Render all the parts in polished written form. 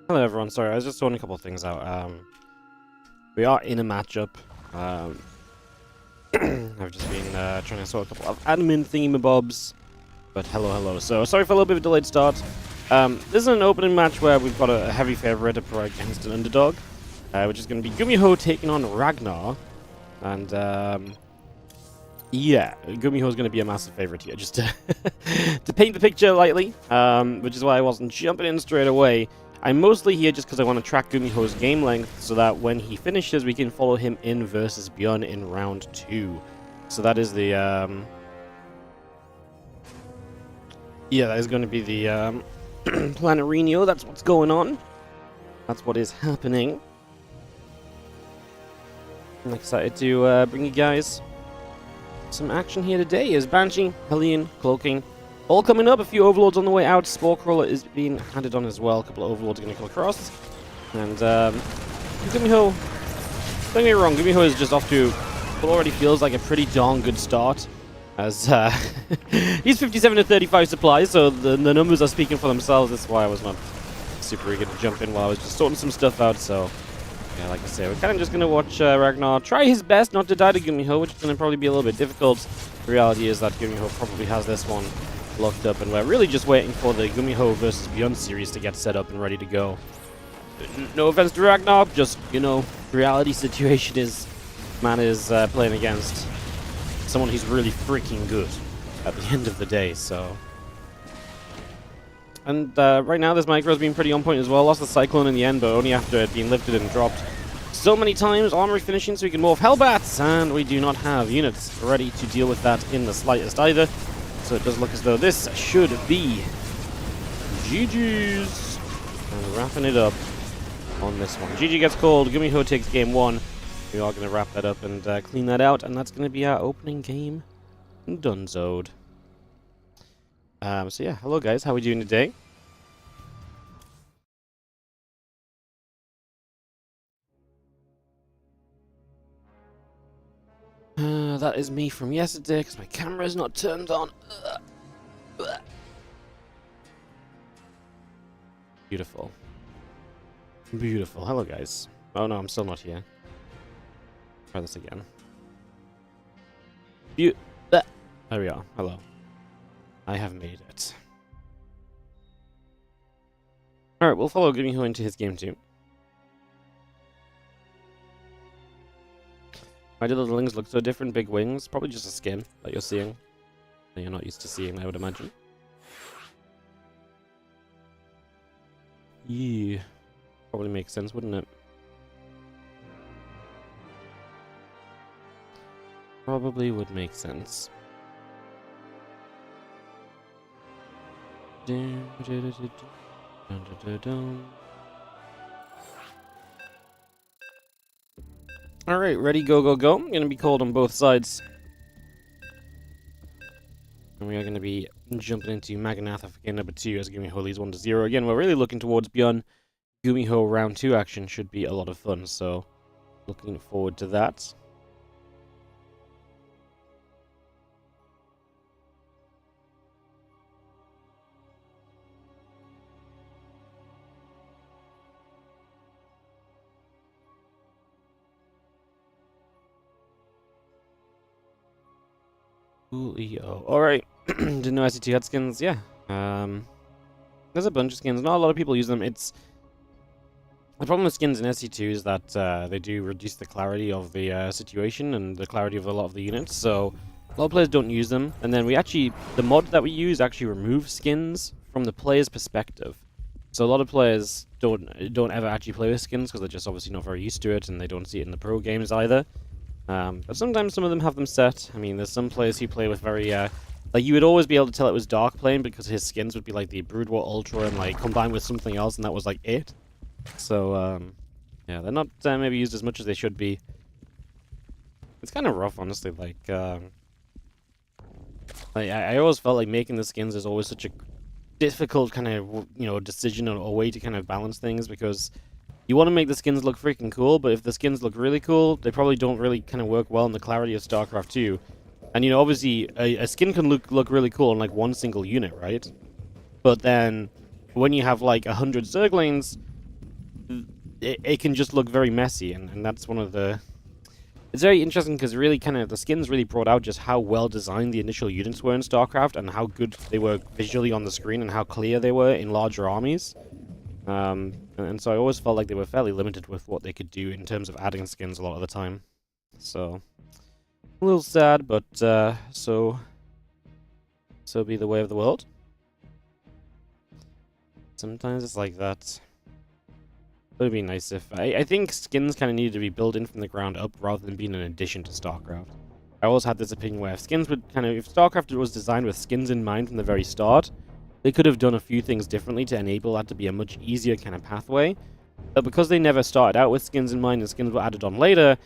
Hello everyone, sorry, I was just sorting a couple of things out. We are in a matchup. I've just been trying to sort a couple of admin thingamabobs. But hello. So, sorry for a little bit of a delayed start. This is an opening match where we've got a heavy favorite against an underdog. Which is going to be Gumiho taking on Ragnar. And, yeah, Gumiho is going to be a massive favorite here, just to, to paint the picture lightly. Which is why I wasn't jumping in straight away. I'm mostly here just because I want to track Gumiho's game length so that when he finishes, we can follow him in versus ByuN in round 2. So that is the, yeah, that is going to be the, Planarino. That's what's going on. That's what is happening. I'm excited to bring you guys some action here today. Is Banshee, Hellion, Cloaking, all coming up. A few overlords on the way out. Spore Crawler is being handed on as well. A couple of overlords are going to come across. And Gumiho, don't get me wrong, Gumiho is just off to what already feels like a pretty darn good start. As he's 57 to 35 supplies, so the numbers are speaking for themselves. That's why I was not super eager to jump in while I was just sorting some stuff out. So, yeah, like I say, we're kind of just going to watch Ragnar try his best not to die to Gumiho, which is going to probably be a little bit difficult. The reality is that Gumiho probably has this one locked up, and we're really just waiting for the Gumiho versus ByuN series to get set up and ready to go. No offense to Ragnar, just, you know, the reality situation is man is playing against someone who's really freaking good at the end of the day, so. And right now this micro's been pretty on point as well. Lost the Cyclone in the end, but only after it being lifted and dropped so many times. Armory finishing so we can morph Hellbats, and we do not have units ready to deal with that in the slightest either. So it does look as though this should be GG's. And wrapping it up on this one. GG gets called. Gumiho takes game 1. We are going to wrap that up and clean that out, and that's going to be our opening game donezoed. So yeah, hello guys, how are we doing today? That is me from yesterday, because my camera is not turned on. Beautiful. Beautiful. Hello guys. Oh no, I'm still not here. Try this again. There we are. Hello. I have made it. Alright, we'll follow Gumiho into his game too. Why do the lings look so different? Big wings? Probably just a skin that you're seeing. That you're not used to seeing, I would imagine. Yeah. Probably makes sense, wouldn't it? Probably would make sense. Alright, ready, go. Gonna be called on both sides. And we are gonna be jumping into Magnatha for game number 2 as Gumiho leads 1-0. Again, we're really looking towards ByuN. Gumiho round 2 action should be a lot of fun, so looking forward to that. Coolio. Alright. Didn't know SC2 had skins. Yeah. There's a bunch of skins. Not a lot of people use them. It's the problem with skins in SC2 is that they do reduce the clarity of the situation and the clarity of a lot of the units. So a lot of players don't use them. And then the mod that we use actually removes skins from the player's perspective. So a lot of players don't ever actually play with skins because they're just obviously not very used to it, and they don't see it in the pro games either. But sometimes some of them have them set. I mean, there's some players who play with very, like, you would always be able to tell it was Dark playing because his skins would be like the Brood War Ultra and, like, combined with something else, and that was, like, it. So, yeah, they're not maybe used as much as they should be. It's kind of rough, honestly, like, I always felt like making the skins is always such a difficult kind of, you know, decision or way to kind of balance things, because you want to make the skins look freaking cool, but if the skins look really cool, they probably don't really kind of work well in the clarity of StarCraft 2. And, you know, obviously, a skin can look really cool on, like, one single unit, right? But then, when you have, like, 100 Zerglings, it can just look very messy, and that's one of the... It's very interesting because really kind of the skins really brought out just how well designed the initial units were in StarCraft and how good they were visually on the screen and how clear they were in larger armies. And so I always felt like they were fairly limited with what they could do in terms of adding skins a lot of the time. So, a little sad, but so be the way of the world. Sometimes it's like that. It would be nice if... I think skins kind of needed to be built in from the ground up rather than being an addition to StarCraft. I always had this opinion where if skins would kind of... If StarCraft was designed with skins in mind from the very start, they could have done a few things differently to enable that to be a much easier kind of pathway. But because they never started out with skins in mind and skins were added on later,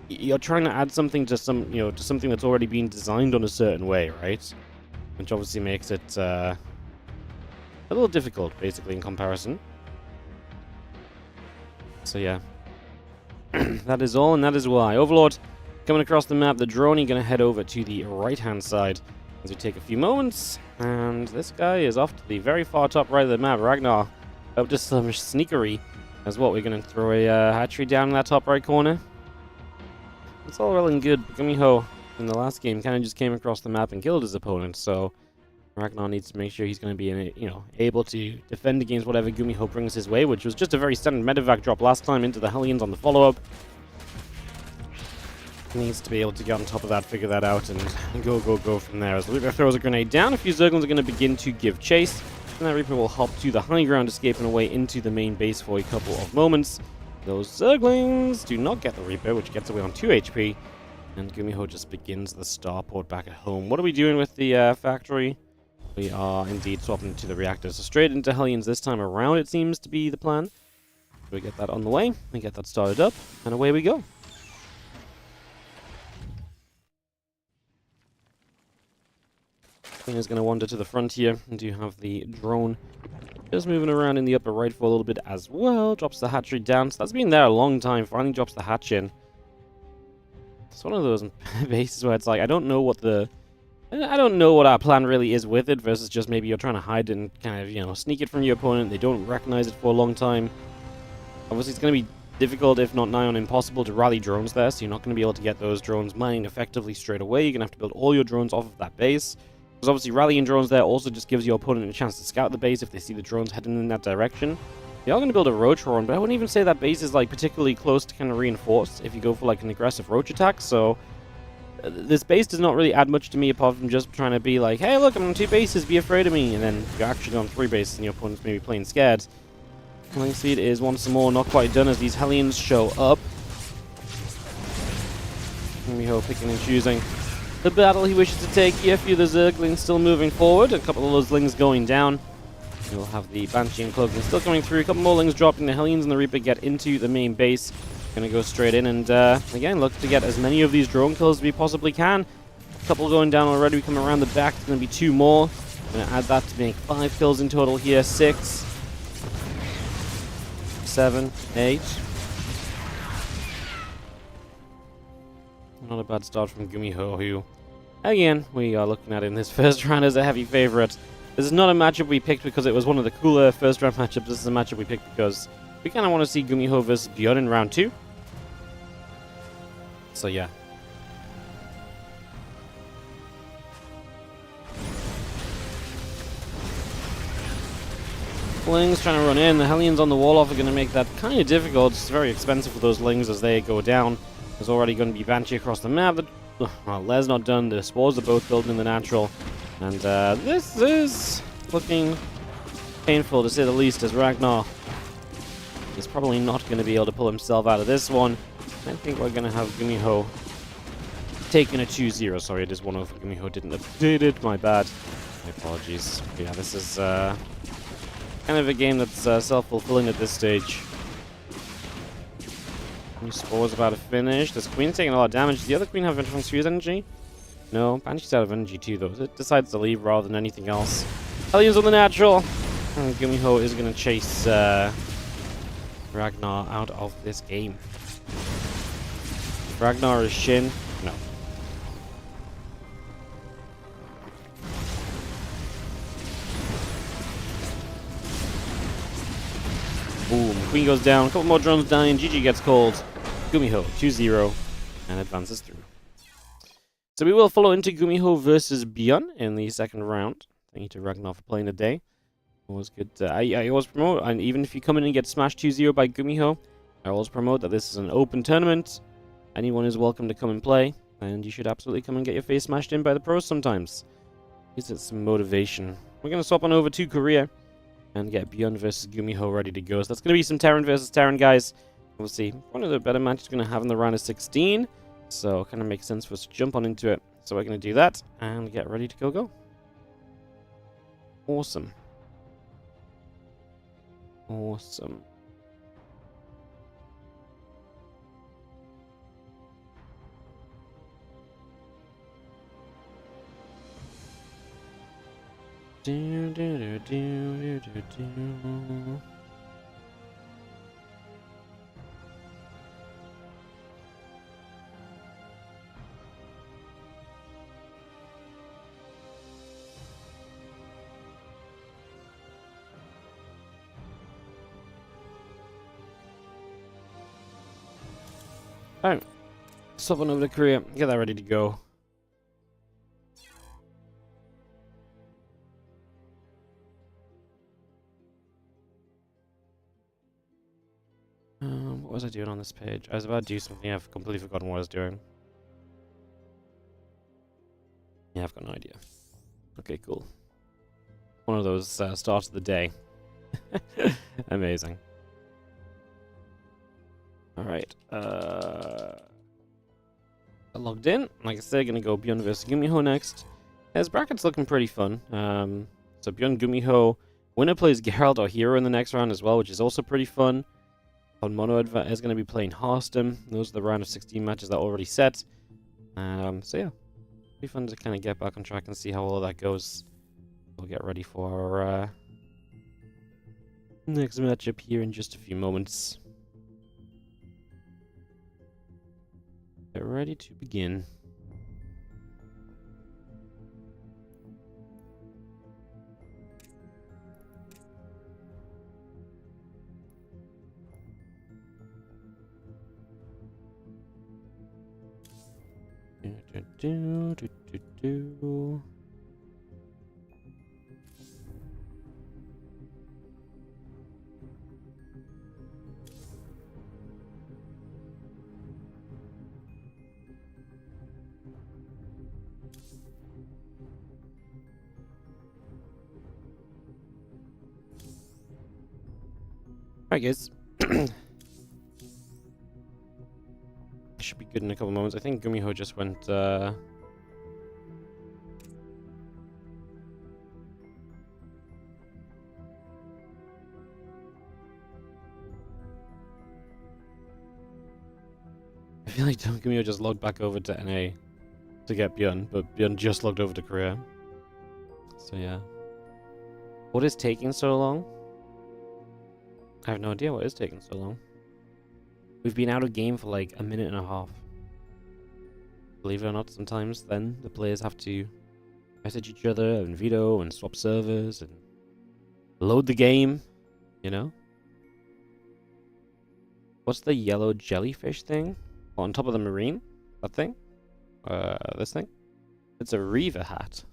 you're trying to add something to some, to something that's already been designed on a certain way, right? Which obviously makes it a little difficult, basically, in comparison. So yeah, that is all, and that is why. Overlord coming across the map, the droney going to head over to the right-hand side as we take a few moments, and this guy is off to the very far top right of the map. Ragnar up to some sneakery as what. We're going to throw a hatchery down in that top right corner. It's all well and good. Gumiho in the last game kind of just came across the map and killed his opponent, so Ragnar needs to make sure he's going to be, able to defend against whatever Gumiho brings his way, which was just a very standard medevac drop last time into the Hellions on the follow-up. He needs to be able to get on top of that, figure that out, and go from there. As the Reaper throws a grenade down, a few Zerglings are going to begin to give chase, and that Reaper will hop to the high ground, escaping away into the main base for a couple of moments. Those Zerglings do not get the Reaper, which gets away on 2 HP, and Gumiho just begins the starport back at home. What are we doing with the factory? We are indeed swapping to the reactors. So straight into Hellions this time around, it seems to be the plan. So we get that on the way, we get that started up, and away we go. Thing is going to wander to the front here, and do have the drone just moving around in the upper right for a little bit as well. Drops the hatchery down, so that's been there a long time. Finally drops the hatch in. It's one of those bases where it's like, I don't know what our plan really is with it, versus just maybe you're trying to hide and kind of, sneak it from your opponent. They don't recognize it for a long time. Obviously, it's going to be difficult, if not nigh on impossible, to rally drones there, so you're not going to be able to get those drones mining effectively straight away. You're going to have to build all your drones off of that base. Because obviously, rallying drones there also just gives your opponent a chance to scout the base if they see the drones heading in that direction. They are going to build a roach horn, but I wouldn't even say that base is, like, particularly close to kind of reinforced if you go for, like, an aggressive roach attack, so... This base does not really add much to me apart from just trying to be like, hey, look, I'm on 2 bases, be afraid of me. And then you're actually on 3 bases and your opponent's maybe playing scared. Killing speed is once more not quite done as these Hellions show up. Gumiho picking and choosing the battle he wishes to take here. A few of the Zerglings still moving forward, a couple of those Lings going down. We'll have the Banshee and Cloaking still coming through, a couple more Lings dropping. The Hellions and the Reaper get into the main base. Gonna go straight in and, again, look to get as many of these drone kills as we possibly can. A couple going down already. We come around the back. There's gonna be 2 more. Gonna add that to make 5 kills in total here. 6, 7, 8. Not a bad start from Gumiho, who, again, we are looking at in this first round as a heavy favorite. This is not a matchup we picked because it was one of the cooler first round matchups. This is a matchup we picked because we kind of want to see Gumiho versus ByuN in round 2. So yeah. Lings trying to run in. The Hellions on the wall off are going to make that kind of difficult. It's very expensive for those Lings as they go down. There's already going to be Banshee across the map. Well, Les not done. The spores are both building in the natural. And this is looking painful to say the least, as Ragnar is probably not going to be able to pull himself out of this one. I think we're going to have Gumiho taking a 2-0. Sorry, it is 1-0 for Gumiho. Didn't update it. My bad. My apologies. But yeah, this is kind of a game that's self-fulfilling at this stage. New Spore's about to finish. This Queen's taking a lot of damage. Does the other Queen have a transfuse energy? No. Banshee's out of energy too, though. It decides to leave rather than anything else. Hellions on the natural. And Gumiho is going to chase Ragnar out of this game. Ragnar is Shin. No. Boom. Queen goes down. A couple more drones dying. GG gets called. Gumiho 2-0 and advances through. So we will follow into Gumiho versus ByuN in the second round. Thank you to Ragnar for playing today. Always good. I always promote, and even if you come in and get smashed 2-0 by Gumiho, I always promote that this is an open tournament. Anyone is welcome to come and play, and you should absolutely come and get your face smashed in by the pros sometimes. Gives it some motivation. We're going to swap on over to Korea and get ByuN versus Gumiho ready to go. So that's going to be some Terran versus Terran, guys. We'll see. One of the better matches we're going to have in the round of 16. So it kind of makes sense for us to jump on into it. So we're going to do that and get ready to go. Awesome. Awesome. Do, do, do, do, do, do. Alright, swap on over to Korea, get that ready to go. What was I doing on this page? I was about to do something, I've completely forgotten what I was doing. Yeah, I've got no idea. Okay, cool. One of those starts of the day. Amazing. Alright, I logged in. Like I said, gonna go ByuN versus Gumiho next. His bracket's looking pretty fun. So ByuN Gumiho, winner plays Geralt or Hero in the next round as well, which is also pretty fun. On Mono is going to be playing Harstem. Those are the round of 16 matches that are already set. So yeah, be fun to kind of get back on track and see how all of that goes. We'll get ready for our next matchup here in just a few moments. Get ready to begin. Do. Alright, guys. Should be good in a couple moments. I think Gumiho just went, I feel like Gumiho just logged back over to NA to get ByuN, but ByuN just logged over to Korea. So yeah. What is taking so long? I have no idea what is taking so long. We've been out of game for like a minute and a half. Believe it or not, sometimes then the players have to message each other and veto and swap servers and load the game, you know? What's the yellow jellyfish thing? On top of the marine? That thing? This thing? It's a Reaver hat.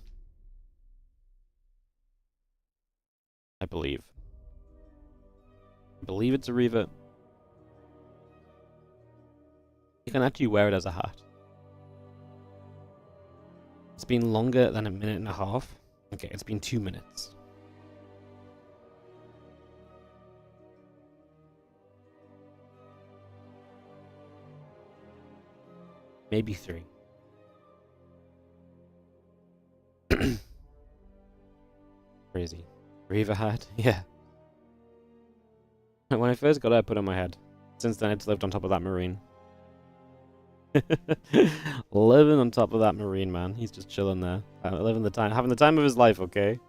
I believe. I believe it's a Reaver. You can actually wear it as a hat. It's been longer than a minute and a half. Okay, it's been 2 minutes. Maybe 3. Crazy. Reaver hat? Yeah. When I first got it, I put it on my head. Since then, it's lived on top of that marine. Living on top of that marine, man. He's just chilling there. Having the time of his life, okay?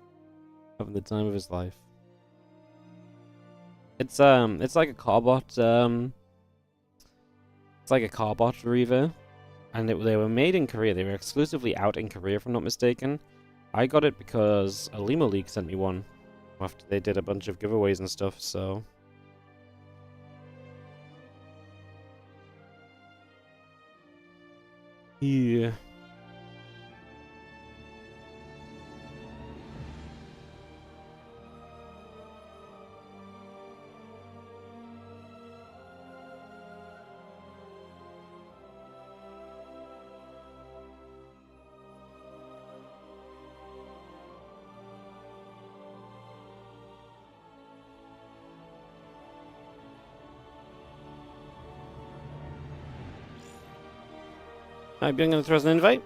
Having the time of his life. It's like a carbot, it's like a carbot Reaver. And they were made in Korea. They were exclusively out in Korea, if I'm not mistaken. I got it because a Limo League sent me one after they did a bunch of giveaways and stuff, so Yeah. I'm going to throw us an invite.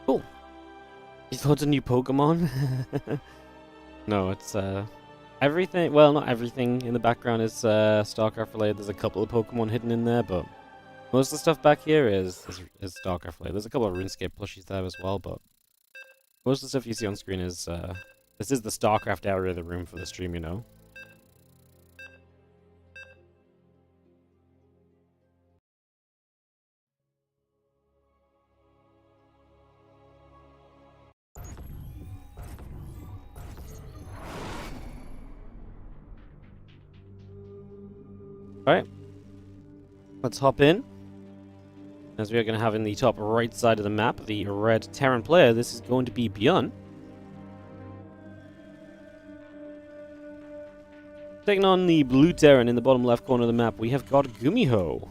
Cool. You thought it's a new Pokemon? No, it's everything. Well, not everything in the background is StarCraft related. There's a couple of Pokemon hidden in there, but most of the stuff back here is StarCraft related. There's a couple of RuneScape plushies there as well, but most of the stuff you see on screen is this is the StarCraft area of the room for the stream, you know. Alright. Let's hop in. As we are going to have in the top right side of the map, the red Terran player. This is going to be ByuN. Taking on the blue Terran in the bottom left corner of the map, we have got Gumiho.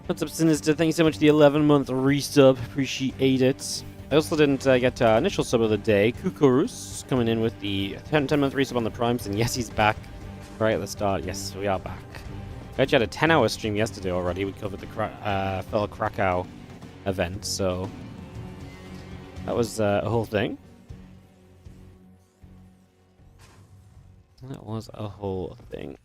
What's up, Sinister? Thank you so much for the 11-month resub. Appreciate it. I also didn't get initial sub of the day. Kukurus coming in with the 10-month resub on the Primes, and yes, he's back right at the start. Yes, we are back. We actually had a 10-hour stream yesterday already. We covered the fellow Krakow event, so that was a whole thing. That was a whole thing.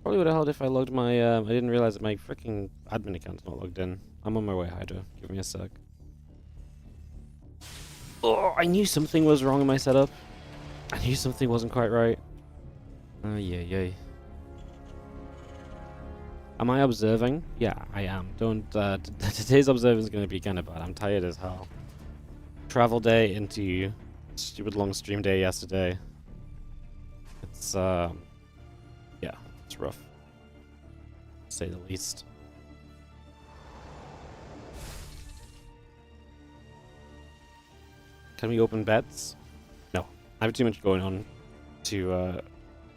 Probably would have held if I logged my, I didn't realize that my freaking admin account's not logged in. I'm on my way, Hydra. Give me a sec. Oh, I knew something was wrong in my setup. I knew something wasn't quite right. Oh, yeah. Am I observing? Yeah, I am. Don't, today's observing is going to be kind of bad. I'm tired as hell. Travel day into stupid long stream day yesterday. It's, yeah. It's rough, to say the least. Can we open bets? No. I have too much going on to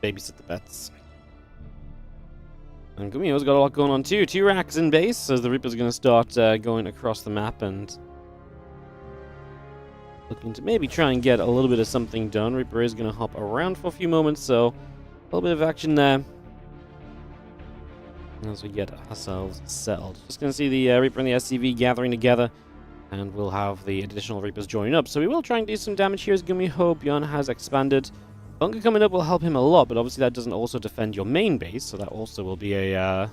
babysit the bets. And Gumiho's got a lot going on too. 2 racks in base, so the Reaper's going to start going across the map and looking to maybe try and get a little bit of something done. Reaper is going to hop around for a few moments, so a little bit of action there as we get ourselves settled. Just going to see the Reaper and the SCV gathering together, and we'll have the additional Reapers join up. So we will try and do some damage here as Gumiho. ByuN has expanded. Bunker coming up will help him a lot, but obviously that doesn't also defend your main base, so that also will be a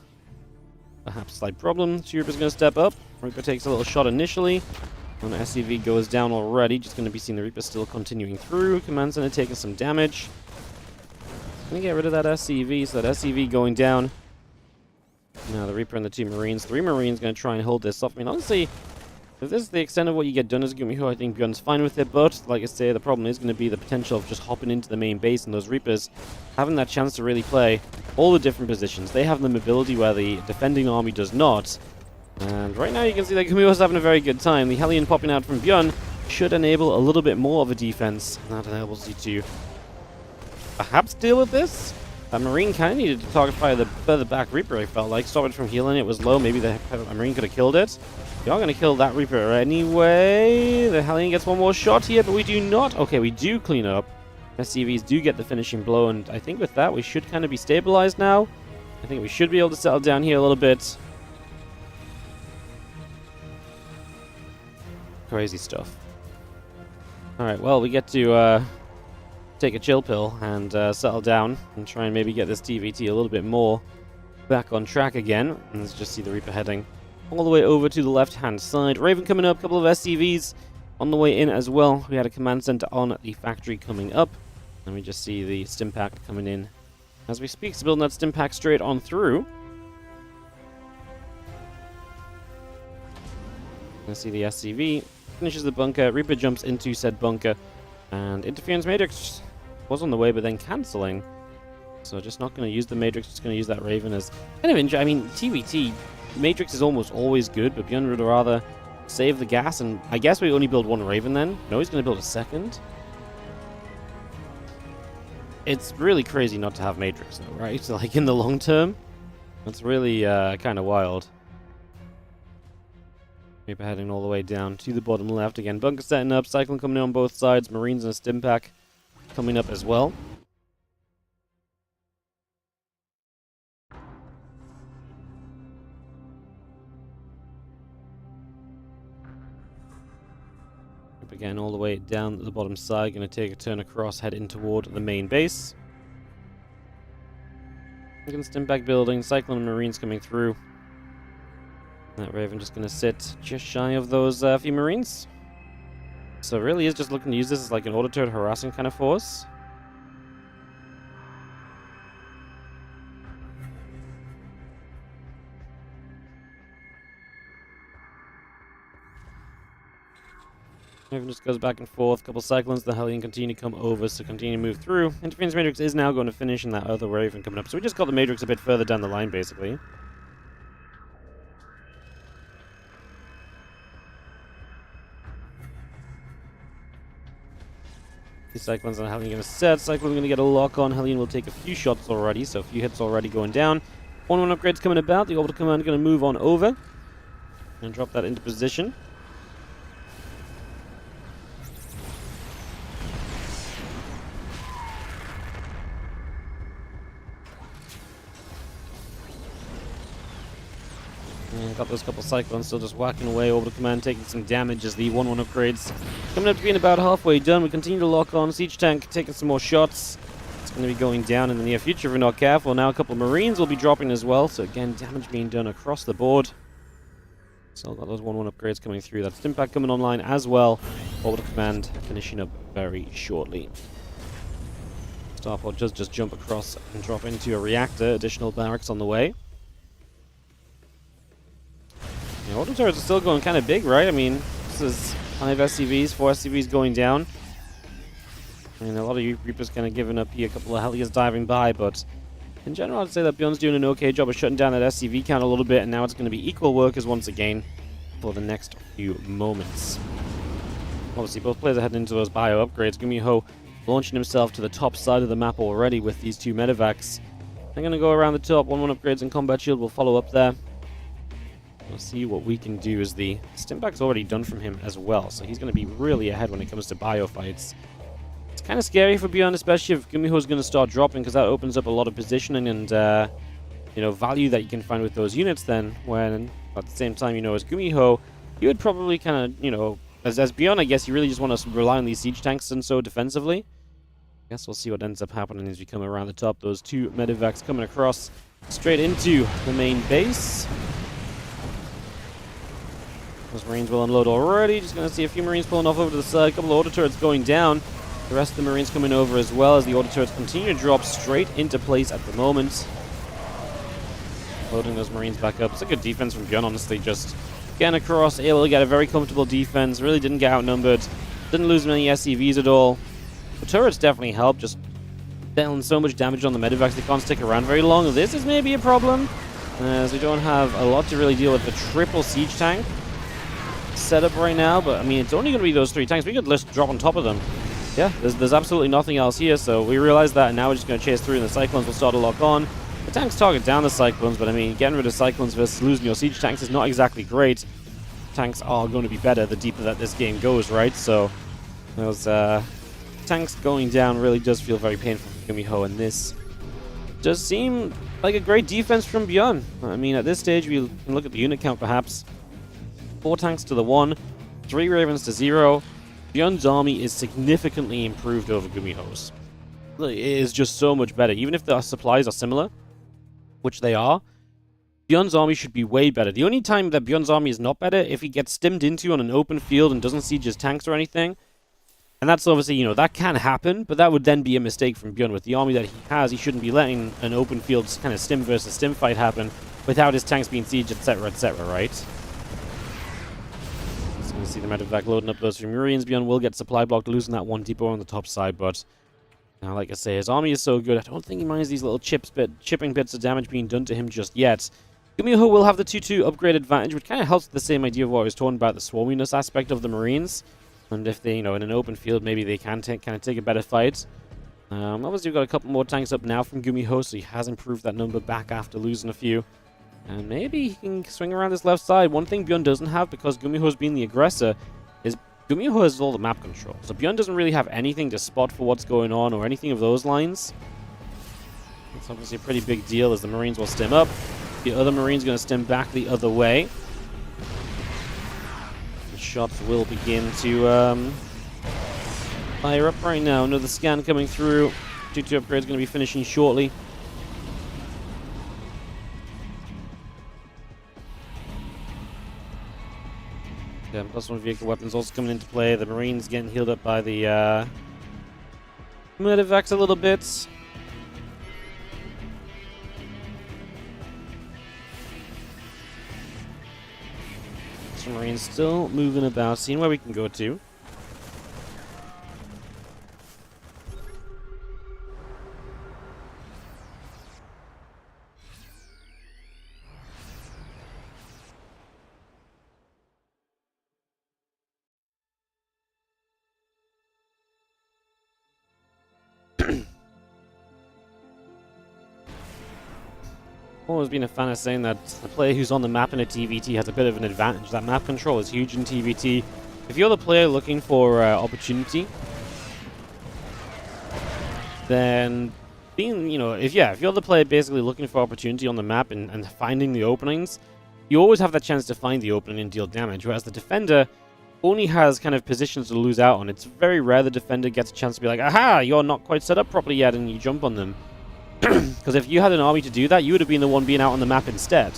perhaps slight problem. 2 Reapers going to step up. Reaper takes a little shot initially. When the SCV goes down already, just going to be seeing the Reaper still continuing through. Command Center taking some damage. Going to get rid of that SCV, so that SCV going down. Now the Reaper and the 2 Marines. 3 Marines going to try and hold this off. I mean, honestly, if this is the extent of what you get done as Gumiho, I think ByuN's fine with it. But, like I say, the problem is going to be the potential of just hopping into the main base and those Reapers having that chance to really play all the different positions. They have the mobility where the defending army does not. And right now you can see that Gumiho's having a very good time. The Hellion popping out from ByuN should enable a little bit more of a defense. And that enables you to perhaps deal with this. That Marine kind of needed to target fire the further back Reaper, I felt like. Stop it from healing, it was low. Maybe the Marine could have killed it. We are going to kill that Reaper anyway. The Hellion gets one more shot here, but we do not. Okay, we do clean up. SCVs do get the finishing blow, and I think with that we should kind of be stabilized now. I think we should be able to settle down here a little bit. Crazy stuff. Alright, well, we get to take a chill pill and settle down and try and maybe get this TVT a little bit more back on track again. And let's just see the Reaper heading all the way over to the left-hand side. Raven coming up, a couple of SCVs on the way in as well. We had a command center on the factory coming up. And we just see the stim pack coming in as we speak. So building that stim pack straight on through. Let's see the SCV finishes the bunker. Reaper jumps into said bunker. And Interference Matrix was on the way, but then cancelling. So just not going to use the Matrix, just going to use that Raven as kind of I mean, TVT, Matrix is almost always good, but ByuN would rather save the gas, and I guess we only build one Raven then. No, he's going to build a second. It's really crazy not to have Matrix, though, right? Like, in the long term, that's really kind of wild. Reaper heading all the way down to the bottom left. Again, bunker setting up, Cyclone coming in on both sides, Marines and a stim pack coming up as well. Again, all the way down the bottom side, going to take a turn across, head in toward the main base. Again, stim pack building, Cyclone and Marines coming through. That Raven just going to sit just shy of those few Marines. So really is just looking to use this as like an auto-turret harassing kind of force. Raven just goes back and forth. Couple Cyclones, the Hellion continue to come over, so continue to move through. Interference Matrix is now going to finish in that other Raven coming up. So we just got the Matrix a bit further down the line, basically. The Cyclones and Hellion going to set. Cyclone going to get a lock on. Hellion will take a few shots already, so a few hits already going down. 1-1 upgrades coming about. The Orbital Command going to move on over and drop that into position. And got those couple Cyclones still just whacking away. Orbital Command taking some damage as the 1-1 upgrades coming up to being about halfway done. We continue to lock on. Siege Tank taking some more shots. It's going to be going down in the near future if we're not careful. Now a couple of Marines will be dropping as well. So again, damage being done across the board. So got those 1-1 upgrades coming through. That stim pack coming online as well. Orbital Command finishing up very shortly. Starport does just jump across and drop into a reactor. Additional barracks on the way. Yeah, auto turrets are still going kind of big, right? I mean, this is 5 SCVs, 4 SCVs going down. I mean, a lot of Reapers kind of giving up here, a couple of Hellions diving by, but in general, I'd say that ByuN's doing an okay job of shutting down that SCV count a little bit, and now it's going to be equal workers once again for the next few moments. Obviously, both players are heading into those bio upgrades. Gumiho launching himself to the top side of the map already with these 2 medevacs. They're going to go around the top. 1-1 upgrades and combat shield will follow up there. We'll see what we can do as the stim pack's already done from him as well, so he's going to be really ahead when it comes to bio fights. It's kind of scary for ByuN, especially if Gumiho's going to start dropping, because that opens up a lot of positioning and you know, value that you can find with those units then, when at the same time, you know, as Gumiho, you would probably kind of, you know, as ByuN, I guess you really just want to rely on these siege tanks and so defensively. I guess we'll see what ends up happening as we come around the top. Those 2 medevacs coming across straight into the main base. Those Marines will unload already. Just going to see a few Marines pulling off over to the side. A couple of auto turrets going down. The rest of the Marines coming over as well as the auto turrets continue to drop straight into place at the moment. Loading those Marines back up. It's a good defense from ByuN, honestly. Just getting across, able to get a very comfortable defense. Really didn't get outnumbered. Didn't lose many SCVs at all. The turrets definitely helped. Just dealing so much damage on the medevacs, they can't stick around very long. This is maybe a problem, as we don't have a lot to really deal with the triple siege tank setup right now, but I mean, it's only going to be those 3 tanks. We could just drop on top of them. Yeah, there's absolutely nothing else here, so we realize that, and now we're just going to chase through, and the Cyclones will start to lock on. The tanks target down the Cyclones, but I mean, getting rid of Cyclones versus losing your siege tanks is not exactly great. Tanks are going to be better the deeper that this game goes, right? So those tanks going down really does feel very painful for Gumiho, and this does seem like a great defense from ByuN. I mean, at this stage, we can look at the unit count perhaps. 4 tanks to the 1, 3 Ravens to 0. ByuN's army is significantly improved over Gumiho's. it is just so much better. Even if the supplies are similar, which they are, ByuN's army should be way better. The only time that ByuN's army is not better, if he gets stimmed into on an open field and doesn't siege his tanks or anything. And that's obviously, that can happen, but that would then be a mistake from ByuN. With the army that he has, he shouldn't be letting an open field kind of stim versus stim fight happen without his tanks being sieged, etc., right? So you can see the medevac loading up those 3 Marines. ByuN will get supply blocked, losing that 1 depot on the top side, but now, like I say, his army is so good, I don't think he minds these little chipping bits of damage being done to him just yet. Gumiho will have the 2-2 upgrade advantage, which kind of helps with the same idea of what I was talking about, the swarminess aspect of the Marines. And if they, in an open field, maybe they can kind of take a better fight. Obviously, we've got a couple more tanks up now from Gumiho, so he has improved that number back after losing a few. And maybe he can swing around this left side. One thing ByuN doesn't have, because Gumiho's been the aggressor, is Gumiho has all the map control. So ByuN doesn't really have anything to spot for what's going on or anything of those lines. It's obviously a pretty big deal as the Marines will stim up. The other Marine's going to stim back the other way. The shots will begin to fire up right now. Another scan coming through. 2-2 upgrade's going to be finishing shortly. Yeah, +1 vehicle weapons also coming into play. The Marines getting healed up by the medevacs a little bit. Marines still moving about, seeing where we can go to. Always been a fan of saying that the player who's on the map in a TVT has a bit of an advantage. That map control is huge in TVT. If you're the player looking for opportunity, then if you're the player basically looking for opportunity on the map and finding the openings, you always have that chance to find the opening and deal damage, whereas the defender only has kind of positions to lose out on. It's very rare the defender gets a chance to be like, aha, you're not quite set up properly yet, and you jump on them. Because if you had an army to do that, you would have been the one being out on the map instead.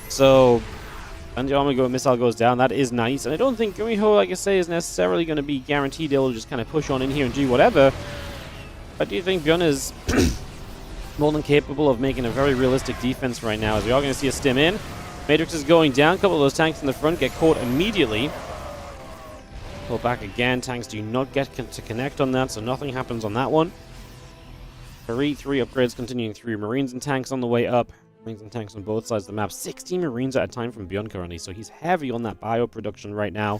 So, and the army missile goes down. That is nice. And I don't think Gumiho, like I say, is necessarily going to be guaranteed they'll just kind of push on in here and do whatever. I do think ByuN is more than capable of making a very realistic defense right now, as we are going to see a stim in. Matrix is going down. A couple of those tanks in the front get caught immediately. Pull back again. Tanks do not get to connect on that, so nothing happens on that one. 3 upgrades continuing through. Marines and tanks on the way up. Marines and tanks on both sides of the map. 16 Marines at a time from ByuN currently, so he's heavy on that bio production right now.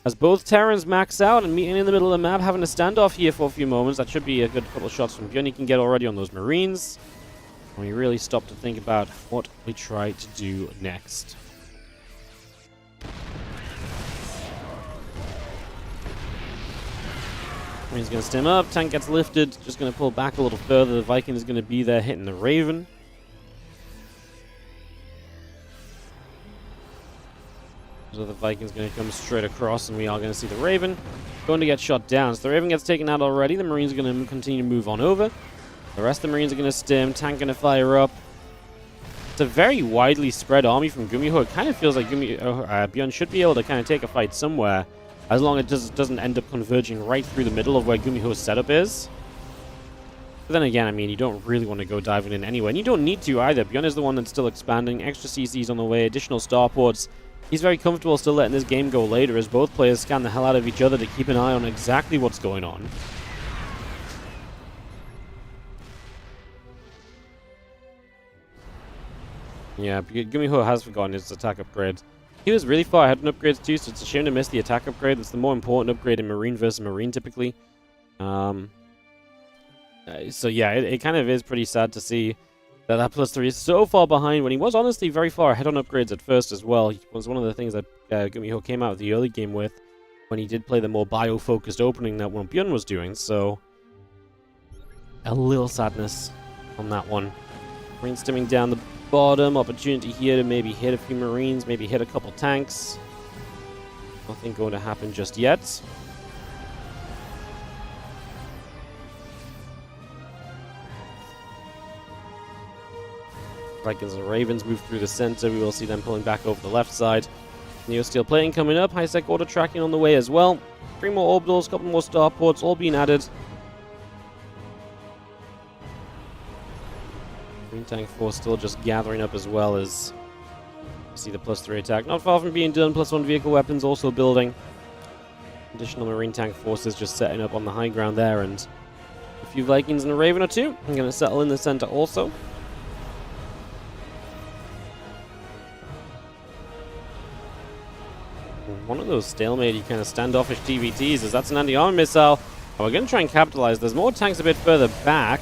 As both Terrans max out and meeting in the middle of the map, having a standoff here for a few moments. That should be a good couple of shots from ByuN he can get already on those Marines. And we really stop to think about what we try to do next. He's going to stim up. Tank gets lifted. Just going to pull back a little further. The Viking is going to be there hitting the Raven. So the Viking's going to come straight across, and we are going to see the Raven going to get shot down. So the Raven gets taken out already. The Marines are going to continue to move on over. The rest of the Marines are going to stim. Tank going to fire up. It's a very widely spread army from Gumiho. It kind of feels like ByuN should be able to kind of take a fight somewhere, as long as it doesn't end up converging right through the middle of where Gumiho's setup is. But then again, I mean, you don't really want to go diving in anyway. And you don't need to either. ByuN is the one that's still expanding. Extra CCs on the way. Additional starports. He's very comfortable still letting this game go later as both players scan the hell out of each other to keep an eye on exactly what's going on. Yeah, Gumiho has forgotten his attack upgrade. He was really far ahead on upgrades too, so it's a shame to miss the attack upgrade. That's the more important upgrade in Marine versus Marine typically. So yeah, it kind of is pretty sad to see that +3 is so far behind when he was honestly very far ahead on upgrades at first as well. He was one of the things that Gumiho came out of the early game with when he did play the more bio-focused opening that ByuN was doing, so a little sadness on that one. Marine stimming down the bottom, opportunity here to maybe hit a few Marines, maybe hit a couple tanks. Nothing going to happen just yet. Vikings and Ravens move through the center. We will see them pulling back over the left side. Neo-Steel plating coming up. High-Sec order tracking on the way as well. 3 more orbitals, couple more starports, all being added. Green Tank Force still just gathering up as well as you see the +3 attack. Not far from being done. +1 vehicle weapons also building. Additional Marine Tank Forces just setting up on the high ground there, and a few Vikings and a Raven or two. I'm going to settle in the center also. One of those stalemate kind of standoffish TVTs, as that's an anti-armor missile. And we're going to try and capitalize. There's more tanks a bit further back.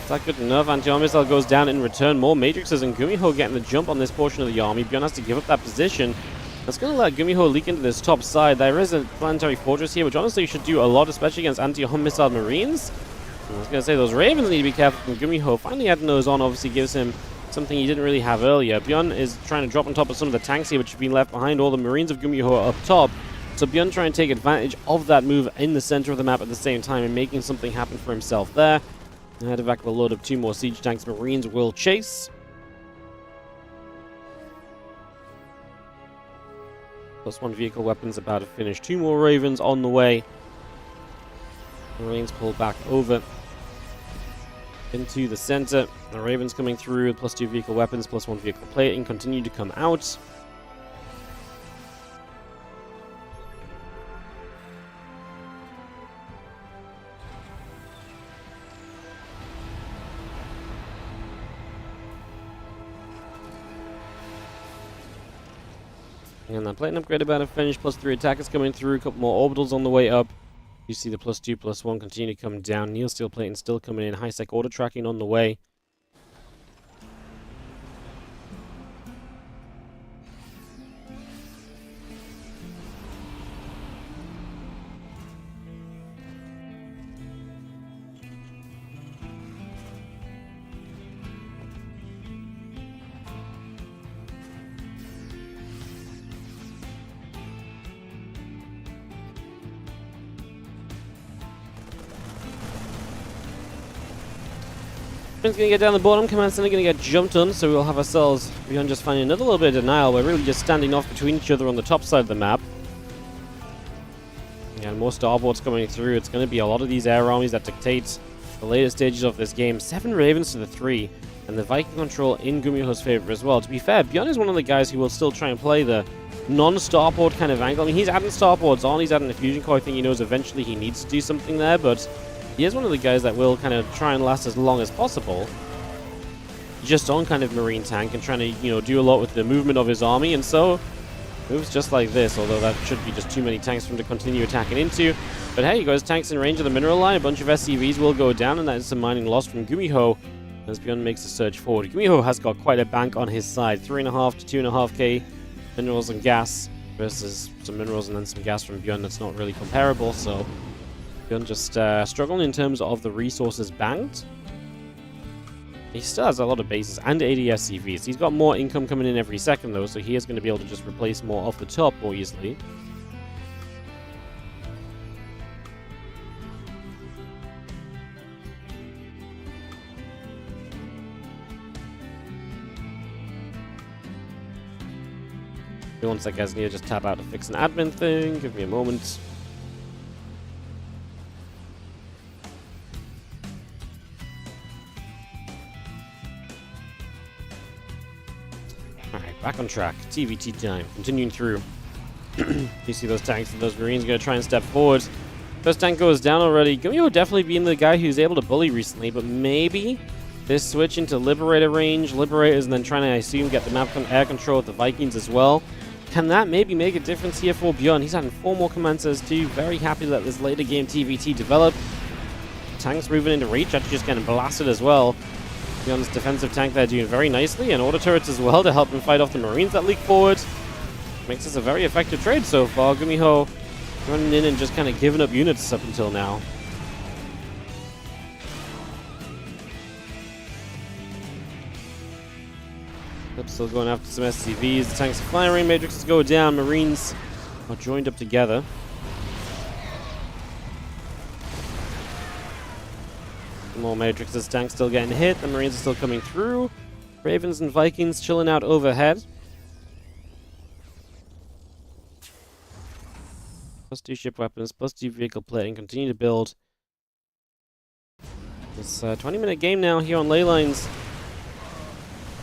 Is that good enough? Anti-armor missile goes down in return. More Matrixes and Gumiho getting the jump on this portion of the army. ByuN has to give up that position. That's going to let Gumiho leak into this top side. There is a planetary fortress here, which honestly should do a lot, especially against anti-armor missile Marines. I was going to say, those Ravens need to be careful from Gumiho. Finally adding those on obviously gives him something he didn't really have earlier. ByuN is trying to drop on top of some of the tanks here, which have been left behind. All the Marines of Gumiho are up top. So ByuN trying to take advantage of that move in the center of the map at the same time and making something happen for himself there. Ahead of back of a load of 2 more siege tanks. Marines will chase. +1 vehicle weapons about to finish. 2 more Ravens on the way. Marines pull back over into the center. The Ravens coming through with +2 vehicle weapons, +1 vehicle plating, continue to come out. And that plating upgrade about to finish. +3 attackers coming through. A couple more orbitals on the way up. You see the +2, +1 continue to come down. Neo-Steel plating still coming in. High-Sec order tracking on the way. Going to get down the bottom, Command Center going to get jumped on, so we'll have ourselves, ByuN just finding another little bit of denial. We're really just standing off between each other on the top side of the map. And more starports coming through. It's going to be a lot of these air armies that dictate the later stages of this game. 7 Ravens to the 3, and the Viking control in Gumiho's favor as well. To be fair, ByuN is one of the guys who will still try and play the non-starport kind of angle. I mean, he's adding starports on, he's adding a fusion core. I think he knows eventually he needs to do something there, but he is one of the guys that will kind of try and last as long as possible. Just on kind of Marine tank and trying to, you know, do a lot with the movement of his army, and so moves just like this, although that should be just too many tanks for him to continue attacking into. But hey, he got his tanks in range of the mineral line. A bunch of SCVs will go down, and that is some mining lost from Gumiho as ByuN makes a surge forward. Gumiho has got quite a bank on his side. 3.5 to 2.5k minerals and gas versus some minerals and then some gas from ByuN. That's not really comparable, so ByuN just struggling in terms of the resources banked. He still has a lot of bases and 80 SCVs. He's got more income coming in every second though, so he is going to be able to just replace more off the top more easily. One sec, guys, I need to just tap out to fix an admin thing. Give me a moment. Alright, back on track. TVT time. Continuing through. You see those tanks and those Marines going to try and step forward. First tank goes down already. Gumiho definitely being the guy who's able to bully recently, but maybe this switch into Liberator range, Liberators, and then trying to, I assume, get the map air control with the Vikings as well. Can that maybe make a difference here for ByuN? He's having 4 more command centers too. Very happy that this later game TVT developed. Tanks moving into reach, actually just getting blasted as well. ByuN's defensive tank there doing very nicely, and auto turrets as well to help him fight off the Marines that leak forward. Makes this a very effective trade so far. Gumiho running in and just kind of giving up units up until now. Still going after some SCVs. The tanks are firing. Matrixes go down. Marines are joined up together. More Matrixes. Tanks still getting hit. The Marines are still coming through. Ravens and Vikings chilling out overhead. +2 ship weapons, +2 vehicle plating, continue to build. This 20-minute game now here on ley lines.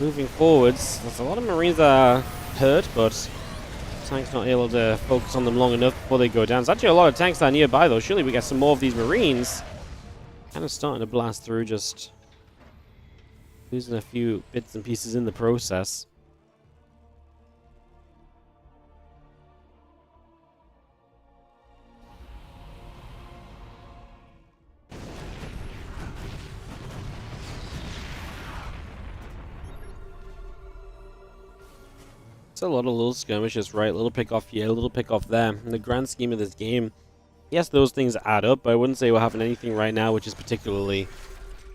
Moving forwards. There's a lot of Marines that are hurt, but tank's not able to focus on them long enough before they go down. There's actually a lot of tanks that are nearby, though. Surely we get some more of these Marines. Kind of starting to blast through, just losing a few bits and pieces in the process. It's a lot of little skirmishes, right? A little pick off here, a little pick off there. In the grand scheme of this game, yes, those things add up, but I wouldn't say we're having anything right now which is particularly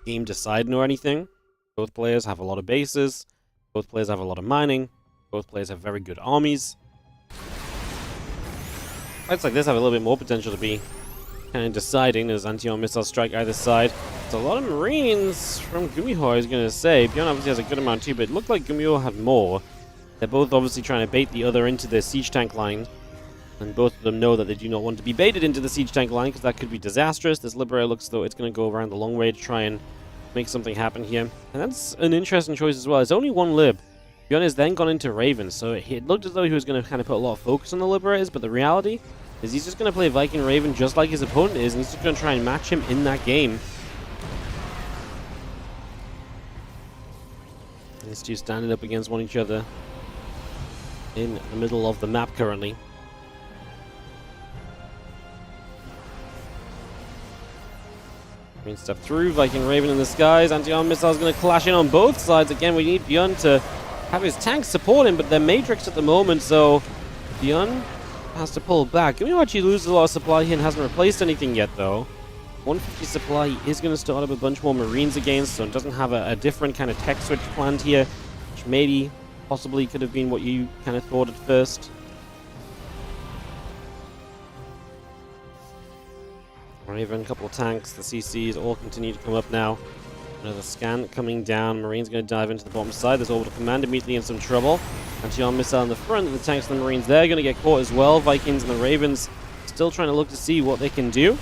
game deciding or anything. Both players have a lot of bases. Both players have a lot of mining. Both players have very good armies. Fights like this have a little bit more potential to be kind of deciding as anti-armor missiles strike either side. It's a lot of Marines from Gumiho, I was going to say. ByuN obviously has a good amount too, but it looked like Gumiho had more. They're both obviously trying to bait the other into their siege tank line. And both of them know that they do not want to be baited into the siege tank line because that could be disastrous. This Liberator looks as though it's going to go around the long way to try and make something happen here. And that's an interesting choice as well. It's only one Lib. ByuN has then gone into Raven, so it looked as though he was going to kind of put a lot of focus on the Liberators, but the reality is he's just going to play Viking Raven just like his opponent is, and he's just going to try and match him in that game. These two standing up against one each other in the middle of the map currently. Green step through, Viking Raven in the skies, anti-armor missile is going to clash in on both sides. Again, we need ByuN to have his tanks support him, but they're matrixed at the moment, so ByuN has to pull back. Gumiho actually loses a lot of supply here and hasn't replaced anything yet, though. 150 supply, he is going to start up a bunch more Marines against, so it doesn't have a different kind of tech switch planned here, which maybe possibly could have been what you kind of thought at first. Raven, a couple of tanks, the CCs all continue to come up now. Another scan coming down. Marines going to dive into the bottom side. There's Orbital Command immediately in some trouble. Anti-armor missile in the front of the tanks and the Marines there. Going to get caught as well. Vikings and the Ravens still trying to look to see what they can do.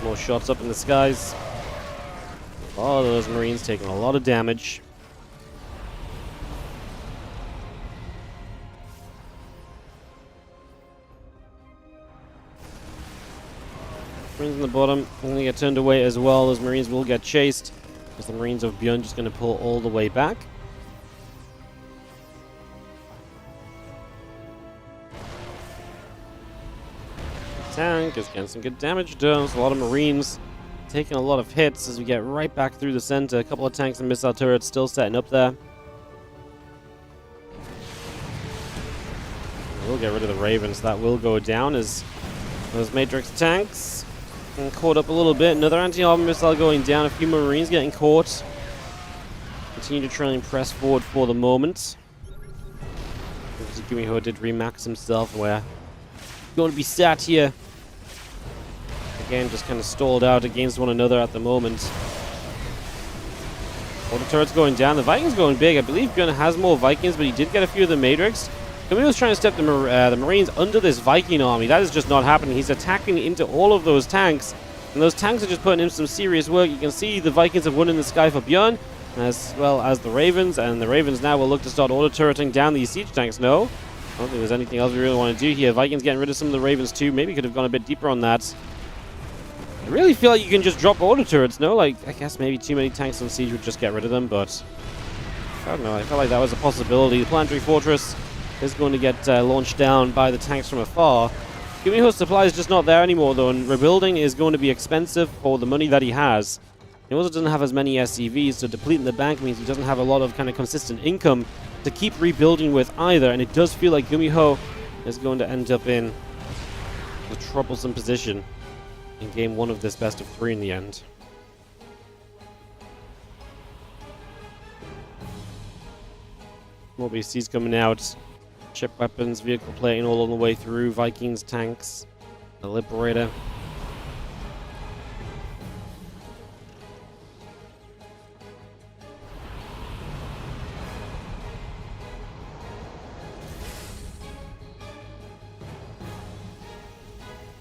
More shots up in the skies. A lot of those Marines taking a lot of damage. Marines on the bottom are going to get turned away as well. Those Marines will get chased, as the Marines of ByuN just going to pull all the way back. Tank is getting some good damage done. So a lot of Marines taking a lot of hits as we get right back through the center. A couple of tanks and missile turrets still setting up there. We'll get rid of the Ravens. That will go down as those Matrix tanks and caught up a little bit. Another anti-armor missile going down. A few Marines getting caught. Continue to try and press forward for the moment. Gumiho did remax himself. Where going to be sat here. Again, just kind of stalled out against one another at the moment. All the turrets going down. The Vikings going big. I believe ByuN has more Vikings, but he did get a few of the Matrix. Gumiho's trying to step the Marines under this Viking army. That is just not happening. He's attacking into all of those tanks, and those tanks are just putting in some serious work. You can see the Vikings have won in the sky for ByuN, as well as the Ravens, and the Ravens now will look to start auto-turreting down these siege tanks. No, I don't think there's anything else we really want to do here. Vikings getting rid of some of the Ravens too. Maybe could have gone a bit deeper on that. I really feel like you can just drop auto-turrets, no? Like, I guess maybe too many tanks on siege would just get rid of them, but I don't know. I felt like that was a possibility. The planetary fortress is going to get launched down by the tanks from afar. Gumiho's supply is just not there anymore, though, and rebuilding is going to be expensive for the money that he has. He also doesn't have as many SCVs, so depleting the bank means he doesn't have a lot of kind of consistent income to keep rebuilding with either, and it does feel like Gumiho is going to end up in a troublesome position in game one of this best of 3 in the end. More BCs coming out. Ship weapons, vehicle plating all on the way through. Vikings, tanks, the Liberator.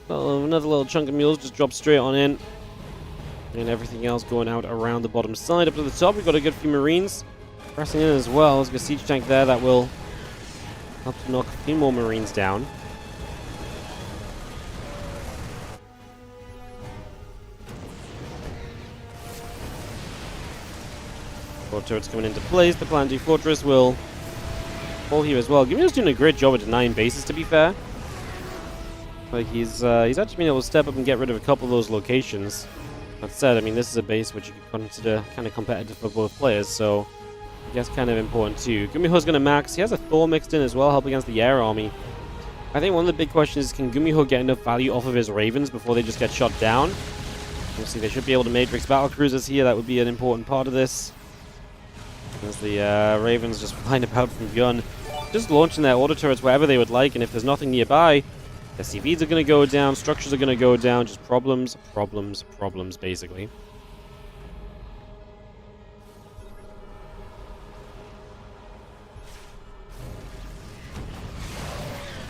Well, another little chunk of mules just dropped straight on in. And everything else going out around the bottom side. Up to the top, we've got a good few Marines pressing in as well. There's a siege tank there that will help to knock a few more Marines down. Four turrets coming into place. The Planetary Fortress will fall here as well. Gumiho's doing a great job at denying bases, to be fair. Like he's actually been able to step up and get rid of a couple of those locations. That said, I mean, this is a base which you could consider kind of competitive for both players, so I guess kind of important too. Gumiho's going to max. He has a Thor mixed in as well, help against the air army. I think one of the big questions is, can Gumiho get enough value off of his Ravens before they just get shot down? Obviously, they should be able to Matrix battle cruisers here. That would be an important part of this. As the Ravens just flying about from ByuN, just launching their auto turrets wherever they would like, and if there's nothing nearby, the CVs are going to go down, structures are going to go down, just problems, problems, problems, basically.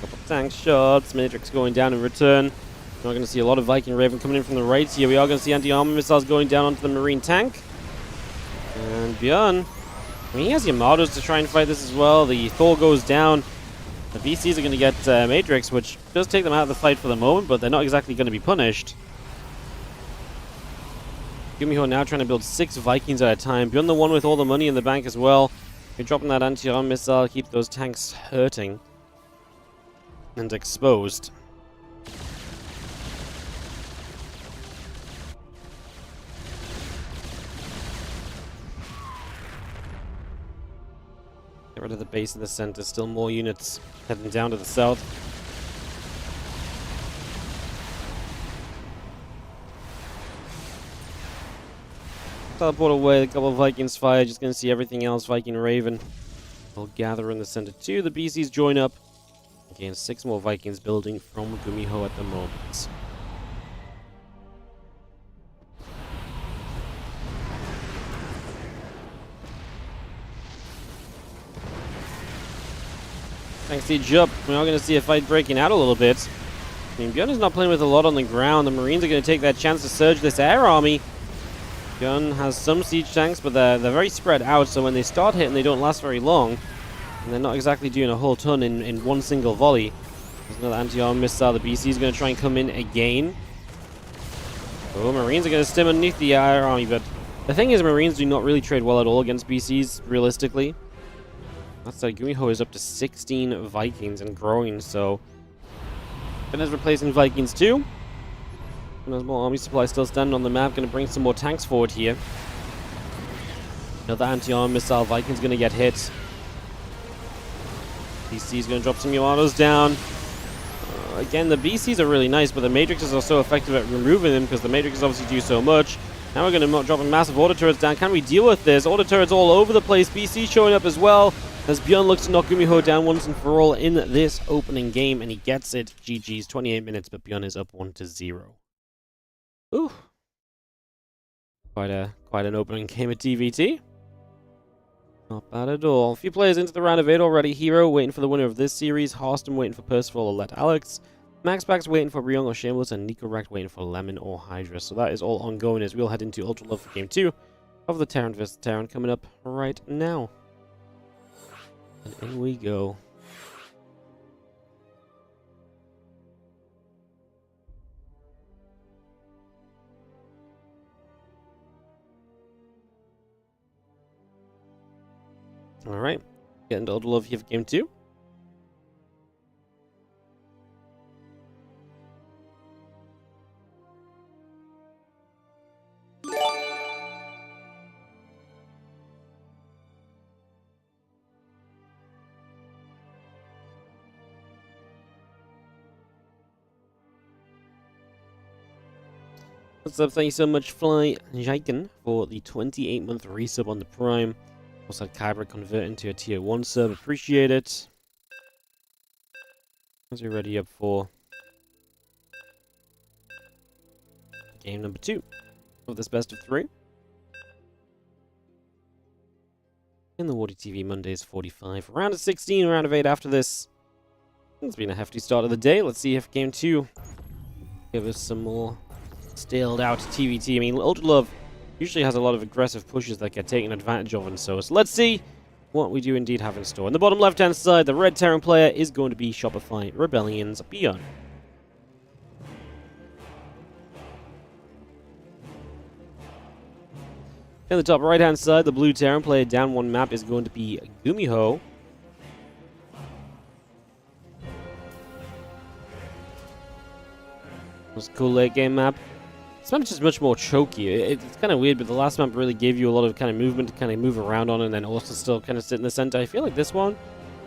Couple tank shots, Matrix going down in return. We're not going to see a lot of Viking Raven coming in from the right here. We are going to see anti-armor missiles going down onto the Marine tank. And ByuN, I mean, he has Yamatos to try and fight this as well. The Thor goes down. The VCs are going to get Matrix, which does take them out of the fight for the moment, but they're not exactly going to be punished. Gumiho now trying to build 6 Vikings at a time. ByuN the one with all the money in the bank as well. You're dropping that anti-armor missile, keep those tanks hurting and exposed. Get rid of the base in the center. Still more units heading down to the south. Teleport away. A couple of Vikings fire. Just going to see everything else. Viking Raven will gather in the center too. The BCs join up. Again, 6 more Vikings building from Gumiho at the moment. Thanks siege up. We're now going to see a fight breaking out a little bit. I mean, ByuN is not playing with a lot on the ground. The Marines are going to take that chance to surge this air army. ByuN has some siege tanks, but they're very spread out, so when they start hitting, they don't last very long. And they're not exactly doing a whole ton in one single volley. There's another anti-armor missile. The BC is going to try and come in again. Oh, Marines are going to stem underneath the air army, but the thing is, Marines do not really trade well at all against BCs, realistically. That's like Gumiho is up to 16 Vikings and growing, so ByuN is replacing Vikings too. And there's more army supply still standing on the map. Going to bring some more tanks forward here. Another anti-armor missile. Vikings going to get hit. BC is going to drop some Yamatos down. Again, the BCs are really nice, but the Matrixes are so effective at removing them because the Matrixes obviously do so much. Now we're going to drop a massive auto turrets down. Can we deal with this? Auto turrets all over the place. BC showing up as well. As ByuN looks to knock Gumiho down once and for all in this opening game, and he gets it. GG's, 28 minutes, but ByuN is up 1-0. Ooh. Quite an opening game at TVT. Not bad at all. A few players into the round of 8 already. Hero waiting for the winner of this series. Harstem waiting for Percival or Let Alex. MaxPax waiting for Ryung or Shameless, and Nico Rack waiting for Lemon or Hydra. So that is all ongoing as we'll head into Ultra Love for Game 2 of the Terran vs. Terran coming up right now. And in we go. Alright, getting to Ultra Love here for Game 2. What's up? Thank you so much, Fly Jaiken, for the 28-month resub on the Prime. Also had Kyber convert into a tier 1 sub. Appreciate it. As we're ready up for game number 2 of this best of 3. In the WardiTV Mondays 45. Round of 16, round of 8 after this. It's been a hefty start of the day. Let's see if game 2 give us some more staled out TVT. I mean, Ultra Love usually has a lot of aggressive pushes that get taken advantage of, and so let's see what we do indeed have in store. On the bottom left-hand side, the red Terran player is going to be Shopify Rebellion's ByuN. On the top right-hand side, the blue Terran player down one map is going to be Gumiho. It's a cool late-game map. This map is just much more choky. It's kind of weird, but the last map really gave you a lot of kind of movement to kind of move around on, and then also still kind of sit in the center. I feel like this one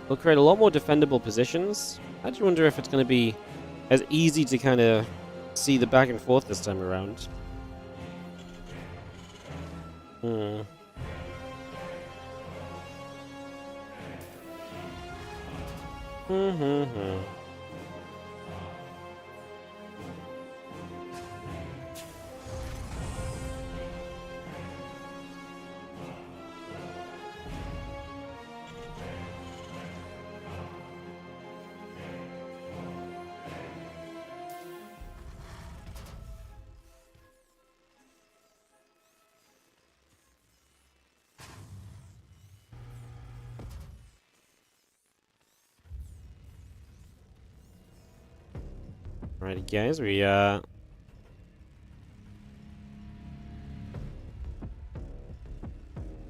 will create a lot more defendable positions. I just wonder if it's going to be as easy to kind of see the back and forth this time around. Alrighty, guys, we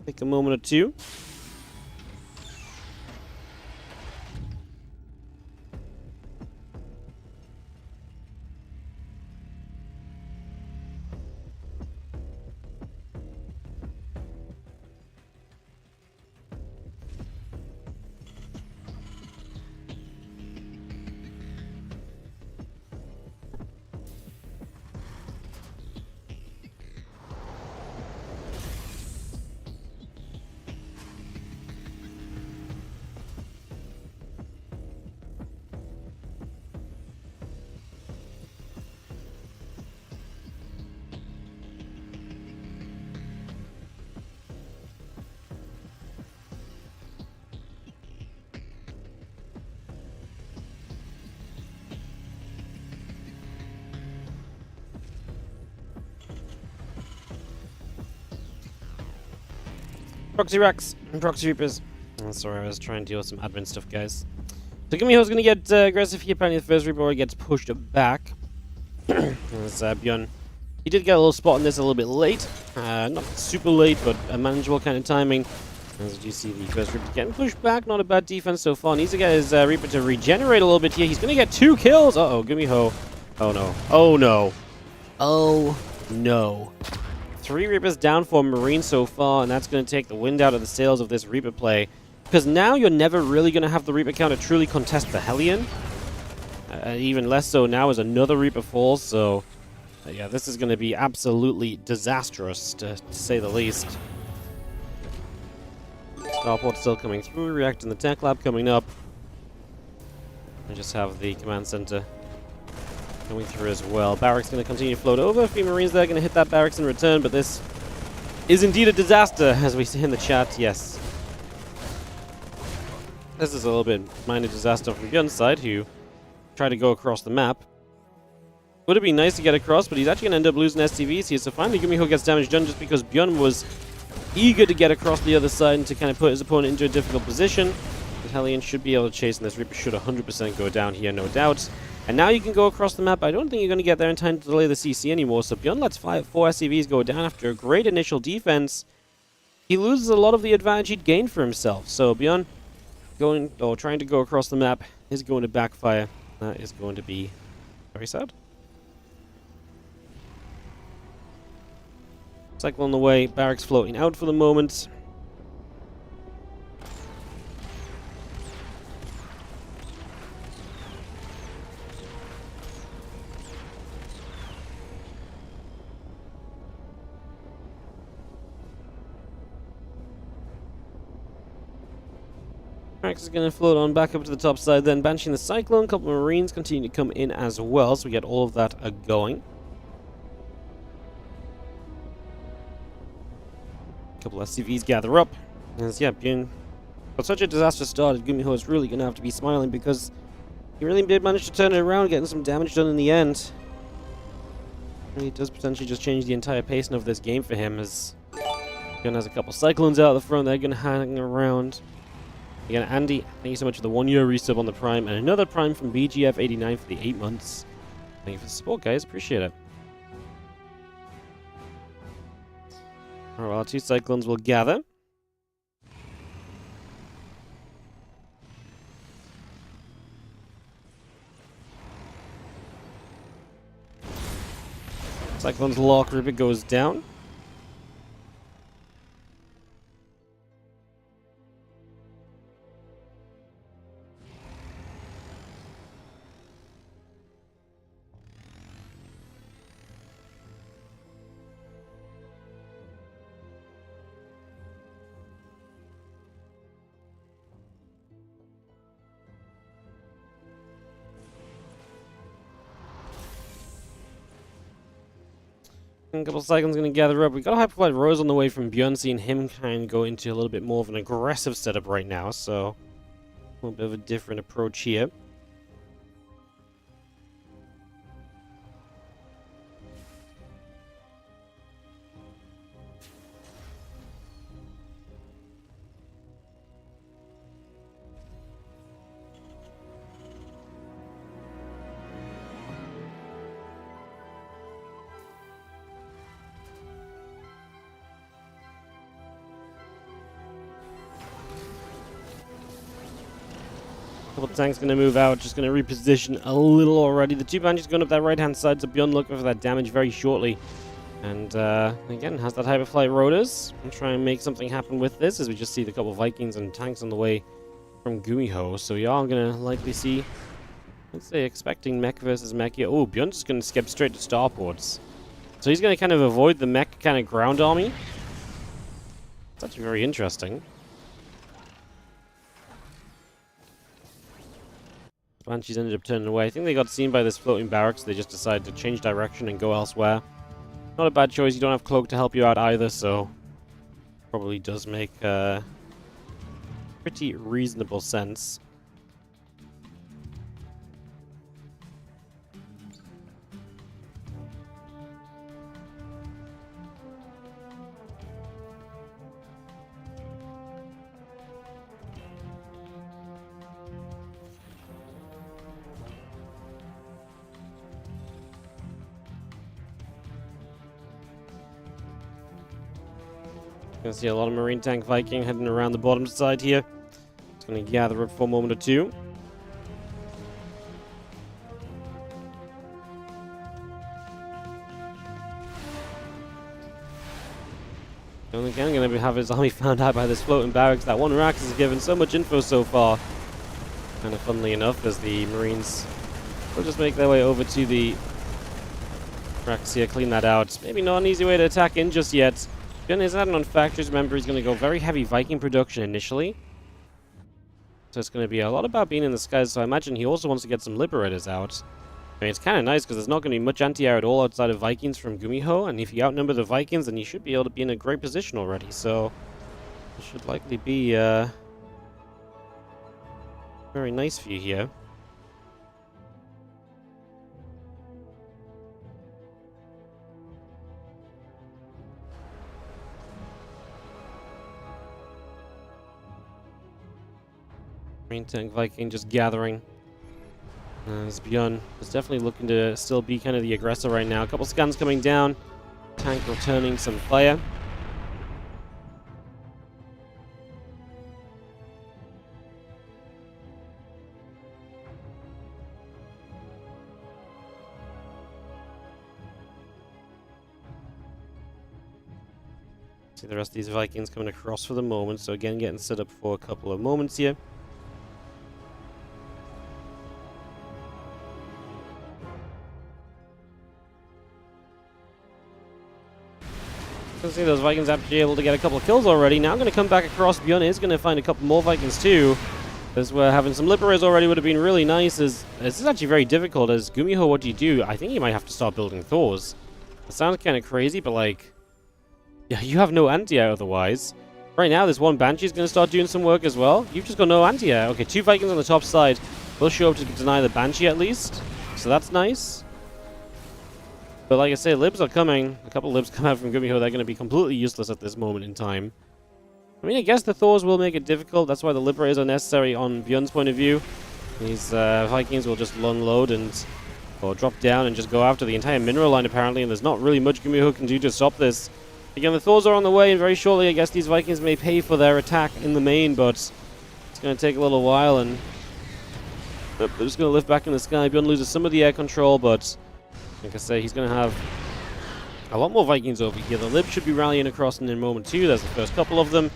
take a moment or two. Proxy racks and proxy reapers. Oh, sorry, I was trying to deal with some admin stuff, guys. So Gumiho's going to get aggressive here. Apparently the first reaper gets pushed back. As ByuN, he did get a little spot on this a little bit late. Not super late, but a manageable kind of timing. As you see, the first reaper getting pushed back. Not a bad defense so far. Needs to get his reaper to regenerate a little bit here. He's going to get 2 kills. Uh-oh, Gumiho. Oh no. Oh no. Oh no. 3 Reapers down for Marine so far, and that's going to take the wind out of the sails of this Reaper play. Because now you're never really going to have the Reaper counter truly contest the Hellion. Even less so now as another Reaper falls, so... yeah, this is going to be absolutely disastrous, to say the least. Starport still coming through, React in the Tech Lab coming up. I just have the Command Center coming through as well. Barracks going to continue to float over. A few Marines there going to hit that barracks in return, but this is indeed a disaster, as we see in the chat. Yes. This is a little bit minor disaster from ByuN's side, who tried to go across the map. Would have been nice to get across, but he's actually going to end up losing STVs here, so finally Gumiho gets damage done just because ByuN was eager to get across the other side and to kind of put his opponent into a difficult position. The Hellion should be able to chase, and this Reaper should 100% go down here, no doubt. And now you can go across the map. I don't think you're going to get there in time to delay the CC anymore. So ByuN lets 4 SCVs go down after a great initial defense. He loses a lot of the advantage he'd gained for himself. So ByuN trying to go across the map is going to backfire. That is going to be very sad. Cycle on the way. Barracks floating out for the moment. Barracks is going to float on back up to the top side, then banishing the Cyclone. A couple of Marines continue to come in as well, so we get all of that going. A couple of SCVs gather up. As, yeah, ByuN got such a disastrous start, Gumiho is really going to have to be smiling because he really did manage to turn it around, getting some damage done in the end. He does potentially just change the entire pacing of this game for him, as ByuN has a couple Cyclones out the front. They're going to hang around. Again, Andy, thank you so much for the 1 year resub on the Prime, and another Prime from BGF89 for the 8 months. Thank you for the support, guys. Appreciate it. Alright, well, our 2 Cyclones will gather. Cyclone's lock ribbon goes down. A couple of Cyclones going to gather up. We've got a Hyperflight Rose on the way from ByuN, seeing him kind of go into a little bit more of an aggressive setup right now, so a little bit of a different approach here. Couple of tanks going to move out, just going to reposition a little already. The 2 Banshees going up that right-hand side, so ByuN looking for that damage very shortly. And again, has that Hyperflight Rotors. And try and make something happen with this, as we just see the couple of Vikings and tanks on the way from Gumiho. So you are going to likely see, let's say, expecting mech versus mech here. Oh, ByuN's just going to skip straight to starports. So he's going to kind of avoid the mech kind of ground army. It's actually very interesting. Banshees ended up turning away. I think they got seen by this floating barracks. They just decided to change direction and go elsewhere. Not a bad choice. You don't have Cloak to help you out either, so probably does make pretty reasonable sense. Gonna see a lot of Marine Tank Viking heading around the bottom side here. It's gonna gather up for a moment or two. And again, gonna have his army found out by this floating barracks. That one Rax has given so much info so far. Kind of funnily enough, as the Marines will just make their way over to the Rax here, clean that out. Maybe not an easy way to attack in just yet. ByuN is adding on factors. Remember, he's going to go very heavy Viking production initially. So it's going to be a lot about being in the skies. So I imagine he also wants to get some Liberators out. I mean, it's kind of nice because there's not going to be much anti-air at all outside of Vikings from Gumiho. And if you outnumber the Vikings, then you should be able to be in a great position already. So it should likely be very nice for you here. Marine Tank Viking just gathering. As ByuN is definitely looking to still be kind of the aggressor right now. A couple scans coming down. Tank returning some fire. See the rest of these Vikings coming across for the moment. So again, getting set up for a couple of moments here. See those Vikings actually able to get a couple of kills already. Now I'm going to come back across. ByuN is going to find a couple more Vikings too. As we're having some Liberators already would have been really nice. As this is actually very difficult. As Gumiho, what do you do? I think you might have to start building Thors. It sounds kind of crazy, but like, yeah, you have no anti-air otherwise. Right now, this one Banshee is going to start doing some work as well. You've just got no anti-air. Okay, 2 Vikings on the top side. Will show up to deny the Banshee at least. So that's nice. But like I say, libs are coming. A couple of libs come out from Gumiho. They're going to be completely useless at this moment in time. I mean, I guess the Thors will make it difficult. That's why the Liberators are necessary on ByuN's point of view. These Vikings will just unload and or drop down and just go after the entire mineral line, apparently. And there's not really much Gumiho can do to stop this. Again, the Thors are on the way, and very shortly, I guess these Vikings may pay for their attack in the main, but it's going to take a little while. And they're just going to lift back in the sky. ByuN loses some of the air control, but like I say, he's going to have a lot more Vikings over here. The Libs should be rallying across in a moment too. There's the first couple of them.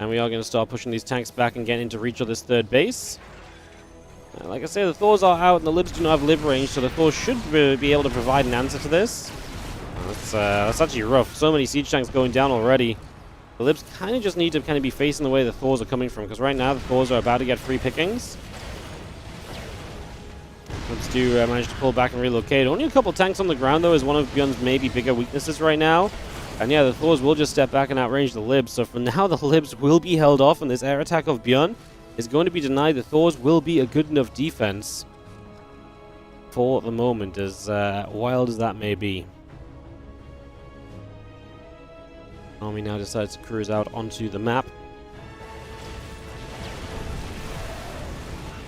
And we are going to start pushing these tanks back and get into reach of this third base. Like I say, the Thors are out and the Libs do not have lib range, so the Thors should be able to provide an answer to this. That's actually rough. So many siege tanks going down already. The Libs kind of just need to kind of be facing the way the Thors are coming from, because right now the Thors are about to get free pickings. Libs do manage to pull back and relocate. Only a couple tanks on the ground, though, is one of ByuN's maybe bigger weaknesses right now. And yeah, the Thors will just step back and outrange the Libs. So for now, the Libs will be held off, and this air attack of ByuN is going to be denied. The Thors will be a good enough defense for the moment, as wild as that may be. Army now decides to cruise out onto the map.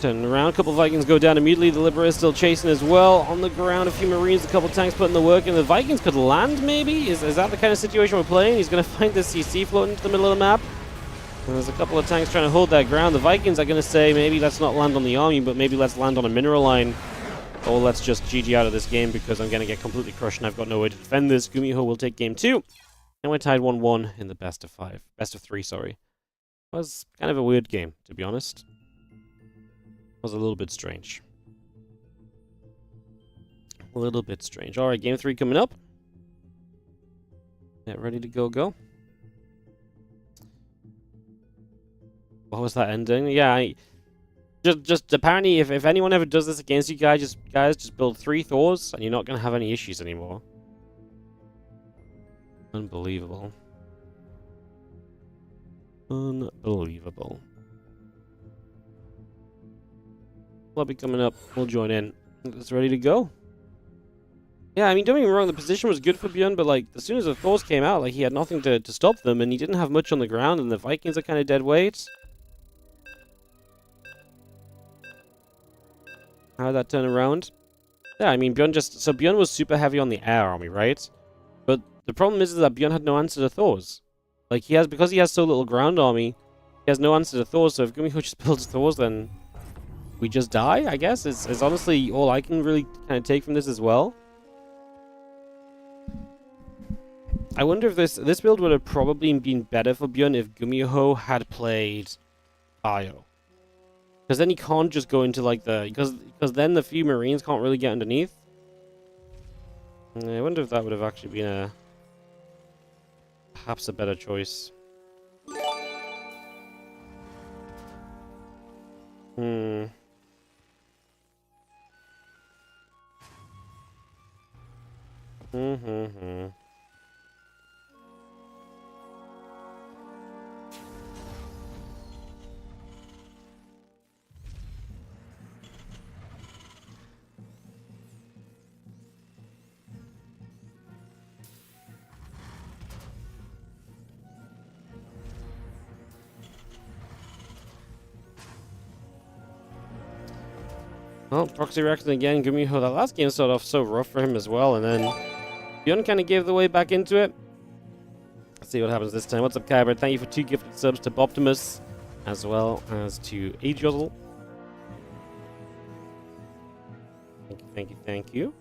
Turning around, a couple of Vikings go down immediately. The Liberator is still chasing as well. On the ground, a few Marines, a couple of tanks putting the work in. The Vikings could land, maybe? Is that the kind of situation we're playing? He's going to find this CC floating into the middle of the map. And there's a couple of tanks trying to hold that ground. The Vikings are going to say, maybe let's not land on the army, but maybe let's land on a mineral line. Or let's just GG out of this game because I'm going to get completely crushed and I've got no way to defend this. Gumiho will take game 2. And we're tied 1-1 in the best of 3, sorry. It was kind of a weird game, to be honest. It was a little bit strange. A little bit strange. Alright, game 3 coming up. Get ready to go. What was that ending? Yeah, just apparently, if anyone ever does this against you guys, just build 3 Thors, and you're not going to have any issues anymore. Unbelievable. Unbelievable. Lobby coming up. We'll join in. It's ready to go. Yeah, I mean, don't get me wrong, the position was good for ByuN, but like, as soon as the Thors came out, like, he had nothing to stop them, and he didn't have much on the ground, and the Vikings are kind of dead weight. How did that turn around? Yeah, I mean, ByuN was super heavy on the air army, right? But the problem is that ByuN had no answer to Thors. Like, because he has so little ground army, he has no answer to Thors, so if Gumiho just builds Thors, then we just die, I guess, is honestly all I can really kind of take from this as well. I wonder if this build would have probably been better for ByuN if Gumiho had played Bio. Because then he can't just go into like because then the few Marines can't really get underneath. I wonder if that would have actually been perhaps a better choice. Well, proxy reaction again, Gumiho. That last game started off so rough for him as well, and then ByuN kind of gave the way back into it. Let's see what happens this time. What's up, Kyber? Thank you for 2 gifted subs to Boptimus, as well as to Ajozzle. Thank you.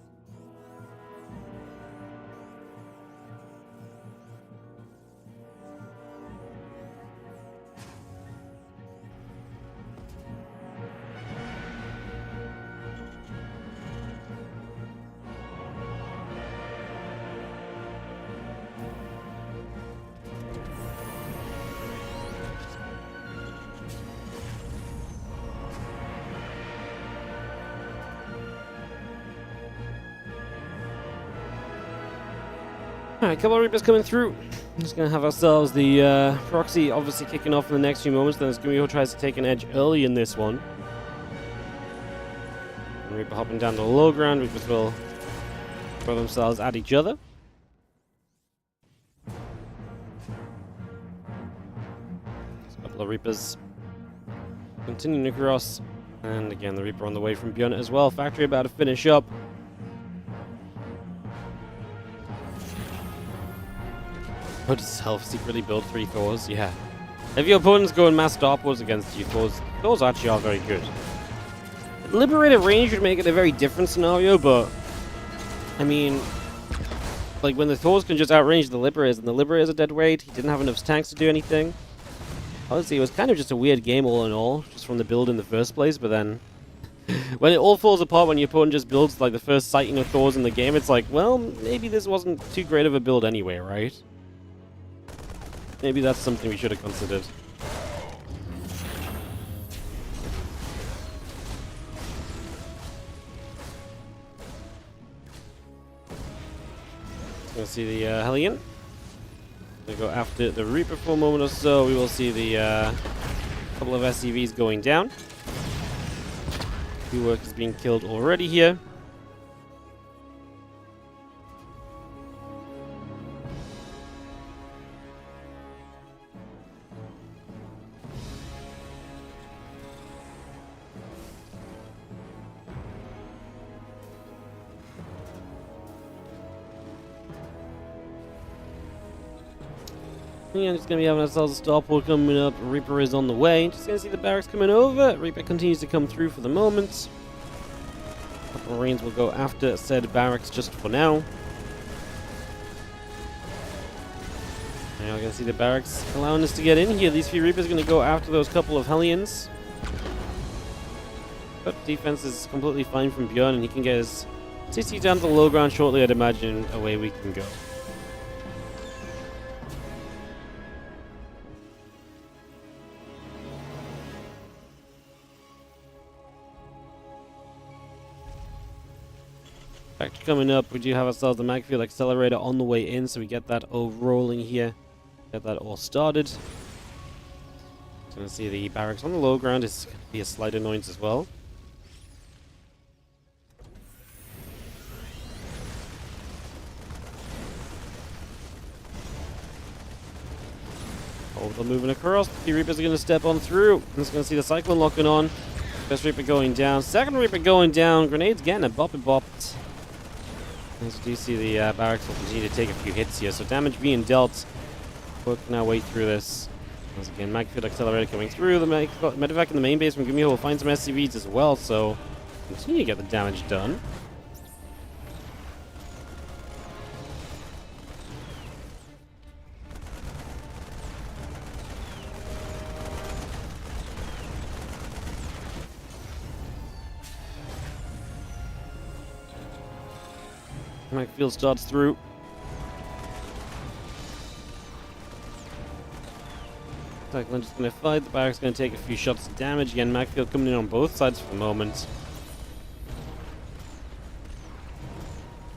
Alright, couple of Reapers coming through. Just gonna have ourselves the proxy obviously kicking off in the next few moments. Then as Gumiho tries to take an edge early in this one. And Reaper hopping down the low ground. Reapers will throw themselves at each other. There's a couple of Reapers continuing across. And again, the Reaper on the way from ByuN as well. Factory about to finish up. Put itself secretly build 3 Thors. Yeah. If your opponent's going mass upwards against you, Thors actually are very good. Liberated range would make it a very different scenario, but I mean, like when the Thors can just outrange the Liberators, and the Liberators are dead weight, he didn't have enough tanks to do anything. Honestly, it was kind of just a weird game all in all, just from the build in the first place, but then when it all falls apart when your opponent just builds like the first sighting of Thors in the game, it's like, well, maybe this wasn't too great of a build anyway, right? Maybe that's something we should have considered. We'll see the Hellion. We'll go after the Reaper for a moment or so. We will see the couple of SCVs going down. 2 workers being killed already here. Yeah, just gonna be having ourselves a starport coming up. Reaper is on the way. Just gonna see the barracks coming over. Reaper continues to come through for the moment. A couple of Marines will go after said barracks just for now. Now we're gonna see the barracks allowing us to get in here. These few Reapers are gonna go after those couple of Hellions. But defense is completely fine from ByuN, and he can get his CC down to the low ground shortly. I'd imagine away we can go. Factory coming up, we do have ourselves the Magfield Accelerator on the way in, so we get that all rolling here. Get that all started. So gonna see the barracks on the low ground is gonna be a slight annoyance as well. Oh, they're moving across. The Reapers are gonna step on through. I'm just gonna see the Cyclone locking on. First Reaper going down, second Reaper going down. Grenades getting a bopped. As you do see, the barracks will continue to take a few hits here, so damage being dealt. Working our way through this. Once again, Magfield Accelerator coming through. The medevac in the main base from Gumiho will find some SCVs as well, so continue to get the damage done. Magfield starts through. Cyclone just going to fight. The barracks going to take a few shots of damage. Again, Magfield coming in on both sides for the moment.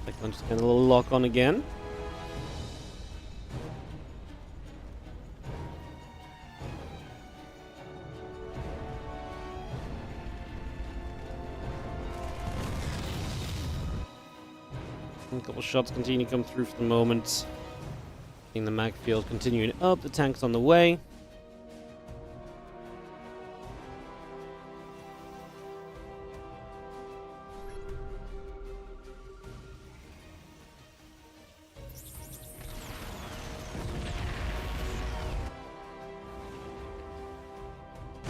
Cyclone just getting a little lock on again. A couple shots continue to come through for the moment. Seeing the Magfield continuing up, the tank's on the way.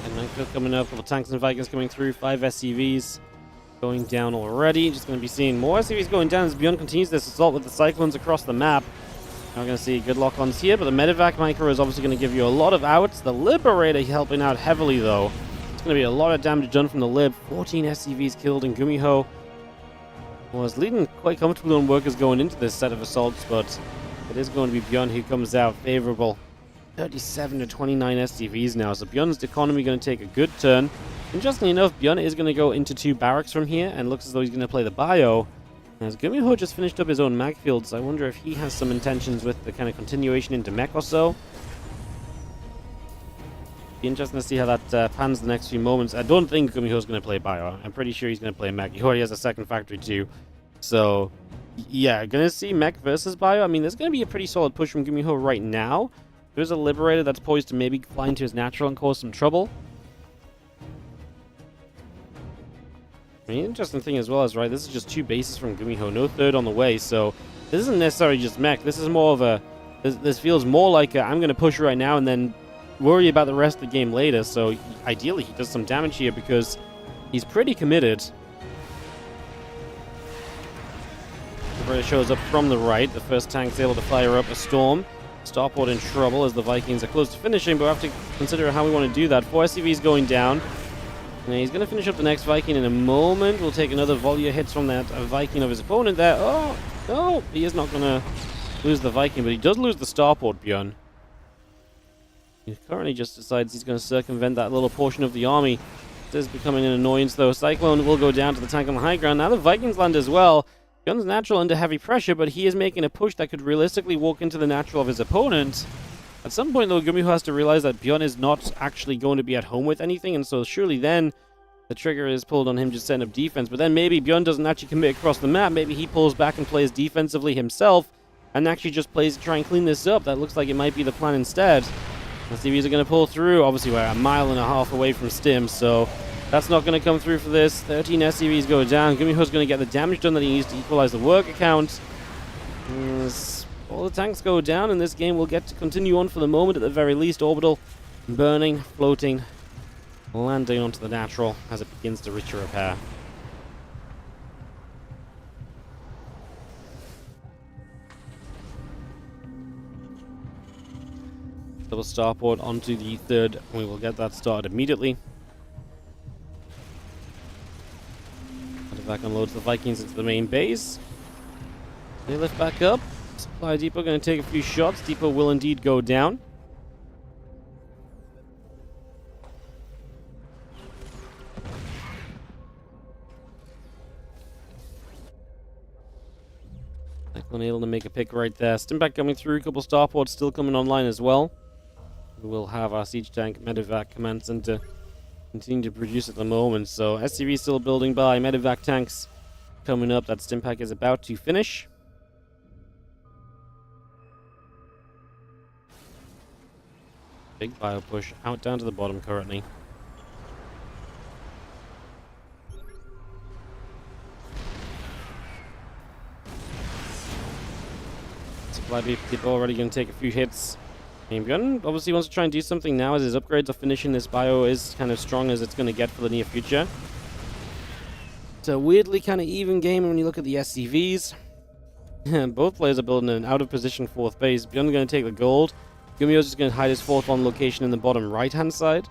And Magfield coming up, a couple tanks and Vikings coming through, 5 SCVs. Going down already. Just going to be seeing more SCVs going down as ByuN continues this assault with the Cyclones across the map. Now we're going to see good lock-ons here, but the medevac micro is obviously going to give you a lot of outs. The Liberator helping out heavily, though. It's going to be a lot of damage done from the Lib. 14 SCVs killed in Gumiho. Was leading quite comfortably on workers going into this set of assaults, but it is going to be ByuN who comes out favorable. 37 to 29 SCVs now, so ByuN's economy going to take a good turn. Interestingly enough, ByuN is going to go into 2 barracks from here, and looks as though he's going to play the bio. As Gumiho just finished up his own Magfield, so I wonder if he has some intentions with the kind of continuation into mech or so. Be interesting to see how that pans the next few moments. I don't think Gumiho's going to play bio. I'm pretty sure he's going to play mech. He already has a second factory too, so Yeah, gonna see Mech versus Bio. I mean, there's gonna be a pretty solid push from Gumiho right now. There's a Liberator that's poised to maybe fly into his natural and cause some trouble. I mean, interesting thing as well is, right, this is just 2 bases from Gumiho, no third on the way, so this isn't necessarily just mech. This is more of a... This feels more like I'm going to push right now and then worry about the rest of the game later, so ideally he does some damage here because he's pretty committed. Liberator shows up from the right. The first tank's able to fire up a Storm. Starport in trouble as the Vikings are close to finishing, but we have to consider how we want to do that. 4 SCVs going down. And he's going to finish up the next Viking in a moment. We'll take another volley of hits from that Viking of his opponent there. Oh, no, he is not going to lose the Viking, but he does lose the Starport, ByuN. He currently just decides he's going to circumvent that little portion of the army. This is becoming an annoyance, though. Cyclone will go down to the tank on the high ground. Now the Vikings land as well. ByuN's natural under heavy pressure, but he is making a push that could realistically walk into the natural of his opponent. At some point, though, Gumiho has to realize that ByuN is not actually going to be at home with anything, and so surely then the trigger is pulled on him just setting up defense. But then maybe ByuN doesn't actually commit across the map. Maybe he pulls back and plays defensively himself and actually just plays to try and clean this up. That looks like it might be the plan instead. Let's see if he's going to pull through. Obviously, we're a mile and a half away from Stim, so that's not going to come through for this. 13 SCVs go down. Gumiho's going to get the damage done that he needs to equalize the work account. All the tanks go down, and this game will get to continue on for the moment at the very least. Orbital burning, floating, landing onto the natural as it begins to reach a repair. Double starport onto the third. We will get that started immediately. Back unloads the Vikings into the main base. They lift back up. Supply depot going to take a few shots. Depot will indeed go down. Cyclone able to make a pick right there. Stimpak coming through. A couple starports still coming online as well. We will have our siege tank medevac commencing to continue to produce at the moment. So SCV still building by. Medevac tanks coming up. That Stimpak is about to finish. Big bio push out down to the bottom currently. Supply depot already going to take a few hits. ByuN obviously wants to try and do something now as his upgrades are finishing. This bio is kind of strong as it's going to get for the near future. It's a weirdly kind of even game when you look at the SCVs. Both players are building an out of position 4th base. ByuN going to take the gold. Gumiho's just going to hide his 4th on location in the bottom right hand side.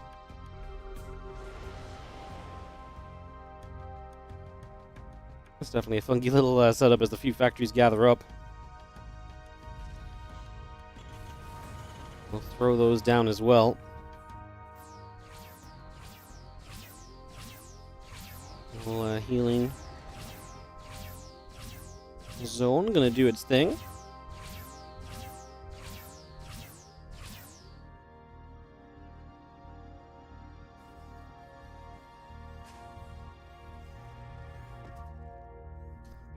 It's definitely a funky little setup as the few factories gather up. We'll throw those down as well. Healing zone gonna do its thing.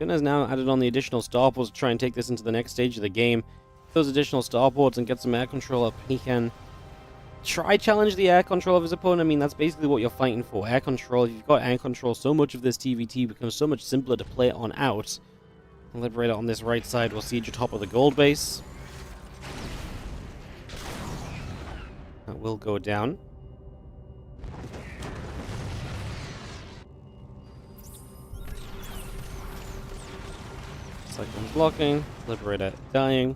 ByuN has now added on the additional starports to try and take this into the next stage of the game. Those additional starports and get some air control up. He can try challenge the air control of his opponent. I mean, that's basically what you're fighting for. Air control. If you've got air control, so much of this TVT becomes so much simpler to play on out. Liberator on this right side will siege atop of the gold base. That will go down. Cyclone's blocking. Liberator dying.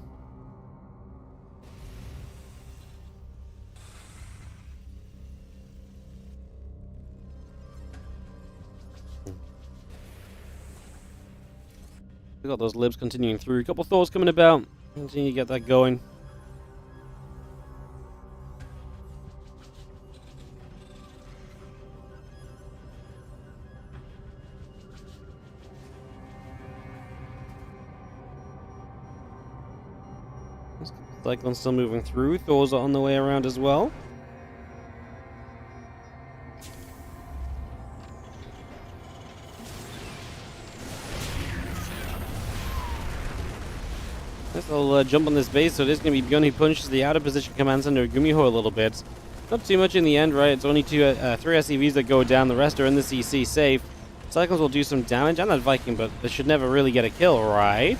We got those libs continuing through. A couple Thors coming about. Continue to get that going. Cyclone's still moving through. Thors are on the way around as well. Nice little jump on this base, so it is going to be ByuN who punches the out of position command center Gumiho a little bit. Not too much in the end, right? It's only three SCVs that go down. The rest are in the CC safe. Cyclones will do some damage and that Viking, but they should never really get a kill, right?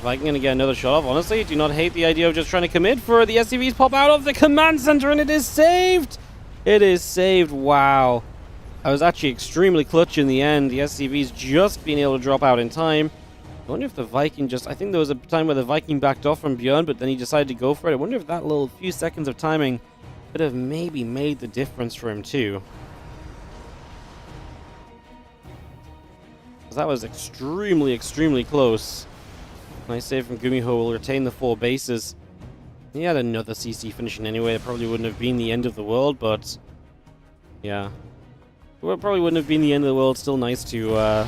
Viking going to get another shot off. Honestly, do not hate the idea of just trying to commit for the SCVs pop out of the command center, and it is saved! It is saved. Wow. I was actually extremely clutch in the end. The SCVs just being able to drop out in time. I wonder if the Viking just... I think there was a time where the Viking backed off from ByuN, but then he decided to go for it. I wonder if that little few seconds of timing could have maybe made the difference for him too. Because that was extremely, extremely close. Nice save from Gumiho. Will retain the 4 bases. He had another CC finishing anyway. It probably wouldn't have been the end of the world, but... yeah. Well, it probably wouldn't have been the end of the world. Still nice to...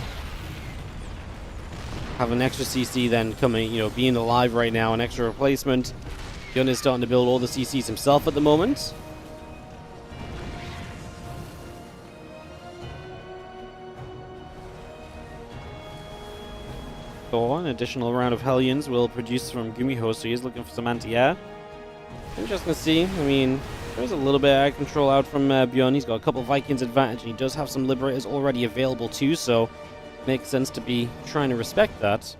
have an extra CC then coming, you know, being alive right now, an extra replacement. ByuN is starting to build all the CCs himself at the moment. So an additional round of Hellions will produce from Gumiho, so he's looking for some anti-air. Interesting to see. I mean, there's a little bit of air control out from ByuN. He's got a couple of Vikings advantage, and he does have some Liberators already available too, so makes sense to be trying to respect that.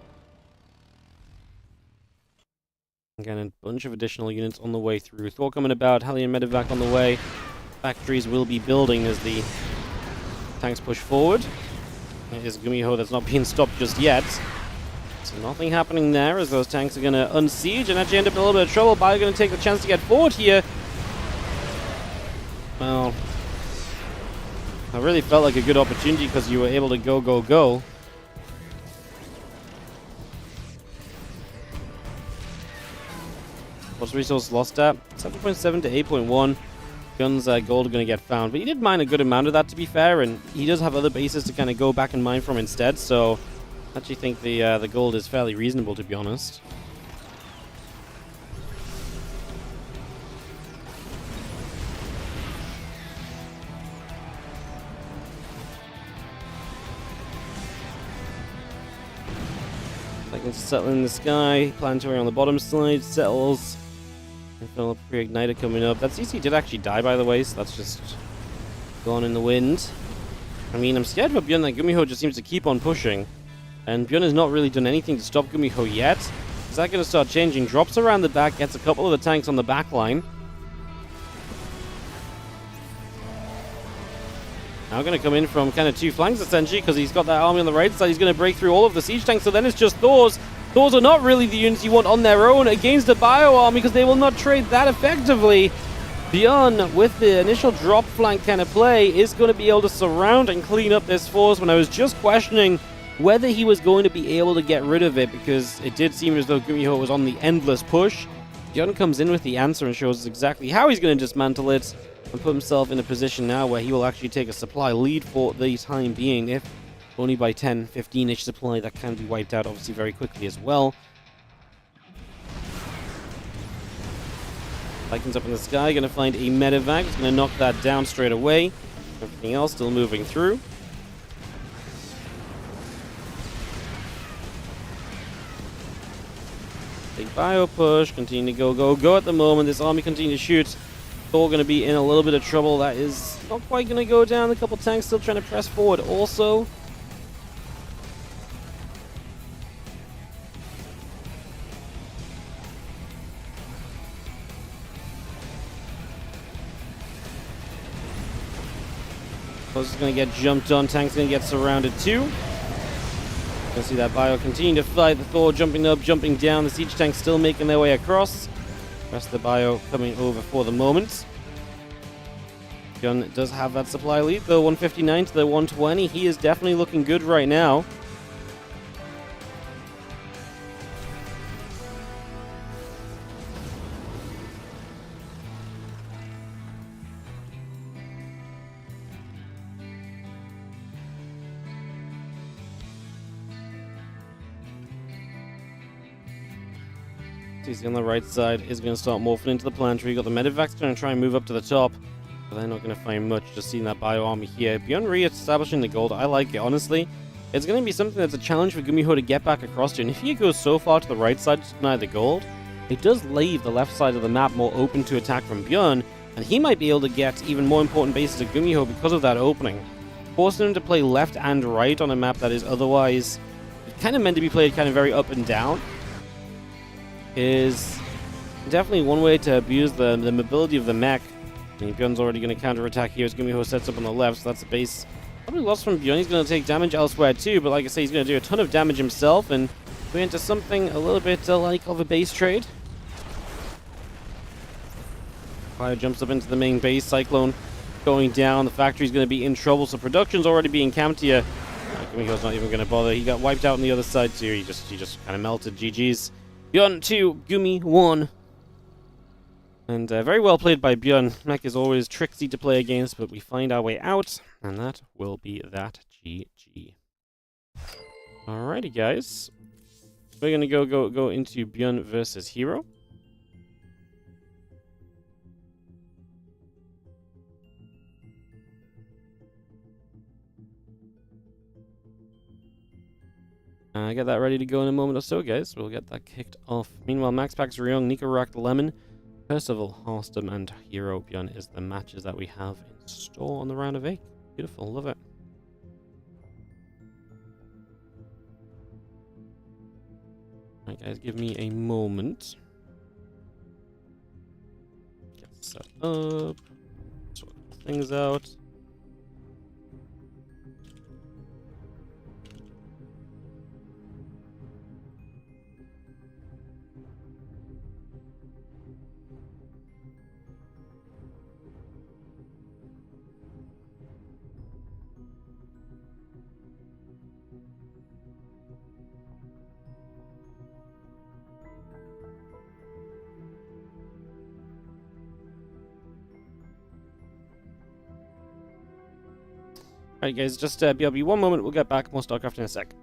Again, a bunch of additional units on the way through. Thor coming about, Hellion Medevac on the way. Factories will be building as the tanks push forward. It is Gumiho that's not being stopped just yet. So nothing happening there as those tanks are going to unsiege and actually end up in a little bit of trouble. ByuN going to take the chance to get forward here. Well... I really felt like a good opportunity because you were able to go. What's resource lost at? 7.7 to 8.1. ByuN's gold are going to get found. But he did mine a good amount of that, to be fair, and he does have other bases to kind of go back and mine from instead, so I actually think the gold is fairly reasonable, to be honest. Settle in the sky, planetary on the bottom side, settles. Infinite pre-igniter coming up. That CC did actually die, by the way, so that's just gone in the wind. I mean, I'm scared for ByuN that Gumiho just seems to keep on pushing. And ByuN has not really done anything to stop Gumiho yet. Is that going to start changing? Drops around the back, gets a couple of the tanks on the back line. Now going to come in from kind of 2 flanks, essentially, because he's got that army on the right side. He's going to break through all of the siege tanks, so then it's just Thors. Thors are not really the units you want on their own against the Bio army, because they will not trade that effectively. ByuN, with the initial drop flank kind of play, is going to be able to surround and clean up this force when I was just questioning whether he was going to be able to get rid of it, because it did seem as though Gumiho was on the endless push. ByuN comes in with the answer and shows us exactly how he's going to dismantle it. And put himself in a position now where he will actually take a supply lead for the time being, if only by 10, 15-ish supply that can be wiped out obviously very quickly as well. Vikings up in the sky, going to find a medevac, he's going to knock that down straight away. Everything else still moving through. Big bio push, continue to go at the moment. This army continue to shoot. Thor going to be in a little bit of trouble. That is not quite going to go down. A couple tanks still trying to press forward also. Thor's is going to get jumped on. Tank's going to get surrounded too. You can see that bio continue to fight. The Thor jumping up, jumping down. The siege tanks still making their way across. Rest of the bio coming over for the moment. ByuN does have that supply lead though, 159 to the 120. He is definitely looking good right now. He's on the right side, is going to start morphing into the planetary. You got the medevac's going to try and move up to the top, but they're not going to find much. Just seeing that bio army here. ByuN re-establishing the gold, I like it, honestly. it's going to be something that's a challenge for Gumiho to get back across to. And if he goes so far to the right side to deny the gold, it does leave the left side of the map more open to attack from ByuN, and he might be able to get even more important bases to Gumiho because of that opening. Forcing him to play left and right on a map that is otherwise kind of meant to be played kind of very up and down is definitely one way to abuse the mobility of the mech. ByuN's already going to counterattack here as Gumiho sets up on the left, so that's a base probably lost from ByuN. He's going to take damage elsewhere too, but like I say, he's going to do a ton of damage himself and go into something a little bit like of a base trade. Fire jumps up into the main base. Cyclone going down. The factory's going to be in trouble, so production's already being camped here. Gumiho's not even going to bother. He got wiped out on the other side too. He just kind of melted. GG's. ByuN 2, Gumi 1. And very well played by ByuN. Mech is always tricksy to play against, but we find our way out, and that will be that. GG. Alrighty, guys. We're going to go into ByuN versus Hero. Get that ready to go in a moment or so, guys. We'll get that kicked off. Meanwhile, MaxPax, Ryong, Nico Racked, Lemon, Percival, Harstem, and Hero ByuN is the matches that we have in store on the round of 8. Beautiful, love it. Alright, guys, give me a moment. Get set up. Sort things out. Alright guys, just BRB one moment, we'll get back, more StarCraft in a sec.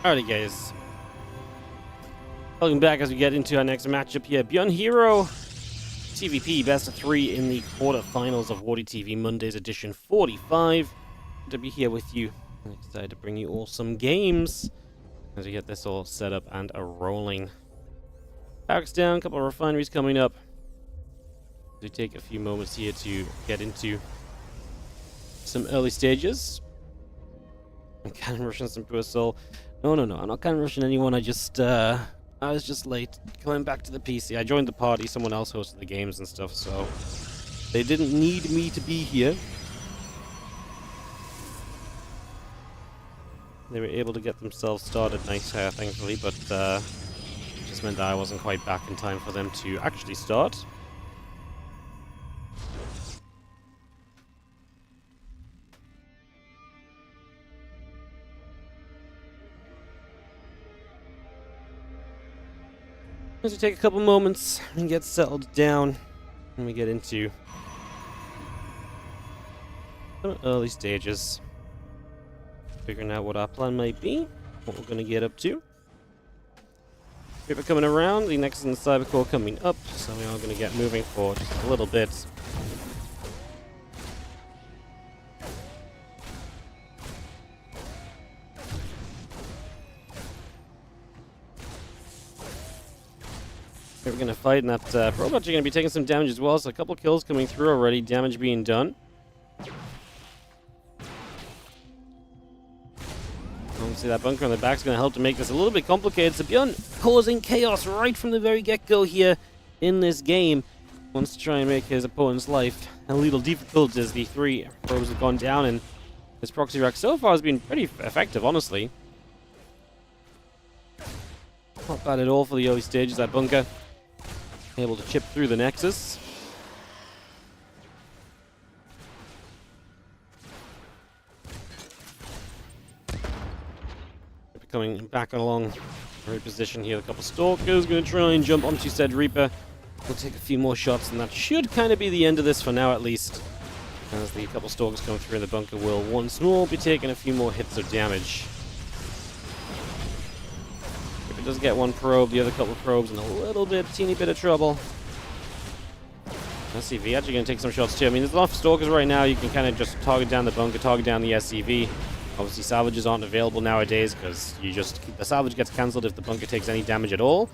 Alrighty, guys. Welcome back as we get into our next matchup here. ByuN Hero TVP best of 3 in the quarterfinals of WardiTV Mondays edition 45. To be here with you. I'm excited to bring you all some games as we get this all set up and rolling. Barracks down, a couple of refineries coming up. We take a few moments here to get into some early stages. I'm kind of rushing some poor soul. No, I'm not kind of rushing anyone. I was just late coming back to the PC. I joined the party. Someone else hosted the games and stuff, so they didn't need me to be here. They were able to get themselves started nice, thankfully, but it just meant that I wasn't quite back in time for them to actually start. As we take a couple moments and get settled down, and we get into some early stages, figuring out what our plan might be, what we're going to get up to. Reaper coming around, the Nexus and the Cybercore coming up, so we are going to get moving for just a little bit. We're going to fight, and that probe actually going to be taking some damage as well, so a couple kills coming through already, damage being done. Obviously that bunker on the back is going to help to make this a little bit complicated. So ByuN causing chaos right from the very get-go here in this game. Wants to try and make his opponent's life a little difficult as the 3 probes have gone down, and his proxy rack so far has been pretty effective, honestly. Not bad at all for the early stages, that bunker. Able to chip through the Nexus. Coming back along right position here. A couple Stalkers going to try and jump onto said Reaper. We'll take a few more shots, and that should kind of be the end of this for now, at least. As the couple Stalkers come through in the bunker will once more be taking a few more hits of damage. If it does get one probe, the other couple of probes in a little bit, teeny bit of trouble. SCV actually going to take some shots too. I mean, there's enough Stalkers right now. You can kind of just target down the bunker, target down the SCV. Obviously, salvages aren't available nowadays because the salvage gets cancelled if the bunker takes any damage at all.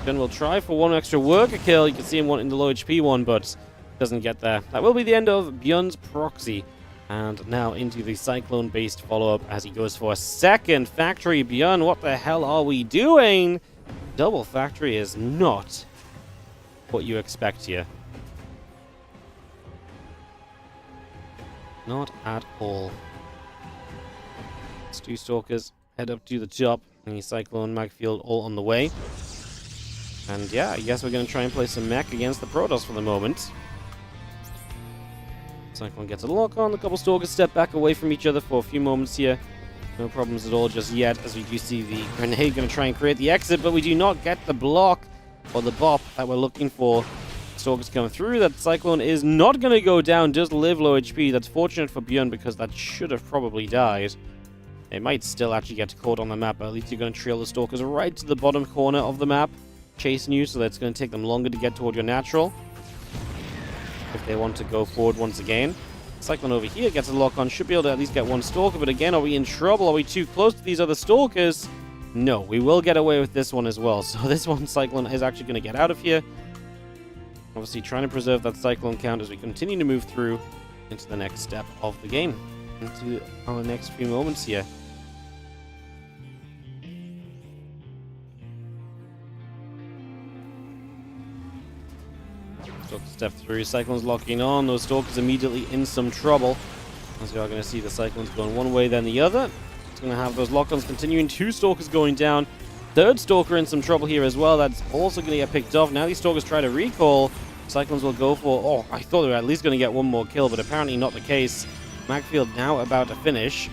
ByuN will try for one extra worker kill. You can see him wanting the low HP one, but doesn't get there. That will be the end of ByuN's proxy. And now into the Cyclone-based follow-up as he goes for a second factory. ByuN, what the hell are we doing? Double factory is not what you expect here. Not at all. 2 Stalkers head up to the top, and the Cyclone mag field all on the way. And yeah, I guess we're going to try and play some mech against the Protoss for the moment. Cyclone gets a lock on, a couple Stalkers step back away from each other for a few moments here. No problems at all just yet, as we do see the grenade going to try and create the exit, but we do not get the block or the bop that we're looking for. Stalkers come through. That Cyclone is not going to go down, does live low HP. That's fortunate for ByuN because that should have probably died. They might still actually get caught on the map, but at least you're going to trail the Stalkers right to the bottom corner of the map, chasing you, so that's going to take them longer to get toward your natural if they want to go forward once again. Cyclone over here gets a lock on, should be able to at least get one Stalker, but again, are we in trouble? Are we too close to these other Stalkers? No, we will get away with this one as well. So this one, Cyclone is actually going to get out of here. Obviously trying to preserve that Cyclone count as we continue to move through into the next step of the game, into our next few moments here. Step through, Cyclone's locking on, those Stalkers immediately in some trouble. As we are going to see the Cyclones going one way then the other. It's going to have those lock-ons continuing, 2 Stalkers going down. 3rd Stalker in some trouble here as well, that's also going to get picked off. Now these Stalkers try to recall, Cyclones will go for, oh, I thought they were at least going to get one more kill, but apparently not the case. Magfield now about to finish.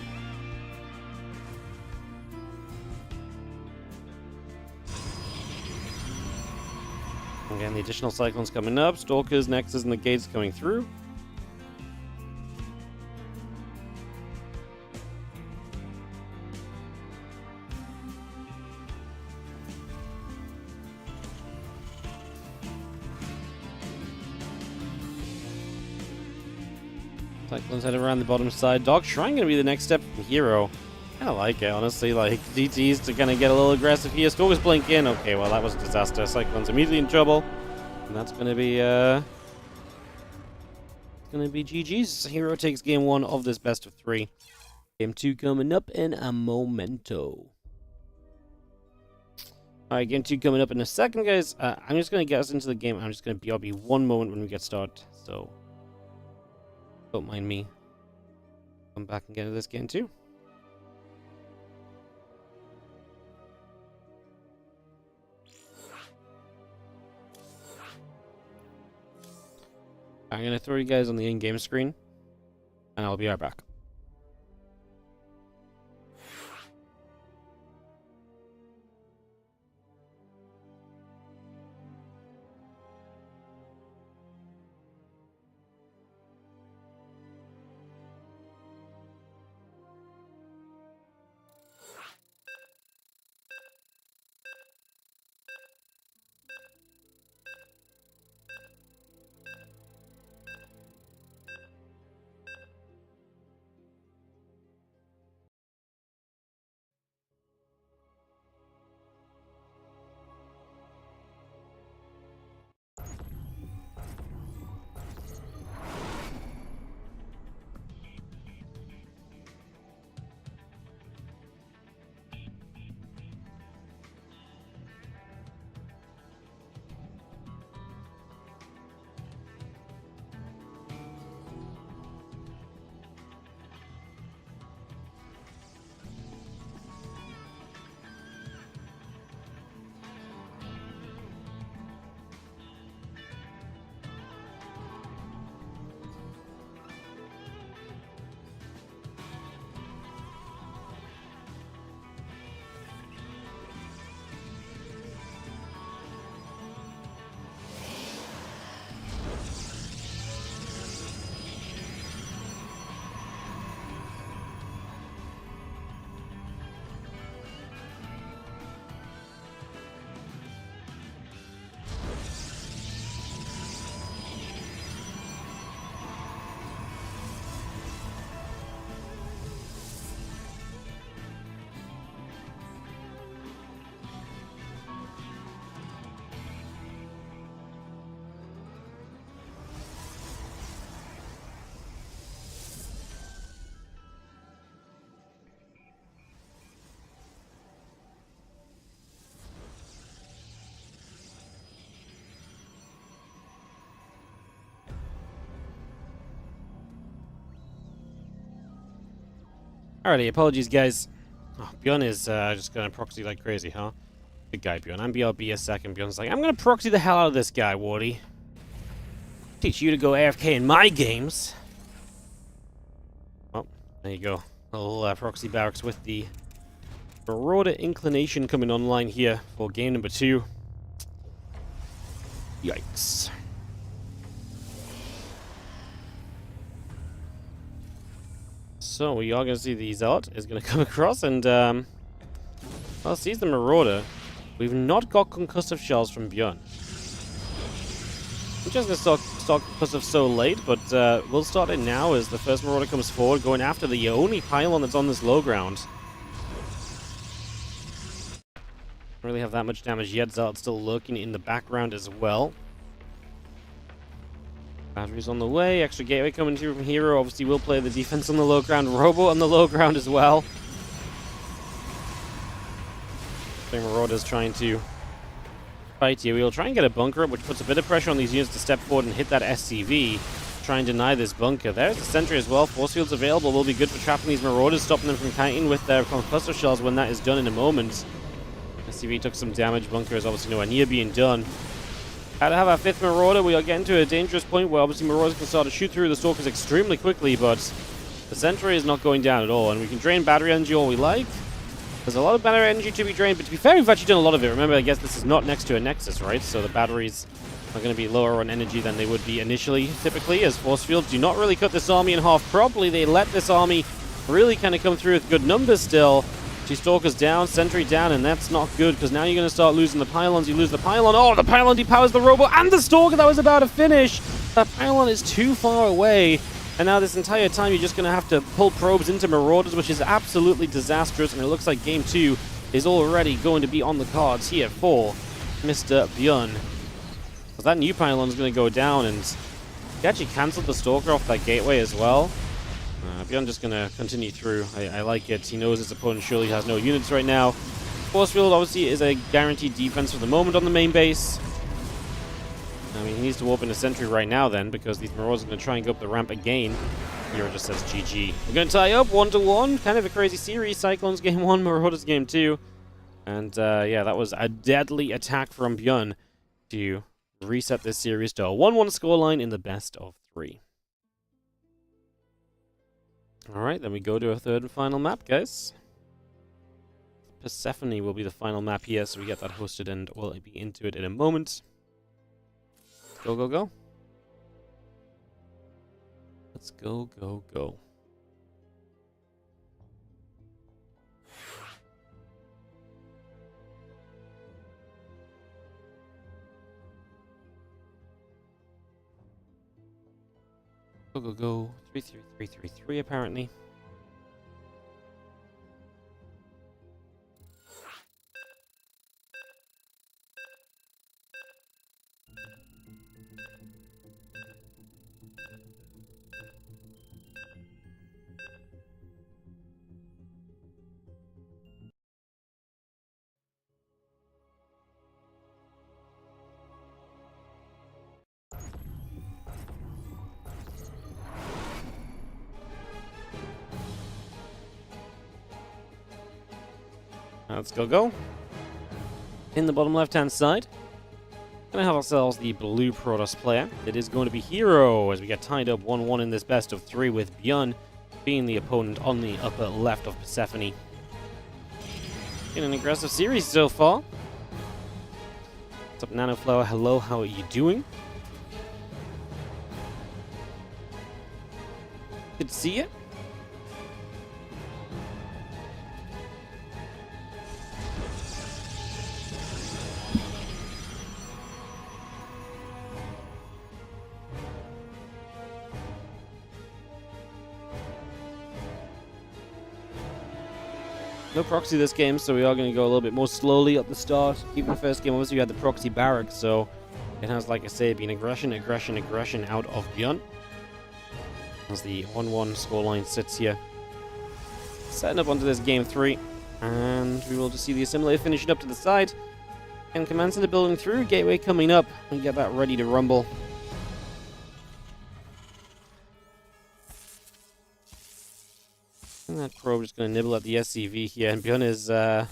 Again, the additional Cyclones coming up. Stalkers, Nexus, and the gates coming through. Cyclone's head around the bottom side. Dog Shrine gonna be the next step from Hero. I like it, honestly. Like, DT's to kind of get a little aggressive here. Stalkers blink in. Okay, well, that was a disaster. Cyclone's immediately in trouble. And that's gonna be, GG's. Hero takes game 1 of this best of 3. Game 2 coming up in a momento. Alright, game 2 coming up in a second, guys. I'm just going to get us into the game. I'm just going to BRB one moment when we get started. So, don't mind me. Come back and get into this game too. I'm going to throw you guys on the in-game screen. And I'll be right back. Alrighty, apologies, guys. Oh, ByuN is just gonna proxy like crazy, huh? Good guy, ByuN. I'm BRB a second. ByuN's like, I'm gonna proxy the hell out of this guy, Wardy. Teach you to go AFK in my games. Oh, there you go. A little proxy barracks with the Marauder inclination coming online here for game number 2. Yikes. So we are going to see the Zealot is going to come across and, well, sees the Marauder. We've not got concussive shells from ByuN. I'm just going to start concussive so late, but we'll start it now as the first Marauder comes forward, going after the only pylon that's on this low ground. Don't really have that much damage yet. Zealot still lurking in the background as well. Batteries on the way, extra gateway coming through from Hero. Obviously will play the defense on the low ground, Robo on the low ground as well. Marauder's trying to fight here. We'll try and get a bunker up, which puts a bit of pressure on these units to step forward and hit that SCV. Try and deny this bunker. There's the sentry as well. Force fields available will be good for trapping these Marauders, stopping them from kiting with their concussive shells when that is done in a moment. SCV took some damage. Bunker is obviously nowhere near being done. How to have our 5th Marauder. We are getting to a dangerous point where obviously Marauders can start to shoot through the Stalkers extremely quickly, but the sentry is not going down at all, and we can drain battery energy all we like. There's a lot of battery energy to be drained, but to be fair, we've actually done a lot of it. Remember, I guess this is not next to a Nexus, right? So the batteries are going to be lower on energy than they would be initially, typically, as force fields do not really cut this army in half properly. They let this army really kind of come through with good numbers still. Two Stalkers down, sentry down, and that's not good, because now you're going to start losing the pylons. You lose the pylon. Oh, the pylon depowers the Robo and the Stalker that was about to finish. That pylon is too far away, And now this entire time you're just going to have to pull probes into Marauders, which is absolutely disastrous. And it looks like Game 2 is already going to be on the cards here for Mr. ByuN. Because that new pylon is going to go down, and he actually cancelled the Stalker off that gateway as well. ByuN just going to continue through. I like it. He knows his opponent surely has no units right now. Force Field obviously is a guaranteed defense for the moment on the main base. I mean, he needs to warp in a sentry right now then, because these Marauders are going to try and go up the ramp again. Hero just says GG. We're going to tie up 1-1. Kind of a crazy series. Cyclones game 1, Marauders game 2. And yeah, that was a deadly attack from ByuN to reset this series to a 1-1 scoreline in the best of 3. Alright, then we go to a third and final map, guys. Persephone will be the final map here, so we get that hosted, and we'll be into it in a moment. Go, go, go. Let's go, go, go. Go, go, go. 33333 apparently. Let's go, go. In the bottom left-hand side, gonna have ourselves the blue Protoss player. It is going to be Hero, as we get tied up 1-1 in this best of 3, with ByuN being the opponent on the upper left of Persephone. In an aggressive series so far. What's up, Nanoflower? Hello, how are you doing? Good to see you. No proxy this game, so we are going to go a little bit more slowly at the start. Even the first game, obviously, we had the proxy barracks, so it has, like I say, been aggression, aggression, aggression out of ByuN. As the 1-1 scoreline sits here. Setting up onto this game 3, and we will just see the assimilator finishing up to the side. And Command Center building through, gateway coming up, and get that ready to rumble. And that probe is going to nibble at the SCV here, and ByuN is, yeah,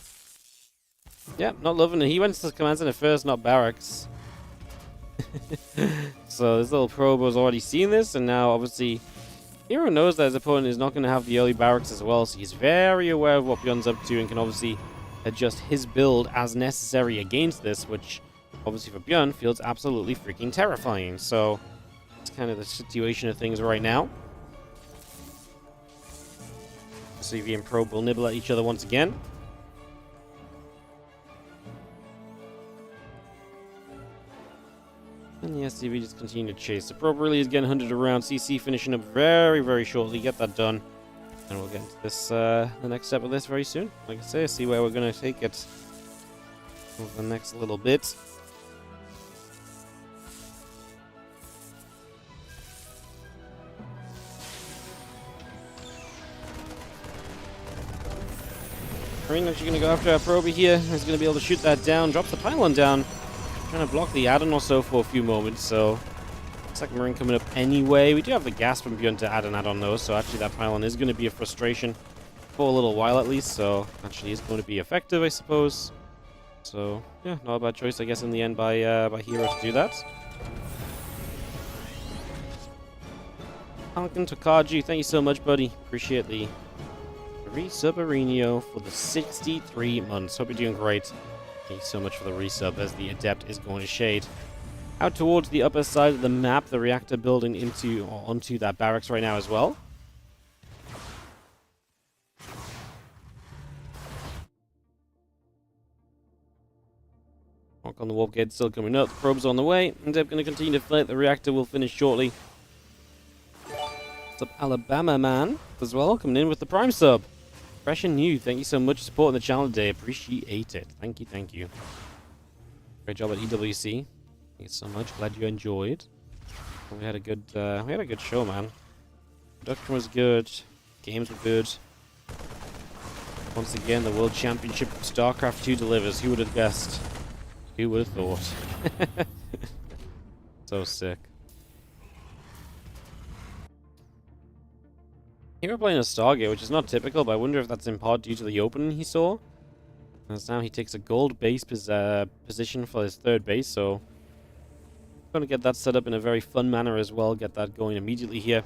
not loving it. He went to Command Center first, not barracks. So this little probe was already seeing this, and now obviously Hero knows that his opponent is not going to have the early barracks as well, so he's very aware of what ByuN's up to and can obviously adjust his build as necessary against this, which obviously for ByuN feels absolutely freaking terrifying. So it's kind of the situation of things right now. CV and Probe will nibble at each other once again. And the SCV just continue to chase. The Probe really is getting hunted around. CC finishing up very, very shortly. Get that done. And we'll get into this, the next step of this very soon. Like I say, see where we're going to take it over the next little bit. Marine actually going to go after our Probe here. He's going to be able to shoot that down. Drops the pylon down. Trying to block the add-on or so for a few moments, so looks like Marine coming up anyway. We do have the gas from ByuN to add an add-on though, so actually that pylon is going to be a frustration for a little while at least, so actually is going to be effective, I suppose. So yeah, not a bad choice, I guess, in the end by Hero to do that. Falcon Tokaju, thank you so much, buddy. Appreciate the resub for the 63 months. Hope you're doing great. Thank you so much for the resub, as the Adept is going to shade out towards the upper side of the map, the reactor building into or onto that barracks right now as well. Walk on the warp gate still coming up. The Probe's on the way. And they're going to continue to fight. The reactor will finish shortly. What's up, Alabama man? As well, coming in with the Prime sub. Fresh and new. Thank you so much for supporting the channel today. Appreciate it. Thank you, thank you. Great job at EWC. Thank you so much. Glad you enjoyed. We had a good show, man. Production was good. Games were good. Once again, the World Championship of StarCraft 2 delivers. Who would have guessed? Who would have thought? So sick. Here we're playing a Stargate, which is not typical, but I wonder if that's in part due to the opening he saw. As now he takes a gold base position for his third base, so going to get that set up in a very fun manner as well. Get that going immediately here.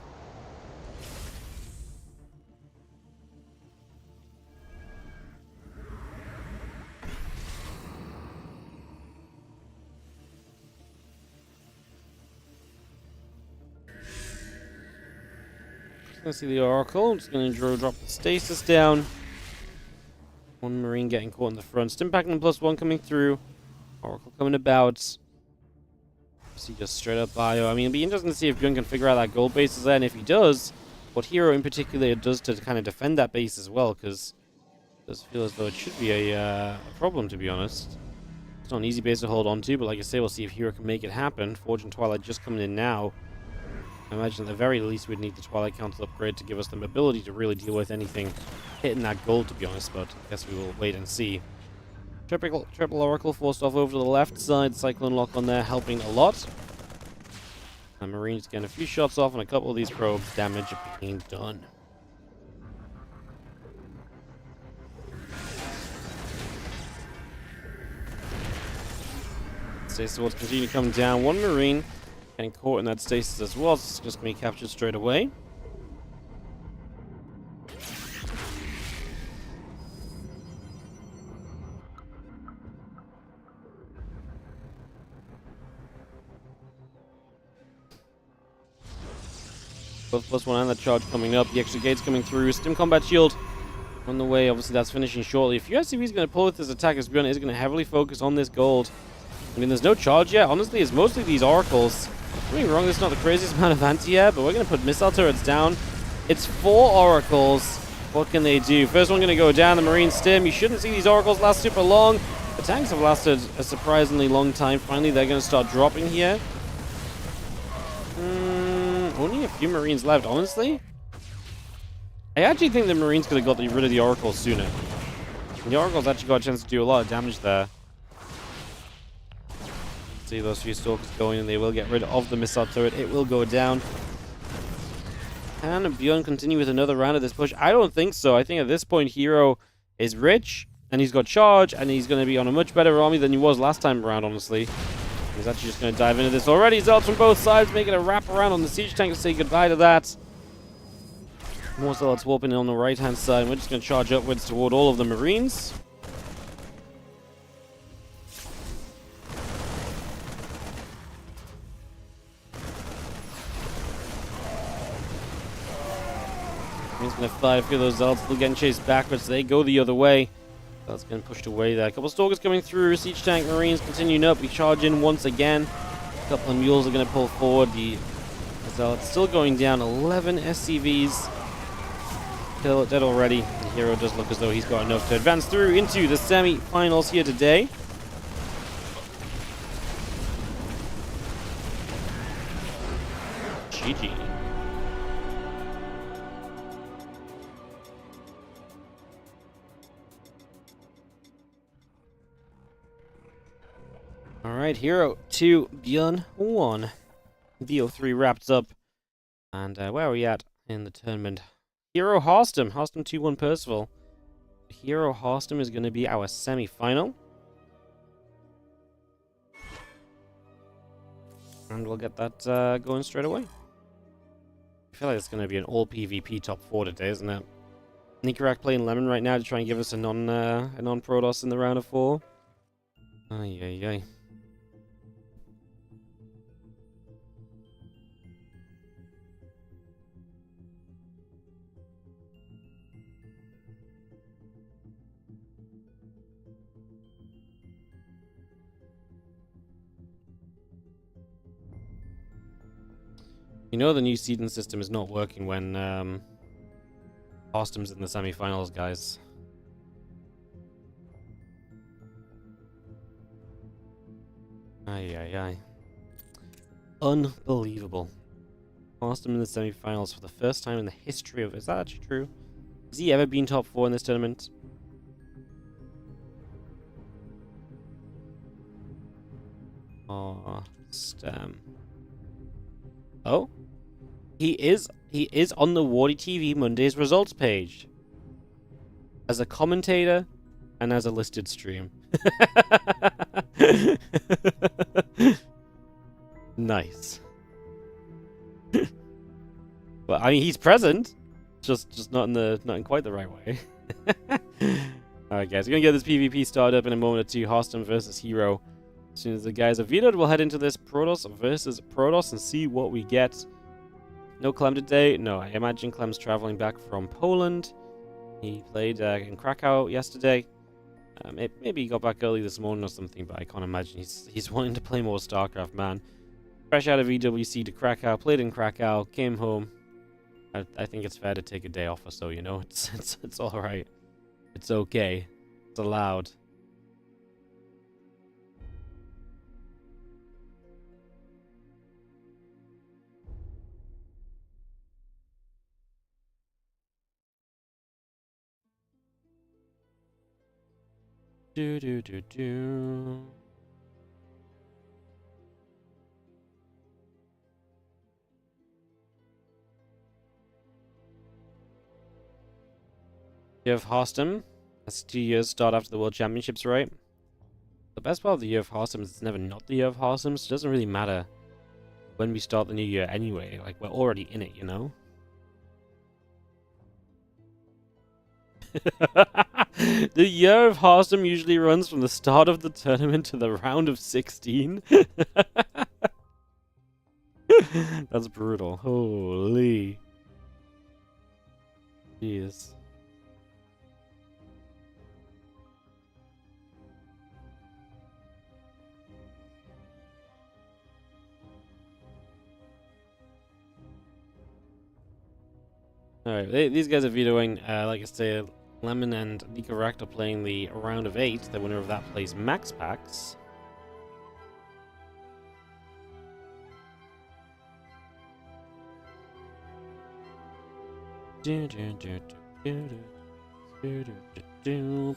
Let's see the Oracle. Just going to drop the stasis down. One Marine getting caught in the front. Stim packing +1 coming through. Oracle coming about. See, just straight up bio. I mean, it'd be interesting to see if ByuN can figure out that gold base is there, and if he does, what hero in particular it does to kind of defend that base as well, because it does feel as though it should be a problem, to be honest. It's not an easy base to hold on to, but like I say, we'll see if hero can make it happen. Forge and Twilight just coming in now. I imagine at the very least we'd need the Twilight Council upgrade to give us the ability to really deal with anything hitting that gold, to be honest, but I guess we will wait and see. Triple Oracle forced off over to the left side. Cyclone lock on there helping a lot. And Marines getting a few shots off, and a couple of these probes damage being done. Stasis Swords continue to come down. One Marine getting caught in that stasis as well. It's just going to be captured straight away. Both +1 and that charge coming up. The extra gates coming through. Stim combat shield on the way. Obviously, that's finishing shortly. If USCV is going to pull with this attack, as ByuN is going to heavily focus on this gold. I mean, there's no charge yet. Honestly, it's mostly these oracles. Don't get me wrong, this is not the craziest amount of anti-air, but we're going to put missile turrets down. It's 4 oracles. What can they do? First one going to go down, the Marine Stim. You shouldn't see these oracles last super long. The tanks have lasted a surprisingly long time. Finally, they're going to start dropping here. Only a few Marines left, honestly. I actually think the Marines could have got rid of the oracles sooner. The oracles actually got a chance to do a lot of damage there. See those few stalkers going, and they will get rid of the missile turret. It will go down. Can ByuN continue with another round of this push? I don't think so. I think at this point, Hero is rich, and he's got charge, and he's going to be on a much better army than he was last time around, honestly. He's actually just going to dive into this already. Zealots from both sides, making a wrap around on the siege tank to say goodbye to that. More Zealots warping in on the right-hand side. We're just going to charge upwards toward all of the Marines. He's going to fly a few of those Zealots. Still getting chased backwards. They go the other way. That's getting pushed away there. A couple of Stalkers coming through. Siege tank Marines continuing up. We charge in once again. A couple of Mules are going to pull forward. The Zealots still going down. 11 SCVs. Dead already. The Hero does look as though he's got enough to advance through into the semi-finals here today. GG. Alright, Hero 2, ByuN 1. VO3 wrapped up. And where are we at in the tournament? Hero Harstem. Harstem 2-1 Percival. Hero Harstem is going to be our semi-final. And we'll get that going straight away. I feel like it's going to be an all PvP top 4 today, isn't it? Nikarak playing Lemon right now to try and give us a non-Protoss in the round of 4. Ay, ay, ay. You know the new seeding system is not working when Harstem's in the semifinals, guys. Ay, ay, ay. Unbelievable. Harstem in the semifinals for the first time in the history of... Is that actually true? Has he ever been top 4 in this tournament? Harstem. Oh? He is on the WardiTV Monday's results page. As a commentator and as a listed stream. Nice. Well, I mean, he's present, just not in quite the right way. Alright, guys, we're gonna get this PvP started up in a moment or two. Harstem versus Hero. As soon as the guys are vetoed, we'll head into this Protoss versus Protoss and see what we get. No Clem today. No, I imagine Clem's traveling back from Poland. He played in Krakow yesterday. Maybe he got back early this morning or something, but I can't imagine he's wanting to play more StarCraft, man. Fresh out of EWC to Krakow, played in Krakow, came home. I think it's fair to take a day off or so, you know? It's alright. It's okay. It's allowed. Do do do do. You have Harstem. That's 2 years start after the World Championships, right? The best part of the year of Harstem is it's never not the year of Harstem, so it doesn't really matter when we start the new year anyway. Like, we're already in it, you know? The year of Harstem usually runs from the start of the tournament to the round of 16. That's brutal. Holy. Jeez. Alright, these guys are vetoing, like I say, Lemon and Nicorrect are playing the round of 8. The winner of that plays MaxPax.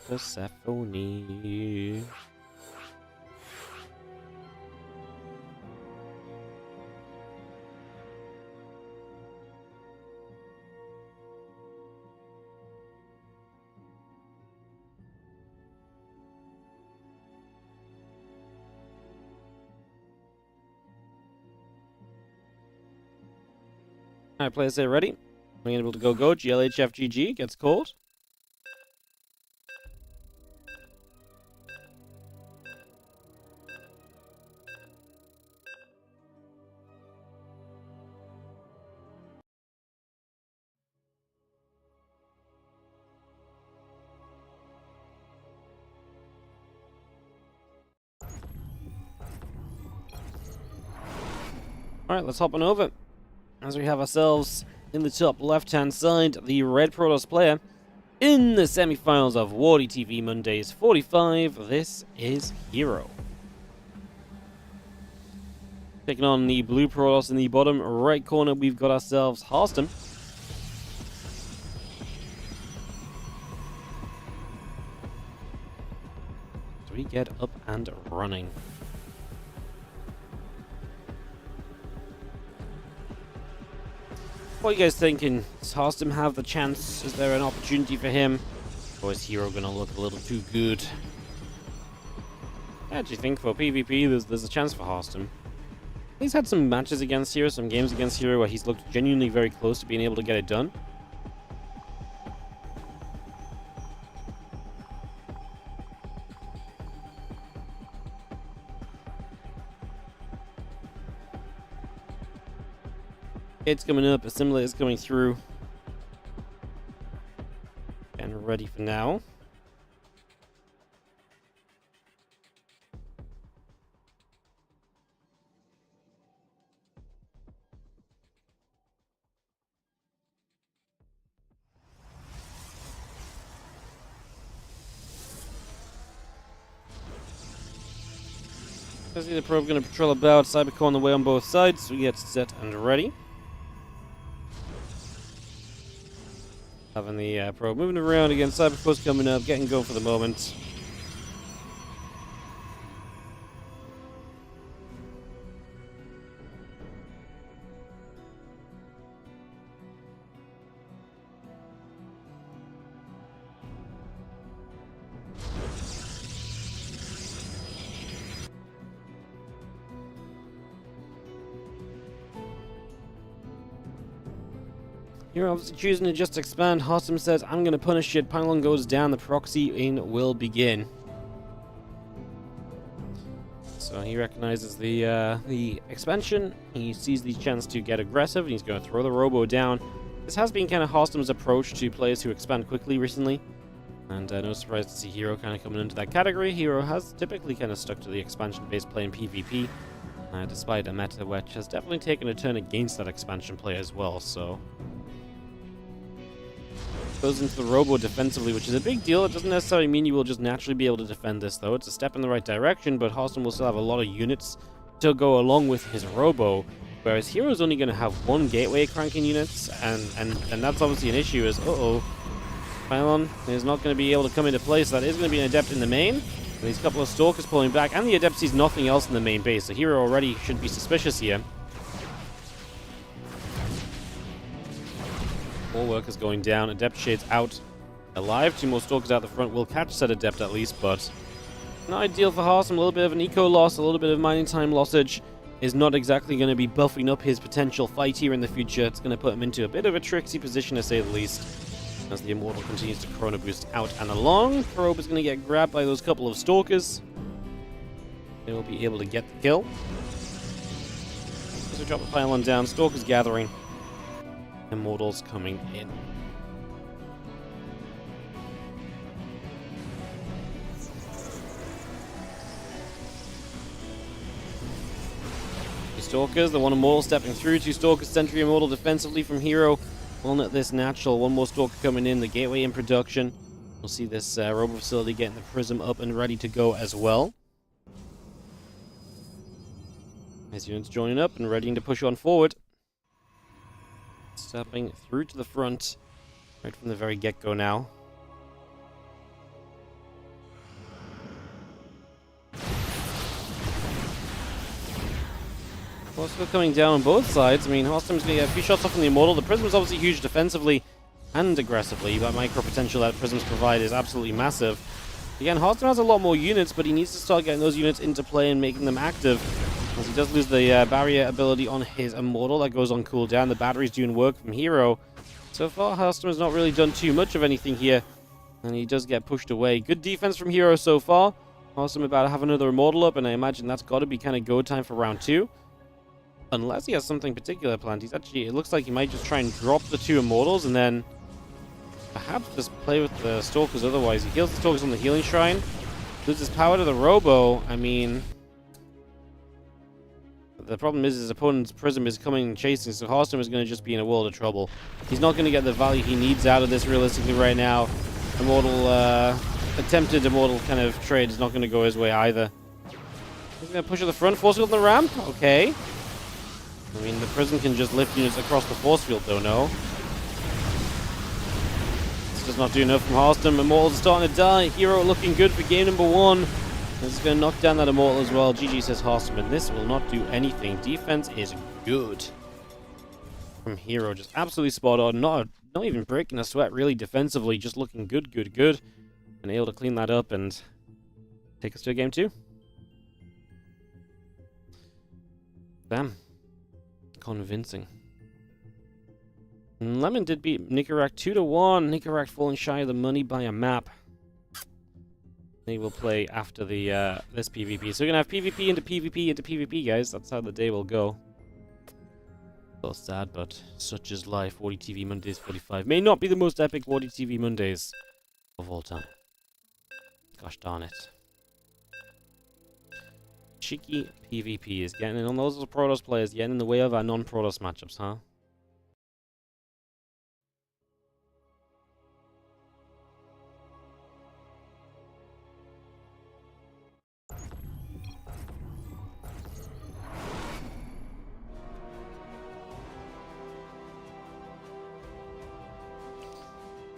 Persephone. Alright, players, say ready. We're able to go. GLHFGG gets called. Alright, let's hop on over. As we have ourselves in the top left-hand side, the red Protoss player in the semifinals of WardiTV Mondays 45. This is Hero. Taking on the blue Protoss in the bottom right corner, we've got ourselves Harstem. So we get up and running. What are you guys thinking? Does Harstem have the chance? Is there an opportunity for him? Or is Hero going to look a little too good? I actually think for PvP, there's a chance for Harstem. He's had some matches against Hero, some games against Hero where he's looked genuinely very close to being able to get it done. It's coming up, assimilators coming through. And ready for now. I see the probe going to patrol about. Cybercore on the way on both sides. So we get set and ready. Having the probe moving around again. Cybercore's coming up, getting going for the moment. You're obviously choosing to just expand. Harstem says, I'm going to punish it. Pylon goes down. The proxy in will begin. So he recognizes the expansion. He sees the chance to get aggressive, and he's going to throw the robo down. This has been kind of Harstem's approach to players who expand quickly recently. And no surprise to see Hero kind of coming into that category. Hero has typically kind of stuck to the expansion-based play in PvP, despite a meta which has definitely taken a turn against that expansion play as well, so... Goes into the robo defensively, which is a big deal. It doesn't necessarily mean you will just naturally be able to defend this, though. It's a step in the right direction, but Harstem will still have a lot of units to go along with his robo, whereas Hero's only going to have one gateway cranking units, and that's obviously an issue, is, Pylon is not going to be able to come into play, so that is going to be an Adept in the main. And these couple of Stalkers pulling back, and the Adept sees nothing else in the main base, so Hero already should be suspicious here. All workers going down. Adept Shades out alive. 2 more Stalkers out the front will catch said Adept at least, but not ideal for Harstem. A little bit of an eco loss, a little bit of mining time lossage is not exactly going to be buffing up his potential fight here in the future. It's going to put him into a bit of a tricksy position, to say the least, as the Immortal continues to Chrono Boost out and along. Probe is going to get grabbed by those couple of Stalkers. They will be able to get the kill. As we drop the Pylon down, Stalkers gathering. Immortals coming in. Two Stalkers, the one Immortal stepping through. 2 Stalkers, Sentry Immortal defensively from Hero. On at this natural. 1 more Stalker coming in. The gateway in production. We'll see this robo facility getting the Prism up and ready to go as well. As units joining up and readying to push on forward. Stepping through to the front right from the very get-go now. Well, still coming down on both sides. I mean, Harstem's going to get a few shots off on the Immortal. The Prism is obviously huge defensively and aggressively. That micro potential that Prisms provide is absolutely massive. Again, Harstem has a lot more units, but he needs to start getting those units into play and making them active. As he does lose the barrier ability on his Immortal, that goes on cooldown. The battery's doing work from Hero. So far, Harstem has not really done too much of anything here, and he does get pushed away. Good defense from Hero so far. Harstem about to have another Immortal up, and I imagine that's got to be kind of go time for round 2. Unless he has something particular planned. He's actually, it looks like he might just try and drop the 2 Immortals, and then perhaps just play with the Stalkers otherwise. He heals the Stalkers on the Healing Shrine. Loses power to the Robo. I mean... The problem is his opponent's Prism is coming and chasing, so Harstem is going to just be in a world of trouble. He's not going to get the value he needs out of this realistically right now. Attempted Immortal kind of trade is not going to go his way either. He's going to push at the front, force field on the ramp? Okay. I mean, the Prism can just lift units across the force field though, no? This does not do enough from Harstem. Immortals are starting to die. Hero looking good for game number 1. This is going to knock down that Immortal as well. GG says Harstem, and this will not do anything. Defense is good from Hero. Just absolutely spot on. Not even breaking a sweat, really, defensively. Just looking good. And able to clean that up and take us to a game 2. Bam. Convincing. And Lemon did beat Nicarak 2-1. Nicarak falling shy of the money by a map. They will play after the this PvP. So we're gonna have PvP into PvP into PvP, guys. That's how the day will go. So sad, but such is life. WardiTV Mondays 45 may not be the most epic WardiTV Mondays of all time. Gosh darn it. Cheeky PvP is getting in on those Protoss players, getting in the way of our non-Protoss matchups, huh?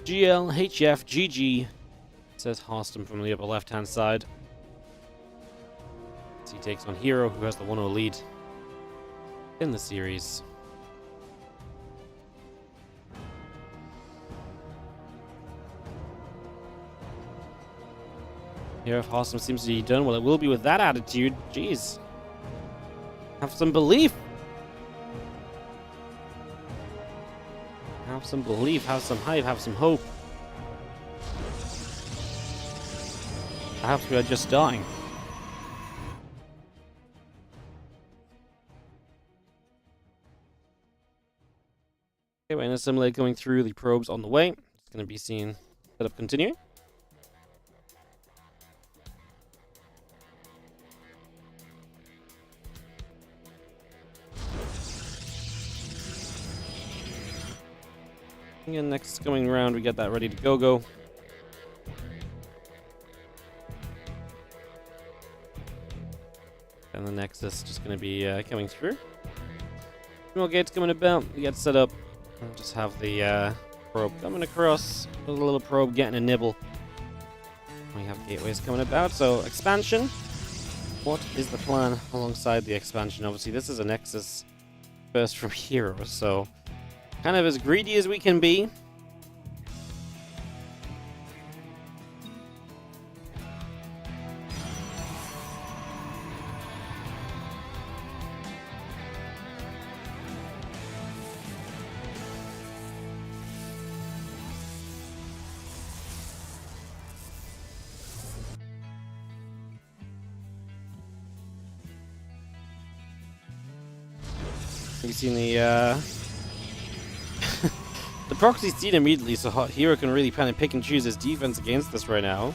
GL, HF, GG, says Harstem from the upper left-hand side. As he takes on Hero, who has the 1-0 lead in the series. Here, if Harstem seems to be done, well, it will be with that attitude. Jeez. Have some belief. Have some belief, have some hype, have some hope. Perhaps we are just starting. Okay, we're in a simulator going through the probes on the way. It's going to be seen setup continuing. Again, next coming round, we get that ready to go. And the Nexus just going to be coming through. More gates coming about. We get set up. I'll just have the probe coming across. A little probe getting a nibble. We have gateways coming about. So, expansion. What is the plan alongside the expansion? Obviously, this is a Nexus first from Hero, so kind of as greedy as we can be. You've seen the the proxy's seen immediately, so Hero can really kind of pick and choose his defense against this right now.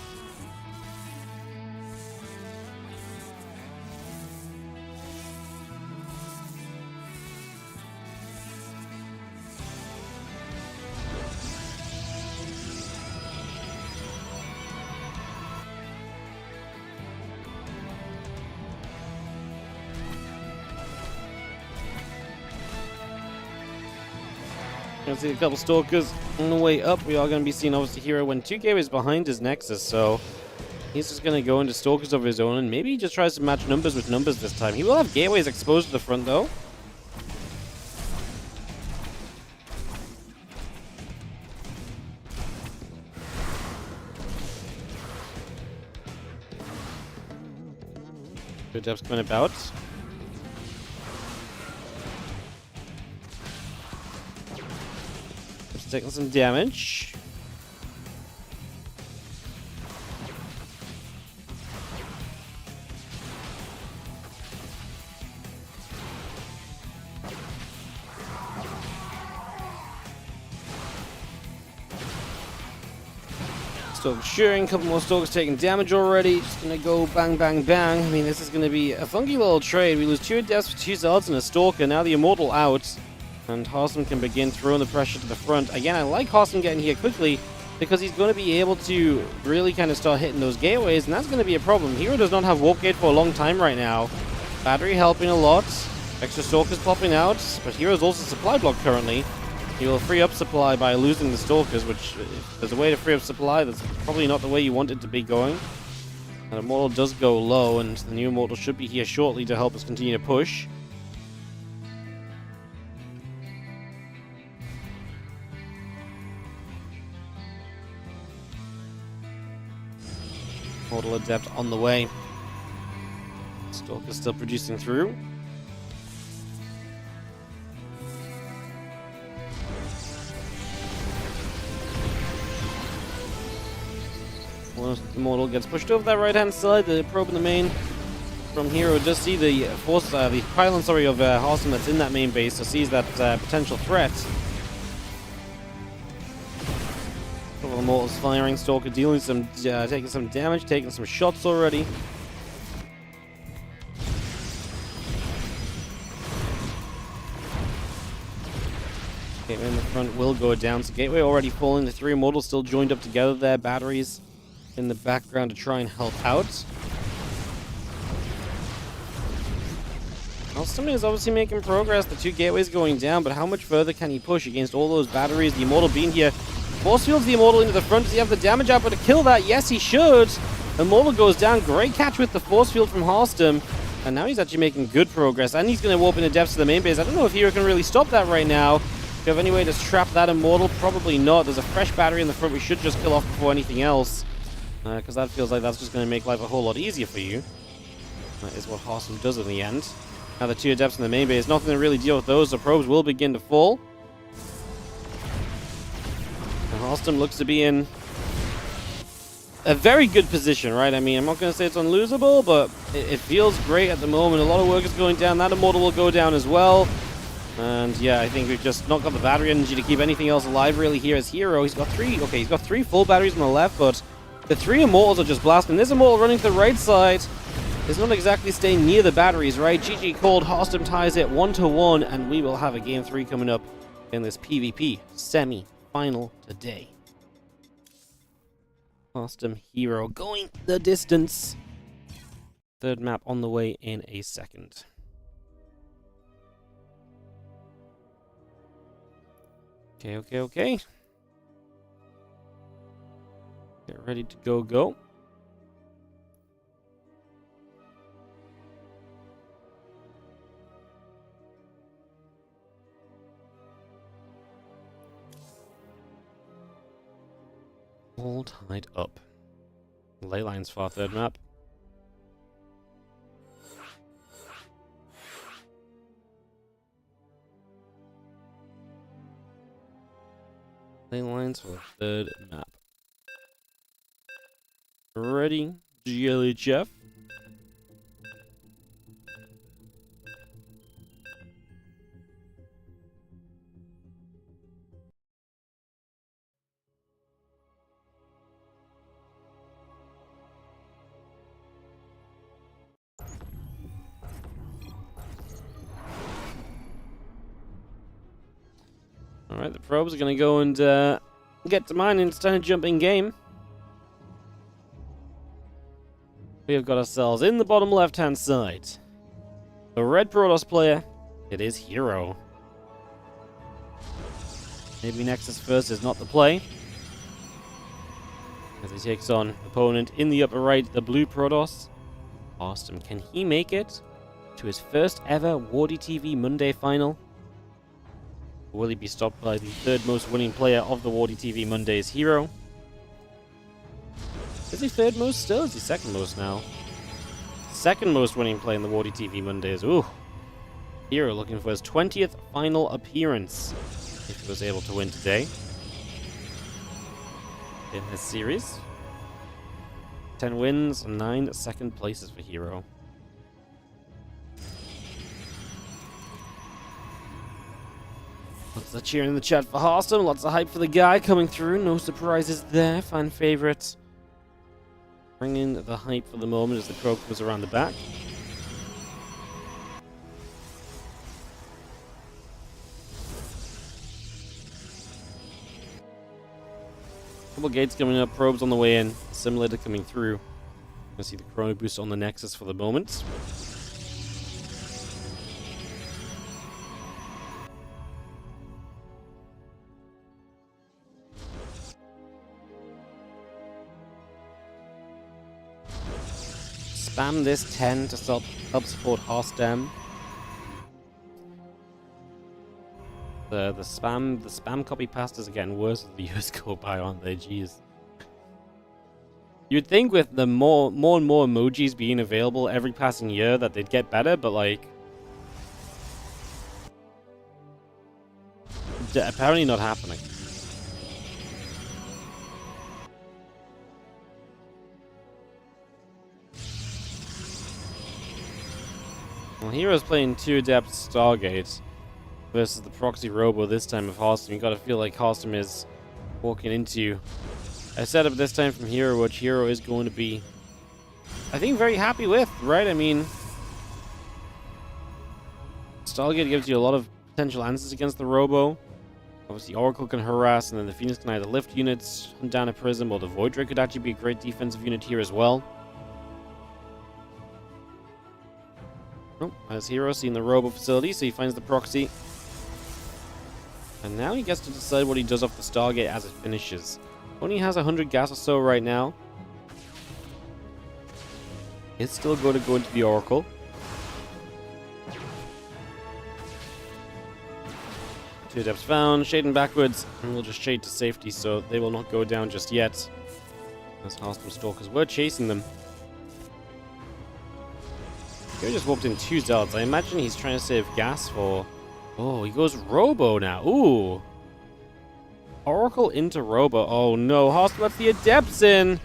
Gonna see a couple Stalkers on the way up. We are going to be seeing, obviously, Hero when 2 gateways behind his Nexus, so he's just going to go into Stalkers of his own, and maybe he just tries to match numbers with numbers this time. He will have gateways exposed to the front, though. Good depths coming about. Taking some damage. Stalker shooting, a couple more Stalkers taking damage already. Just gonna go bang, bang, bang. I mean, this is gonna be a funky little trade. We lose 2 deaths for 2 Zards and a Stalker. Now the Immortal out. And Harstem can begin throwing the pressure to the front. Again, I like Harstem getting here quickly because he's going to be able to really kind of start hitting those gateways, and that's going to be a problem. Hero does not have Warp Gate for a long time right now. Battery helping a lot. Extra Stalkers popping out, but Hero's also supply block currently. He will free up supply by losing the Stalkers, which, if there's a way to free up supply, that's probably not the way you want it to be going. And Immortal does go low, and the new Immortal should be here shortly to help us continue to push. Immortal Adept on the way. Stalker still producing through. Immortal gets pushed over that right-hand side. The probe in the main from Hero does see the force, the pylon, sorry, of Harstem that's in that main base, so sees that potential threat. Couple of Immortals firing, Stalker dealing some, taking some damage, taking some shots already. Gateway in the front will go down, so Gateway already falling. The 3 Immortals still joined up together there. Batteries in the background to try and help out. Harstem is obviously making progress. The 2 gateways going down, but how much further can he push against all those batteries? The Immortal being here Force fields the Immortal into the front. Does he have the damage output to kill that? Yes, he should. Immortal goes down. Great catch with the Force field from Harstem. And now he's actually making good progress. And he's going to warp in the depths of the main base. I don't know if Hero can really stop that right now. Do you have any way to trap that Immortal? Probably not. There's a fresh battery in the front we should just kill off before anything else. Because that feels like that's just going to make life a whole lot easier for you. That is what Harstem does in the end. Now the 2 adepts in the main base. Nothing to really deal with those. The probes will begin to fall. Harstem looks to be in a very good position, right? I mean, I'm not going to say it's unlosable, but it feels great at the moment. A lot of work is going down. That Immortal will go down as well. And yeah, I think we've just not got the battery energy to keep anything else alive really here as Hero. He's got 3, okay, he's got 3 full batteries on the left, but the 3 Immortals are just blasting. This Immortal running to the right side is not exactly staying near the batteries, right? GG called. Harstem ties it 1-1, and we will have a Game 3 coming up in this PvP semi-final today. Harstem Hero going the distance. Third map on the way in a second. Okay. Get ready to go. All tied up. Ley lines for our third map. Ley lines for the third map. Ready, GLHF. Alright, the probes are going to go and get to mine, and it's time to jump in game. We have got ourselves in the bottom left-hand side. The red Protoss player, it is Hero. Maybe Nexus first is not the play. As he takes on opponent in the upper right, the blue Protoss. Harstem, can he make it to his first ever WardiTV Monday final? Will he be stopped by the third most winning player of the WardiTV Mondays, Hero? Is he third most still? Is he second most now? Second most winning player in the WardiTV Mondays. Ooh. Hero looking for his 20th final appearance, if he was able to win today in this series. 10 wins, 9 second places for Hero. Lots of cheering in the chat for Harstem. Lots of hype for the guy coming through. No surprises there. Fan favorite. Bringing the hype for the moment as the probe goes around the back. Couple gates coming up. Probes on the way in. Simulator coming through. You see the chrono boost on the Nexus for the moment. Spam this 10 to help support Harstem. The spam copy pastas are getting worse as the years go by, aren't they? Jeez. You'd think with the more and more emojis being available every passing year that they'd get better, but like apparently not happening. Well, Hero's playing 2 Adept Stargate versus the Proxy Robo this time of Harstem. You gotta feel like Harstem is walking into a setup this time from Hero, which Hero is going to be, I think, very happy with, right? I mean, Stargate gives you a lot of potential answers against the Robo. Obviously, Oracle can harass, and then the Phoenix can either lift units, hunt down a Prism, or the Void Drake could actually be a great defensive unit here as well. Oh, as Hero seeing the Robo facility, so he finds the Proxy. And now he gets to decide what he does off the Stargate as it finishes. Only has 100 gas or so right now. It's still going to go into the Oracle. Two Adepts found, shading backwards, and we'll just shade to safety so they will not go down just yet. As Harstem Stalkers were chasing them. He just walked in 2 Zealots. I imagine he's trying to save gas for... Oh, he goes Robo now. Ooh. Oracle into Robo. Oh no, Harstem lets the Adepts in.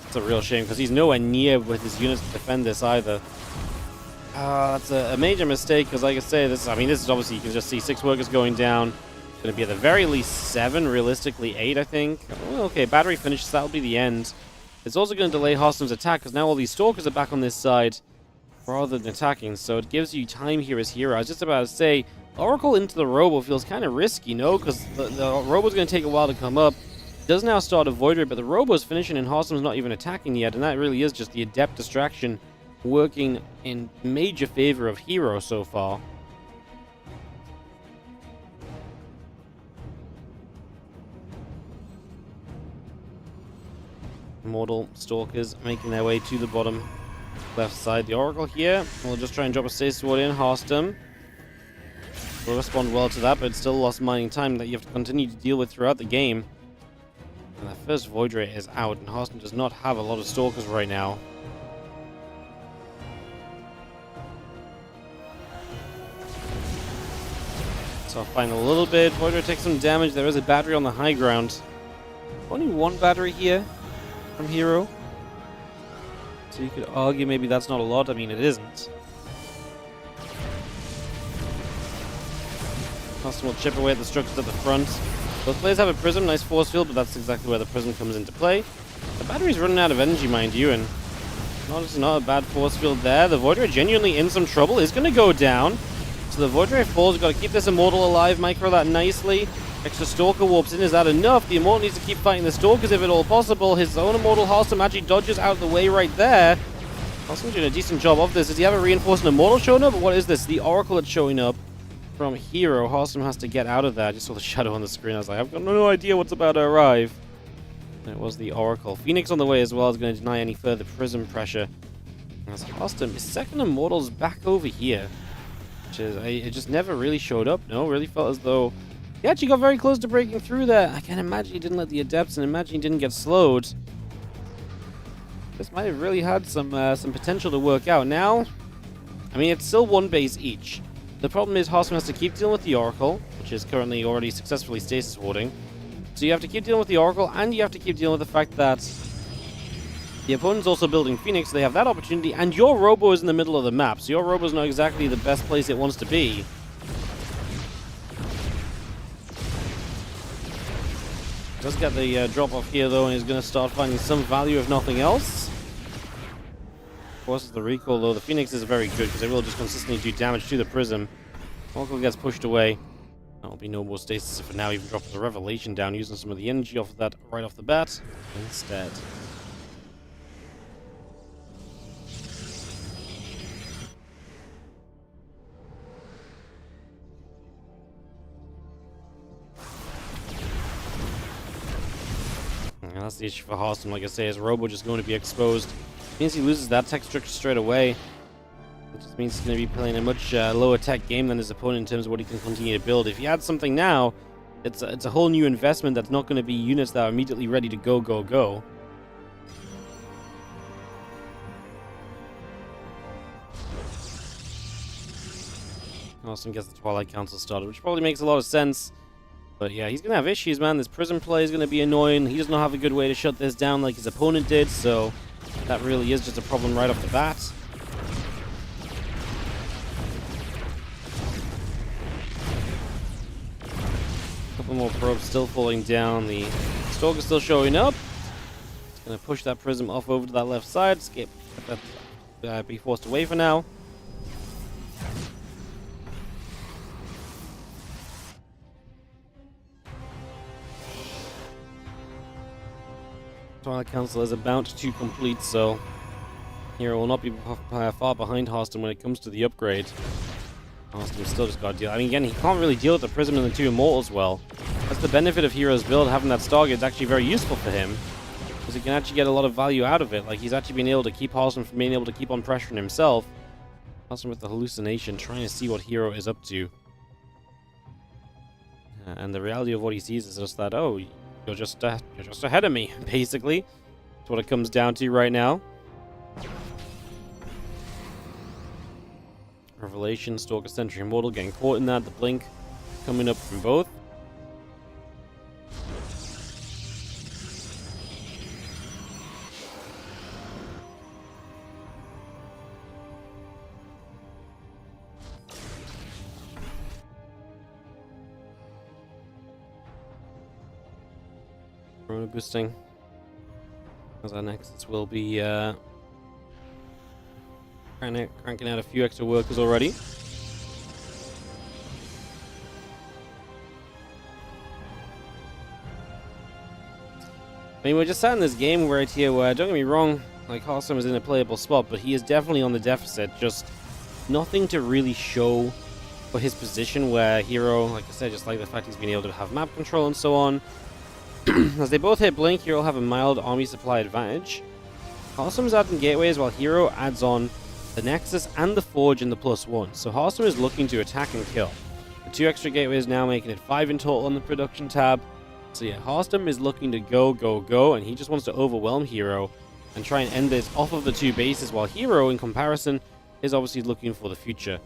It's a real shame because he's nowhere near with his units to defend this either. That's a major mistake because, like I say, this is obviously, you can just see 6 workers going down. It's going to be at the very least 7, realistically 8, I think. Oh, okay, battery finishes. That'll be the end. It's also going to delay Harstem's attack because now all these Stalkers are back on this side rather than attacking. So it gives you time here as hero. I was just about to say, Oracle into the Robo feels kind of risky, no? Because the Robo's going to take a while to come up. It does now start a Void Ray, but the Robo's finishing and Harstem's not even attacking yet. And that really is just the Adept distraction working in major favor of hero so far. Immortal Stalkers making their way to the bottom left side. The Oracle here will just try and drop a Stasis Ward in. Harstem will respond well to that, but it's still lost mining time that you have to continue to deal with throughout the game. And the first Void Ray is out, and Harstem does not have a lot of Stalkers right now. So fighting a little bit. Void Ray takes some damage. There is a battery on the high ground. Only 1 battery here from hero. So you could argue maybe that's not a lot. I mean, it isn't. Harstem will chip away at the structures at the front. Both players have a prism, nice force field, but that's exactly where the prism comes into play. The battery's running out of energy, mind you, and not a bad force field there. The Void Ray genuinely in some trouble, is going to go down. So the Void Ray falls. We've got to keep this Immortal alive, micro that nicely. Extra Stalker warps in. Is that enough? The Immortal needs to keep fighting the Stalkers if at all possible. His own Immortal Harstem actually dodges out of the way right there. Harstem's doing a decent job of this. Does he have a reinforcing Immortal showing up? What is this? The Oracle that's showing up from hero. Harstem has to get out of there. I just saw the shadow on the screen. I was like, I've got no idea what's about to arrive. And it was the Oracle. Phoenix on the way as well is going to deny any further prism pressure. As Harstem, his second Immortal's back over here. Which is, it just never really showed up, no? Really felt as though he actually got very close to breaking through there. I can't imagine he didn't let the Adepts, and imagine he didn't get slowed. This might have really had some potential to work out. Now, I mean, it's still 1 base each. The problem is Harstem has to keep dealing with the Oracle, which is currently already successfully stasis warding. So you have to keep dealing with the Oracle, and you have to keep dealing with the fact that the opponent's also building Phoenix, so they have that opportunity, and your Robo is in the middle of the map, so your Robo's not exactly the best place it wants to be. Does get the drop off here though, and he's going to start finding some value if nothing else. Of course, the recall though, the Phoenix is very good because it will just consistently do damage to the Prism. Oracle gets pushed away. That'll be no more stasis for now, even dropping the Revelation down, using some of the energy off of that right off the bat instead. And that's the issue for Harstem. Like I say, his Robo just going to be exposed. Means he loses that tech structure straight away. It just means he's going to be playing a much lower tech game than his opponent in terms of what he can continue to build. If he adds something now, it's a whole new investment that's not going to be units that are immediately ready to go. Harstem gets the Twilight Council started, which probably makes a lot of sense. But yeah, he's going to have issues, man. This Prism play is going to be annoying. He does not have a good way to shut this down like his opponent did, so that really is just a problem right off the bat. A couple more probes still falling down. The Stalker still showing up. It's going to push that Prism off over to that left side. Escape. Be forced away for now. Twilight Council is about to complete, so Hero will not be far behind Harstem when it comes to the upgrade. Harstem still just got to deal. I mean, again, he can't really deal with the Prism and the two Immortals well. That's the benefit of Hero's build. Having that Stargate is actually very useful for him, because he can actually get a lot of value out of it. Like, he's actually been able to keep Harstem from being able to keep on pressuring himself. Harstem with the hallucination, trying to see what Hero is up to. And the reality of what he sees is just that, oh, you're just ahead of me, basically. That's what it comes down to right now. Revelation, Stalker, Sentry, Immortal getting caught in that. The Blink coming up from both. Chrono boosting. As our Nexus will be cranking out a few extra workers already. I mean, we're just sat in this game right here where, don't get me wrong, like, Harstem is in a playable spot, but he is definitely on the deficit. Just nothing to really show for his position, where Hero, like I said, just like the fact he's been able to have map control and so on. As they both hit Blink, Hero will have a mild army supply advantage. Harstem's adding gateways while Hero adds on the Nexus and the Forge in the +1. So Harstem is looking to attack and kill. The 2 extra gateways now making it 5 in total on the production tab. So yeah, Harstem is looking to go, go, go, and he just wants to overwhelm Hero and try and end this off of the 2 bases, while Hero, in comparison, is obviously looking for the future.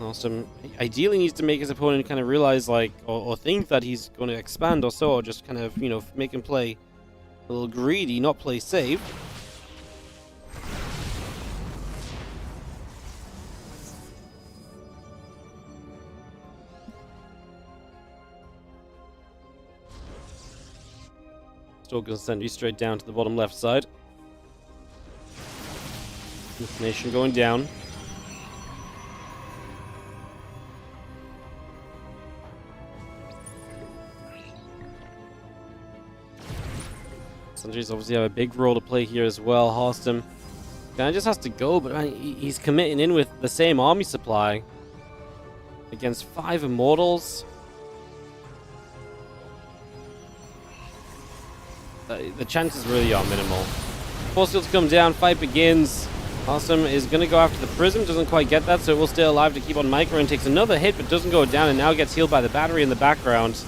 Harstem ideally needs to make his opponent kind of realize, like, or think that he's going to expand or so, or just kind of, you know, make him play a little greedy, not play safe. Still going to send you straight down to the bottom left side. Nation going down. Sentries obviously have a big role to play here as well. Harstem kind of just has to go, but man, he's committing in with the same army supply against 5 Immortals. The chances really are minimal. Force fields come down, fight begins. Harstem is going to go after the Prism, doesn't quite get that, so it will stay alive to keep on micro, and takes another hit, but doesn't go down, and now gets healed by the battery in the background.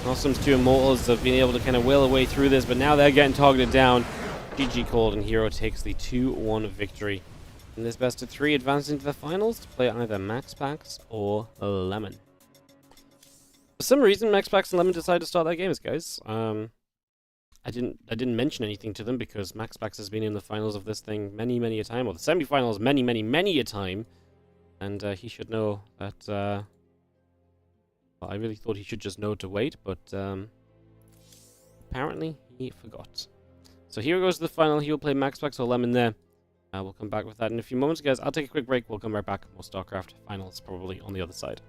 Harstem's 2 Immortals have been able to kind of whale away through this, but now they're getting targeted down. GG called, and Hero takes the 2-1 victory. In this best of 3, advancing to the finals to play either MaxPax or Lemon. For some reason, MaxPax and Lemon decided to start their games, guys. I didn't mention anything to them because MaxPax has been in the finals of this thing many, many a time, or the semifinals many, many, many a time, and he should know that. Well, I really thought he should just know to wait, but apparently he forgot. So here goes to the final. He will play MaxPax or Lemon there. We'll come back with that in a few moments, guys. I'll take a quick break. We'll come right back. More StarCraft finals probably on the other side.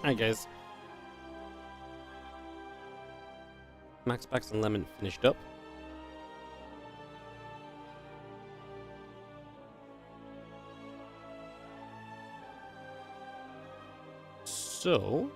Alright, guys. MaxPax and Lemon finished up. So...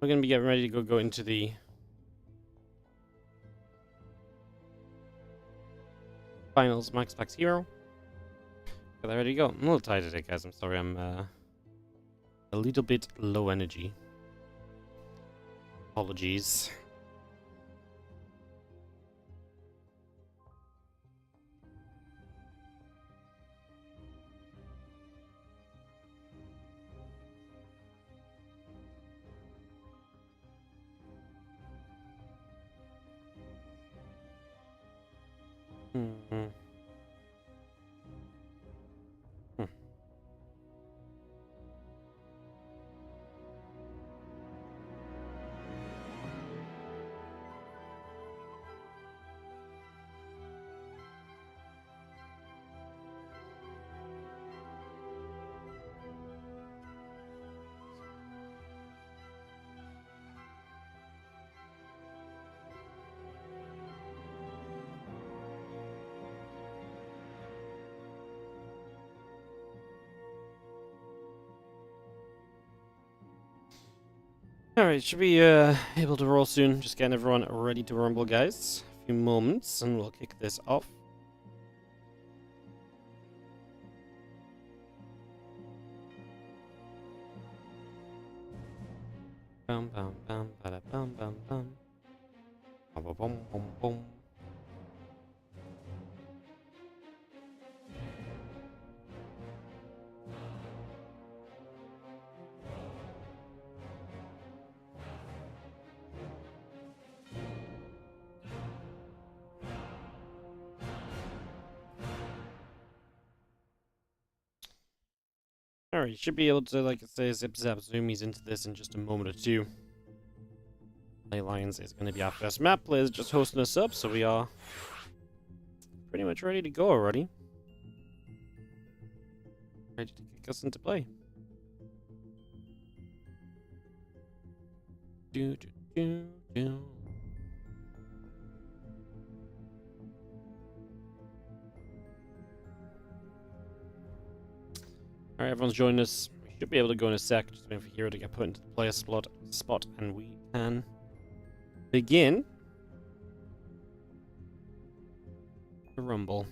we're going to be getting ready to go into the finals. MaxPax Hero. Okay, ready to go. I'm a little tired today, guys. I'm sorry. I'm a little bit low energy. Apologies. Mm-hmm. Alright, should be able to roll soon. Just getting everyone ready to rumble, guys. A few moments and we'll kick this off. Bum bum bum bada bum bum bum. Bum bum bum bum bum. Alright, you should be able to, like I say, zip zap zoomies into this in just a moment or two. Play Lions is going to be our first map. Players just hosting us up, so we are pretty much ready to go already. Ready to kick us into play. Do do do do. Alright, everyone's joined us. We should be able to go in a sec. Just waiting for Hero to get put into the player spot, and we can begin the rumble.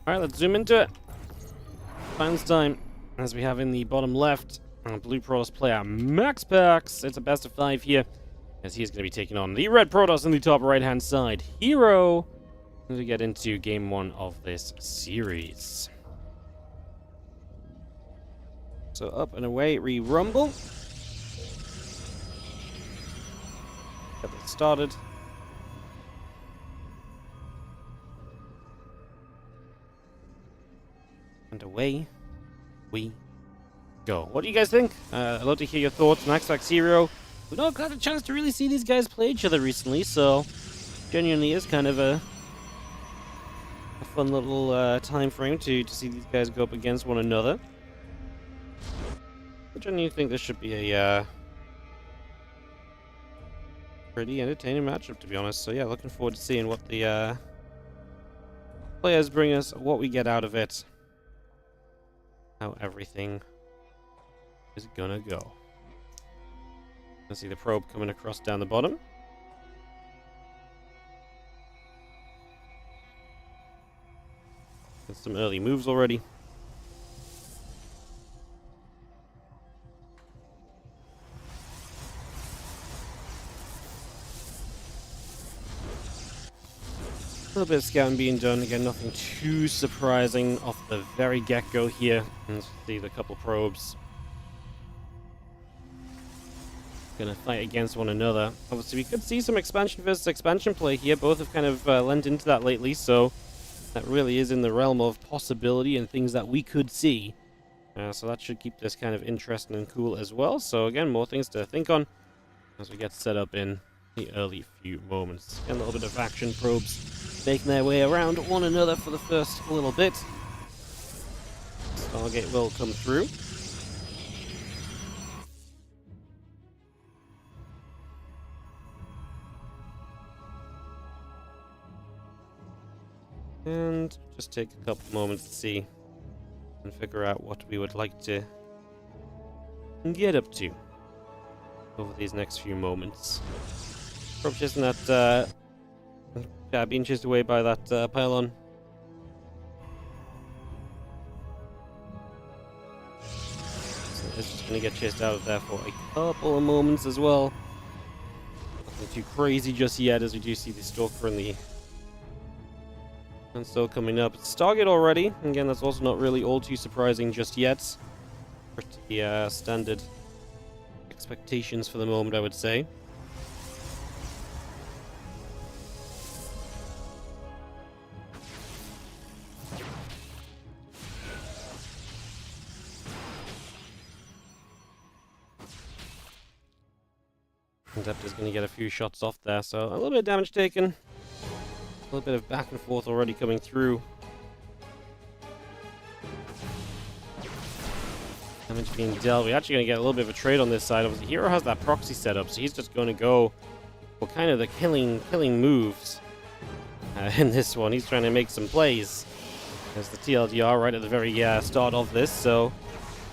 Alright, let's zoom into it. Finals time, as we have in the bottom left, Blue Protoss player MaxPax. It's a best of 5 here, as he's going to be taking on the Red Protoss in the top right-hand side. Hero, as we get into game 1 of this series. So up and away, re-rumble. Get this started. And away we go. What do you guys think? I'd love to hear your thoughts. MaxPax Hero. We've not got a chance to really see these guys play each other recently, so genuinely is kind of a a fun little time frame to see these guys go up against one another. I genuinely think this should be a pretty entertaining matchup, to be honest. So yeah, looking forward to seeing what the players bring us, what we get out of it, how everything is gonna go. I see the probe coming across down the bottom. Got some early moves already. A little bit of scouting being done. Again, nothing too surprising off the very get-go here. And see the couple probes gonna fight against one another. Obviously, we could see some expansion versus expansion play here. Both have kind of lent into that lately, so that really is in the realm of possibility and things that we could see. So that should keep this kind of interesting and cool as well. So again, more things to think on as we get set up in the early few moments. Again, a little bit of action, probes making their way around one another for the first little bit. Stargate will come through. And just take a couple moments to see and figure out what we would like to get up to over these next few moments. Probably chasing that, being chased away by that pylon. So it's just going to get chased out of there for a couple of moments as well. Nothing too crazy just yet, as we do see the Stalker and the still coming up. It's Stargate already. Again, that's also not really all too surprising just yet. Pretty standard expectations for the moment, I would say. Adept is going to get a few shots off there, so a little bit of damage taken. A little bit of back and forth already coming through. Damage being dealt. We're actually going to get a little bit of a trade on this side. Obviously, Hero has that proxy set up, so he's just going to go for kind of the killing moves in this one. He's trying to make some plays. There's the TLDR right at the very start of this, so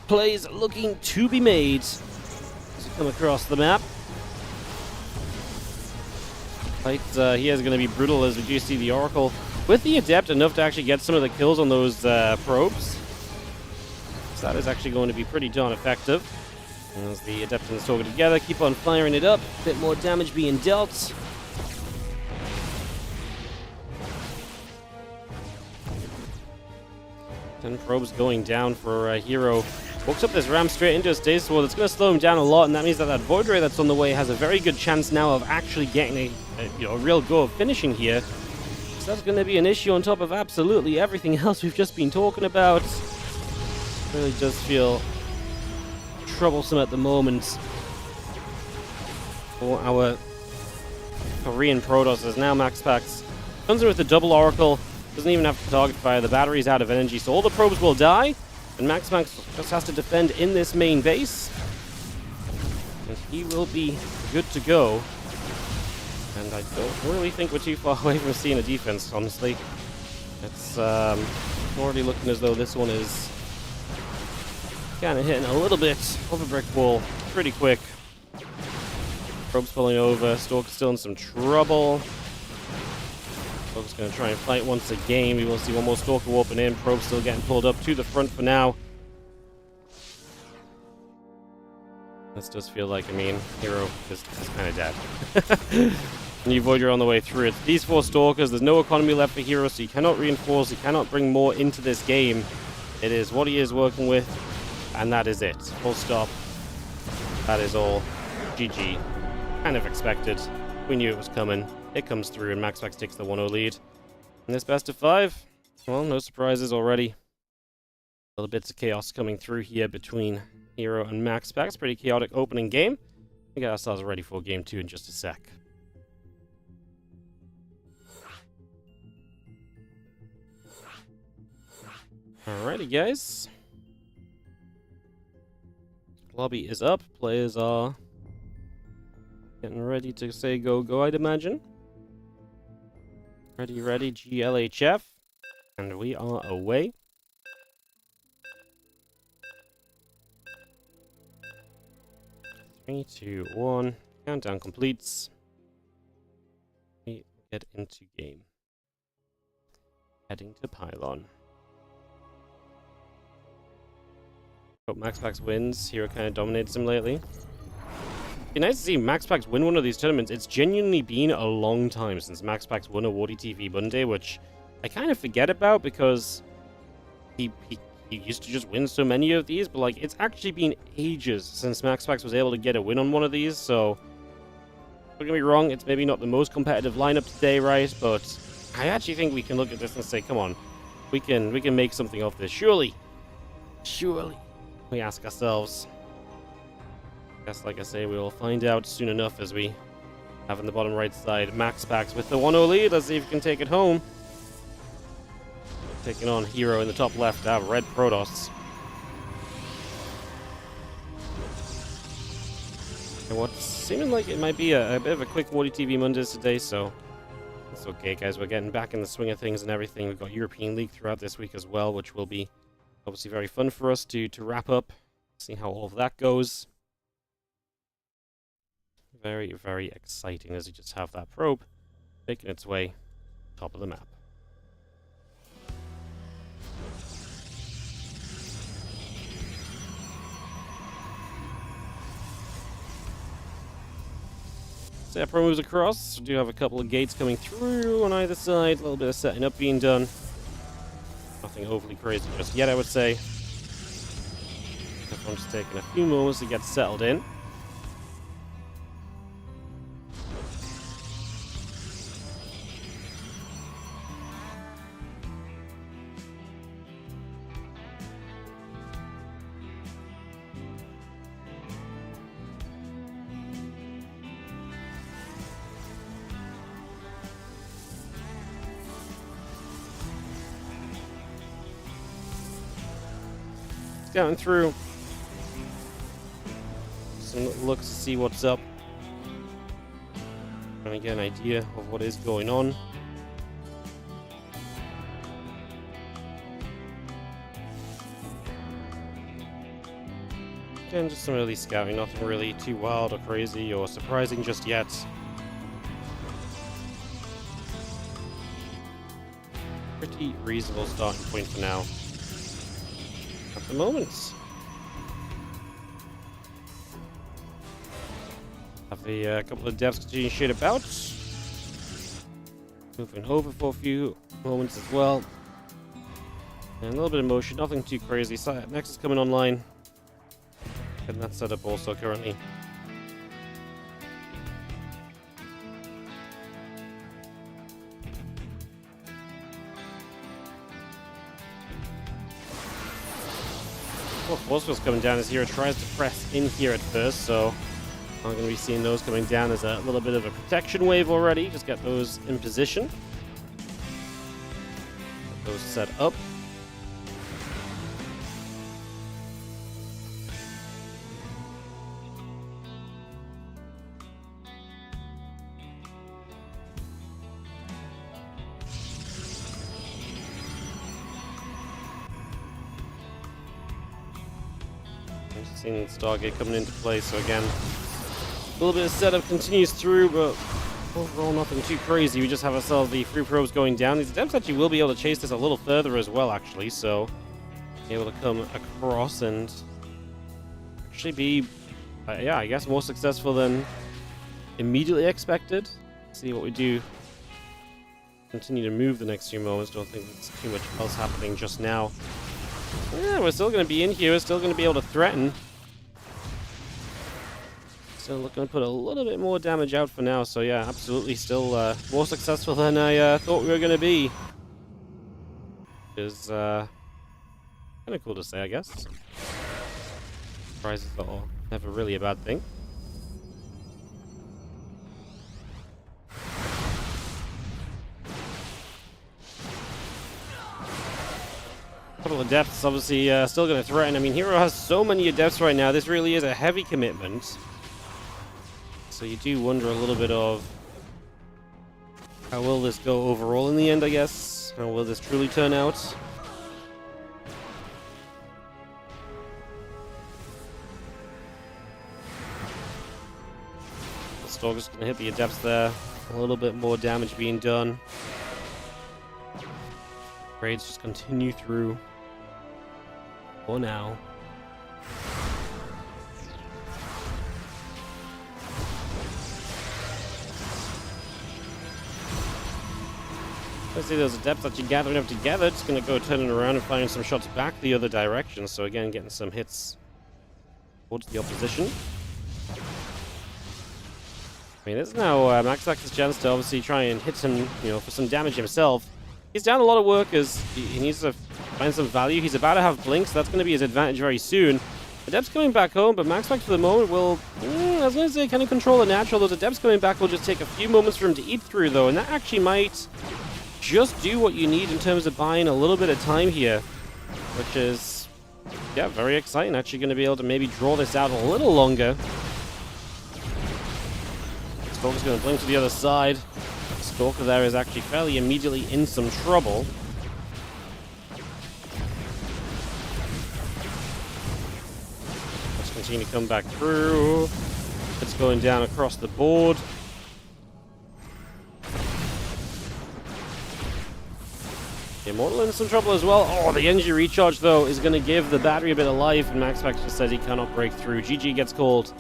plays looking to be made as we come across the map. Fight here is going to be brutal, as we do see the Oracle with the Adept enough to actually get some of the kills on those probes. So that is actually going to be pretty darn effective. As the Adept and the Stalker together, keep on firing it up. A bit more damage being dealt. Ten probes going down for Hero. Walks up this ramp straight into a Stasis Wall. It's going to slow him down a lot, and that means that that Void Ray that's on the way has a very good chance now of actually getting a real go of finishing here. So that's going to be an issue on top of absolutely everything else we've just been talking about. Really does feel troublesome at the moment for our Korean Protoss, as now MaxPax comes in with the double Oracle. Doesn't even have to target fire. The battery's out of energy, so all the probes will die. And MaxPax just has to defend in this main base. And he will be good to go. And I don't really think we're too far away from seeing a defense, honestly. It's already looking as though this one is kind of hitting a little bit of a brick wall pretty quick. Probe's falling over. Stalker's still in some trouble. Stalker's going to try and fight once again. We will see one more Stalker warping in. Probe still getting pulled up to the front for now. This does feel like, I mean, Hero is kind of dead. New Voyager on the way through it. These four Stalkers, there's no economy left for Hero, so you cannot reinforce, you cannot bring more into this game. It is what he is working with, and that is it. Full stop. That is all. GG. Kind of expected. We knew it was coming. It comes through, and MaxPax takes the 1-0 lead. In this best of 5, well, no surprises already. Little bits of chaos coming through here between Hero and MaxPax. Pretty chaotic opening game. We got ourselves ready for game 2 in just a sec. Alrighty, guys. Lobby is up. Players are getting ready to say go, go, I'd imagine. Ready, ready, GLHF. And we are away. 3, 2, 1. Countdown completes. We get into game. Heading to Pylon. Hope MaxPax wins. Hero kind of dominates him lately. It'd be nice to see MaxPax win one of these tournaments. It's genuinely been a long time since MaxPax won a WardiTV Monday, which I kind of forget about because he used to just win so many of these, but like it's actually been ages since MaxPax was able to get a win on one of these, so don't get me wrong, it's maybe not the most competitive lineup today, right? But I actually think we can look at this and say, come on, we can make something of this. Surely, we ask ourselves. I guess, like I say, we will find out soon enough as we have in the bottom right side MaxPax with the 1-0 lead. Let's see if we can take it home. Taking on Hero in the top left, Red Protoss. And what's seeming like it might be a bit of a quick WardiTV Mondays today, so it's okay, guys. We're getting back in the swing of things and everything. We've got European League throughout this week as well, which will be obviously very fun for us to wrap up, see how all of that goes. Very, very exciting as you just have that probe making its way top of the map. So yeah, pro moves across. We do have a couple of gates coming through on either side. A little bit of setting up being done. Nothing overly crazy just yet, I would say. Everyone's just taking a few moments to get settled in. Scouting through. Some looks to see what's up. Trying to get an idea of what is going on. Again, just some early scouting, nothing really too wild or crazy or surprising just yet. Pretty reasonable starting point for now. At the moment. Have a couple of devs continue to shade about. Moving over for a few moments as well. And a little bit of motion, nothing too crazy. Next is coming online. Getting that set up also currently. Well, Force coming down as Hero tries to press in here at first, so I'm going to be seeing those coming down as a little bit of a protection wave already. Just get those in position. Get those set up. Seeing Stargate coming into play, so again, a little bit of setup continues through, but overall nothing too crazy. We just have ourselves the 3 probes going down. These attempts actually will be able to chase this a little further as well, actually, so be able to come across and actually be, yeah, I guess more successful than immediately expected. See what we do. Continue to move the next few moments. Don't think there's too much else happening just now. Yeah, we're still going to be in here. We're still going to be able to threaten. Still looking to put a little bit more damage out for now. So yeah, absolutely still more successful than I thought we were going to be. Which is kind of cool to say, I guess. Surprises are never really a bad thing. Couple of depths, obviously, still going to threaten. I mean, Hero has so many depths right now. This really is a heavy commitment. So you do wonder a little bit of how will this go overall in the end, I guess. How will this truly turn out? The Stalker's going to hit the depths there. A little bit more damage being done. Raids just continue through. For now. Let's see those adepts that you're gathering up together. It's going to go turning around and firing some shots back the other direction. So again, getting some hits towards the opposition. I mean, this is now MaxPax's chance to obviously try and hit some, for some damage himself. He's down a lot of workers. He needs to find some value. He's about to have blinks. That's going to be his advantage very soon. Adepts coming back home, but MaxPax for the moment will, as long as they kind of control the natural, those Adepts coming back will just take a few moments for him to eat through, though, and that actually might just do what you need in terms of buying a little bit of time here, which is, yeah, very exciting. Actually going to be able to maybe draw this out a little longer. Stalker's going to blink to the other side. Stalker there is actually fairly immediately in some trouble. Let's continue to come back through. It's going down across the board. Immortal in some trouble as well. Oh, the energy recharge, though, is going to give the battery a bit of life, and MaxPax just says he cannot break through. GG gets called.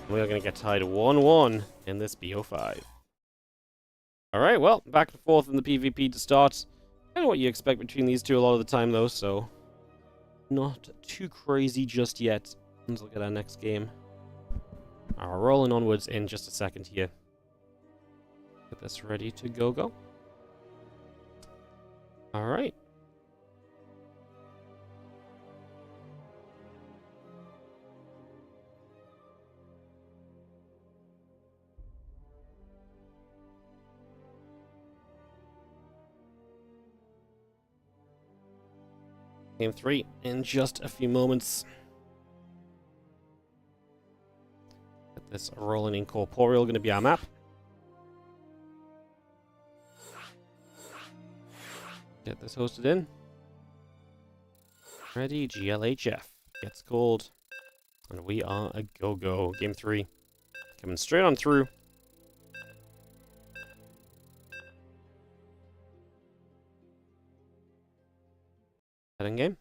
We are going to get tied 1-1 in this BO5. Alright, well, back and forth in the PvP to start. Kind of what you expect between these two a lot of the time, though, so not too crazy just yet. Let's look at our next game. Rolling onwards in just a second here. Get this ready to go. Alright. Game 3 in just a few moments. Get this rolling incorporeal, going to be our map. Get this hosted in. Ready, GLHF gets called. And we are a go-go. Game 3. Coming straight on through. Heading game.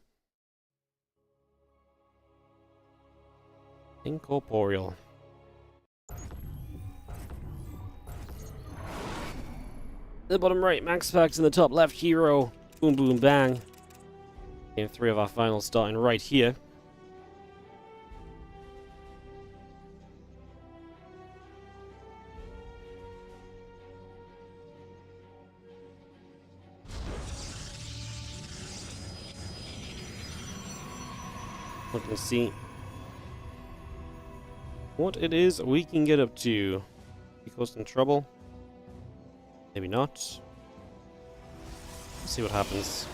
Incorporeal. The bottom right, MaxPax in the top left, Hero. Boom, boom, bang. Game 3 of our finals starting right here. Looking to see what it is we can get up to. Be causing trouble? Maybe not. Let's see what happens.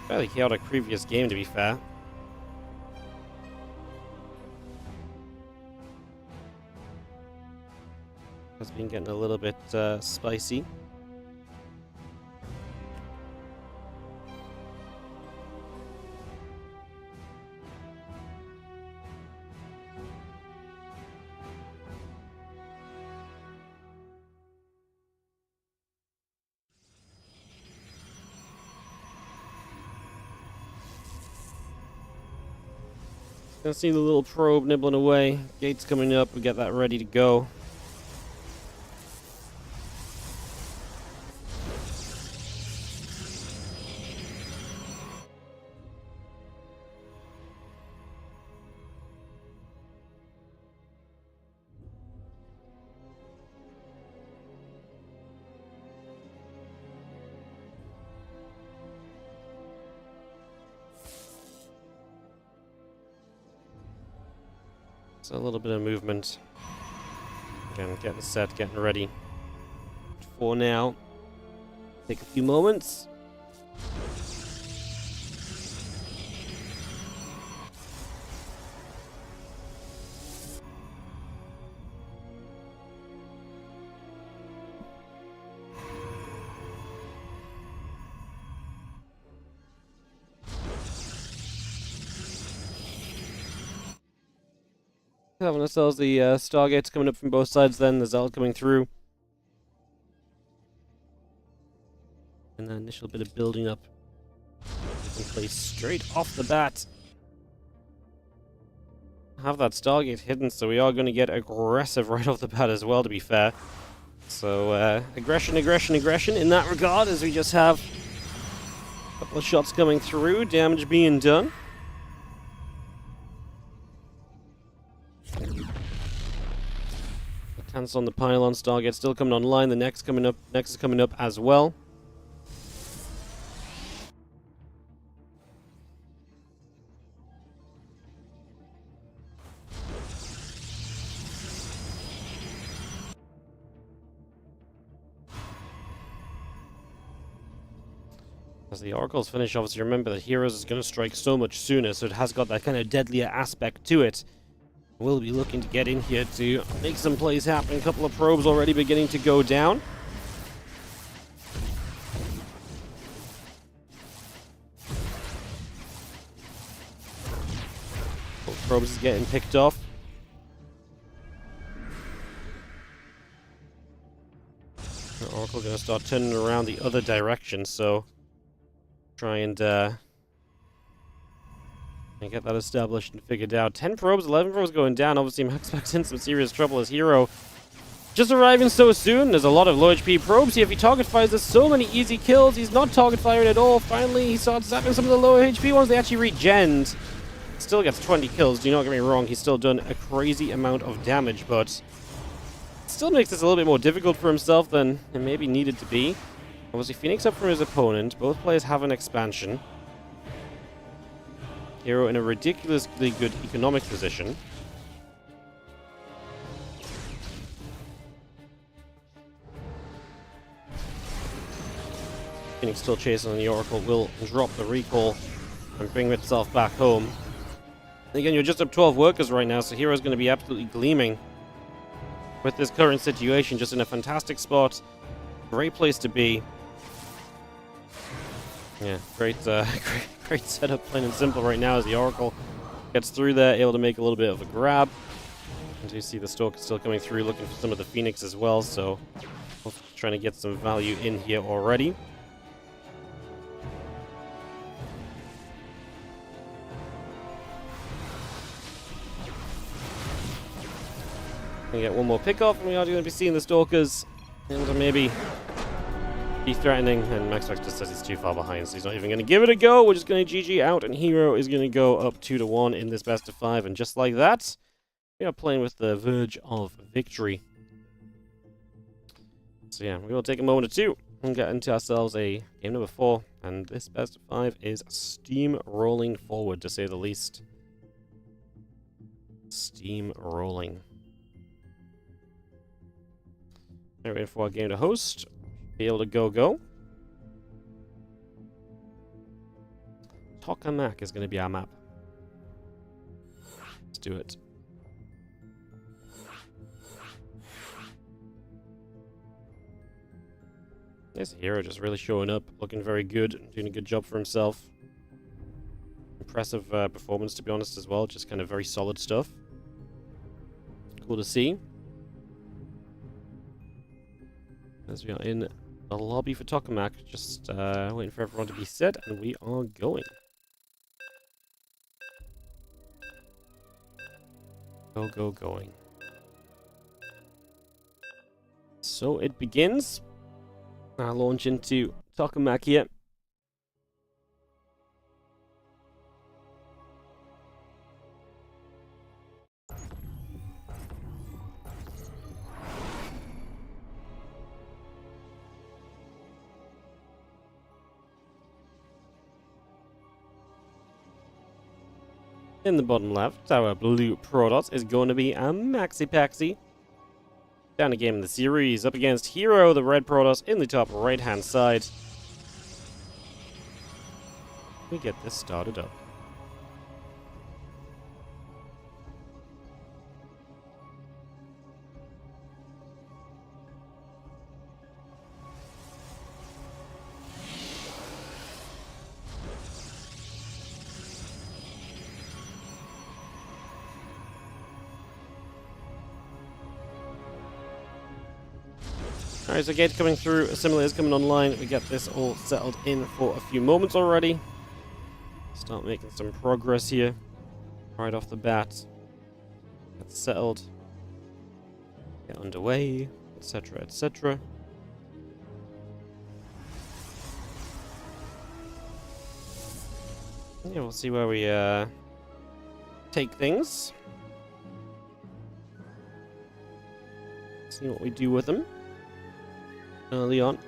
Fairly chaotic previous game, to be fair. Has been getting a little bit spicy. Gonna see the little probe nibbling away. Gates coming up. We get that ready to go. So a little bit of movement. Again, getting set, getting ready for now. Take a few moments. Having ourselves the Stargates coming up from both sides then, the Zell coming through. And the initial bit of building up taking place straight off the bat. Have that Stargate hidden, so we are going to get aggressive right off the bat as well, to be fair. So, aggression in that regard, as we just have a couple of shots coming through, damage being done. Cancel on the pylon, Stargate still coming online, the next is coming up as well. As the Oracles finish, obviously remember that Heroes is going to strike so much sooner, so it has got that kind of deadlier aspect to it. We'll be looking to get in here to make some plays happen. A couple of probes already beginning to go down. Both probes is getting picked off. The Oracle going to start turning around the other direction, so try and get that established and figured out. 10 probes, 11 probes going down. Obviously, MaxPax in some serious trouble as Hero just arriving so soon. There's a lot of low HP probes here. If he target fires, there's so many easy kills. He's not target firing at all. Finally, he starts zapping some of the lower HP ones. They actually regened. Still gets 20 kills. Do not get me wrong. He's still done a crazy amount of damage, but still makes this a little bit more difficult for himself than it maybe needed to be. Obviously, Phoenix up from his opponent. Both players have an expansion. Hero in a ridiculously good economic position. Phoenix still chasing on the Oracle, will drop the recall and bring itself back home. Again, you're just up 12 workers right now, so Hero's going to be absolutely gleaming with this current situation. Just in a fantastic spot. Great place to be. Yeah, great setup, plain and simple right now as the Oracle gets through there, able to make a little bit of a grab. And you see the Stalker still coming through, looking for some of the Phoenix as well, so trying to get some value in here already. Gonna get one more pick off, and we are going to be seeing the Stalkers and maybe be threatening, and MaxPax just says he's too far behind, so he's not even going to give it a go. We're just going to GG out, and Hero is going to go up 2-1 in this best of 5, and just like that, we are playing with the verge of victory. So yeah, we will take a moment or two and get into ourselves a game number 4, and this best of 5 is steam rolling forward, to say the least. Steam rolling. We're waiting for our game to host. Be able to go. Tokamak is going to be our map. Let's do it. This Hero just really showing up, looking very good, doing a good job for himself. Impressive performance, to be honest, as well. Just kind of very solid stuff. Cool to see. As we are in the lobby for Tokamak, just waiting for everyone to be set, and we are going. Going. So it begins. Our launch into Tokamak here. In the bottom left, our blue Protoss is going to be a Maxi-Paxi. Down a game in the series, up against Hero, the red Protoss, in the top right-hand side. We get this started up. Alright, so gate coming through, assimilators coming online. We get this all settled in for a few moments already. Start making some progress here. Right off the bat. Get settled. Get underway, etc., etc. Yeah, we'll see where we take things. See what we do with them early on.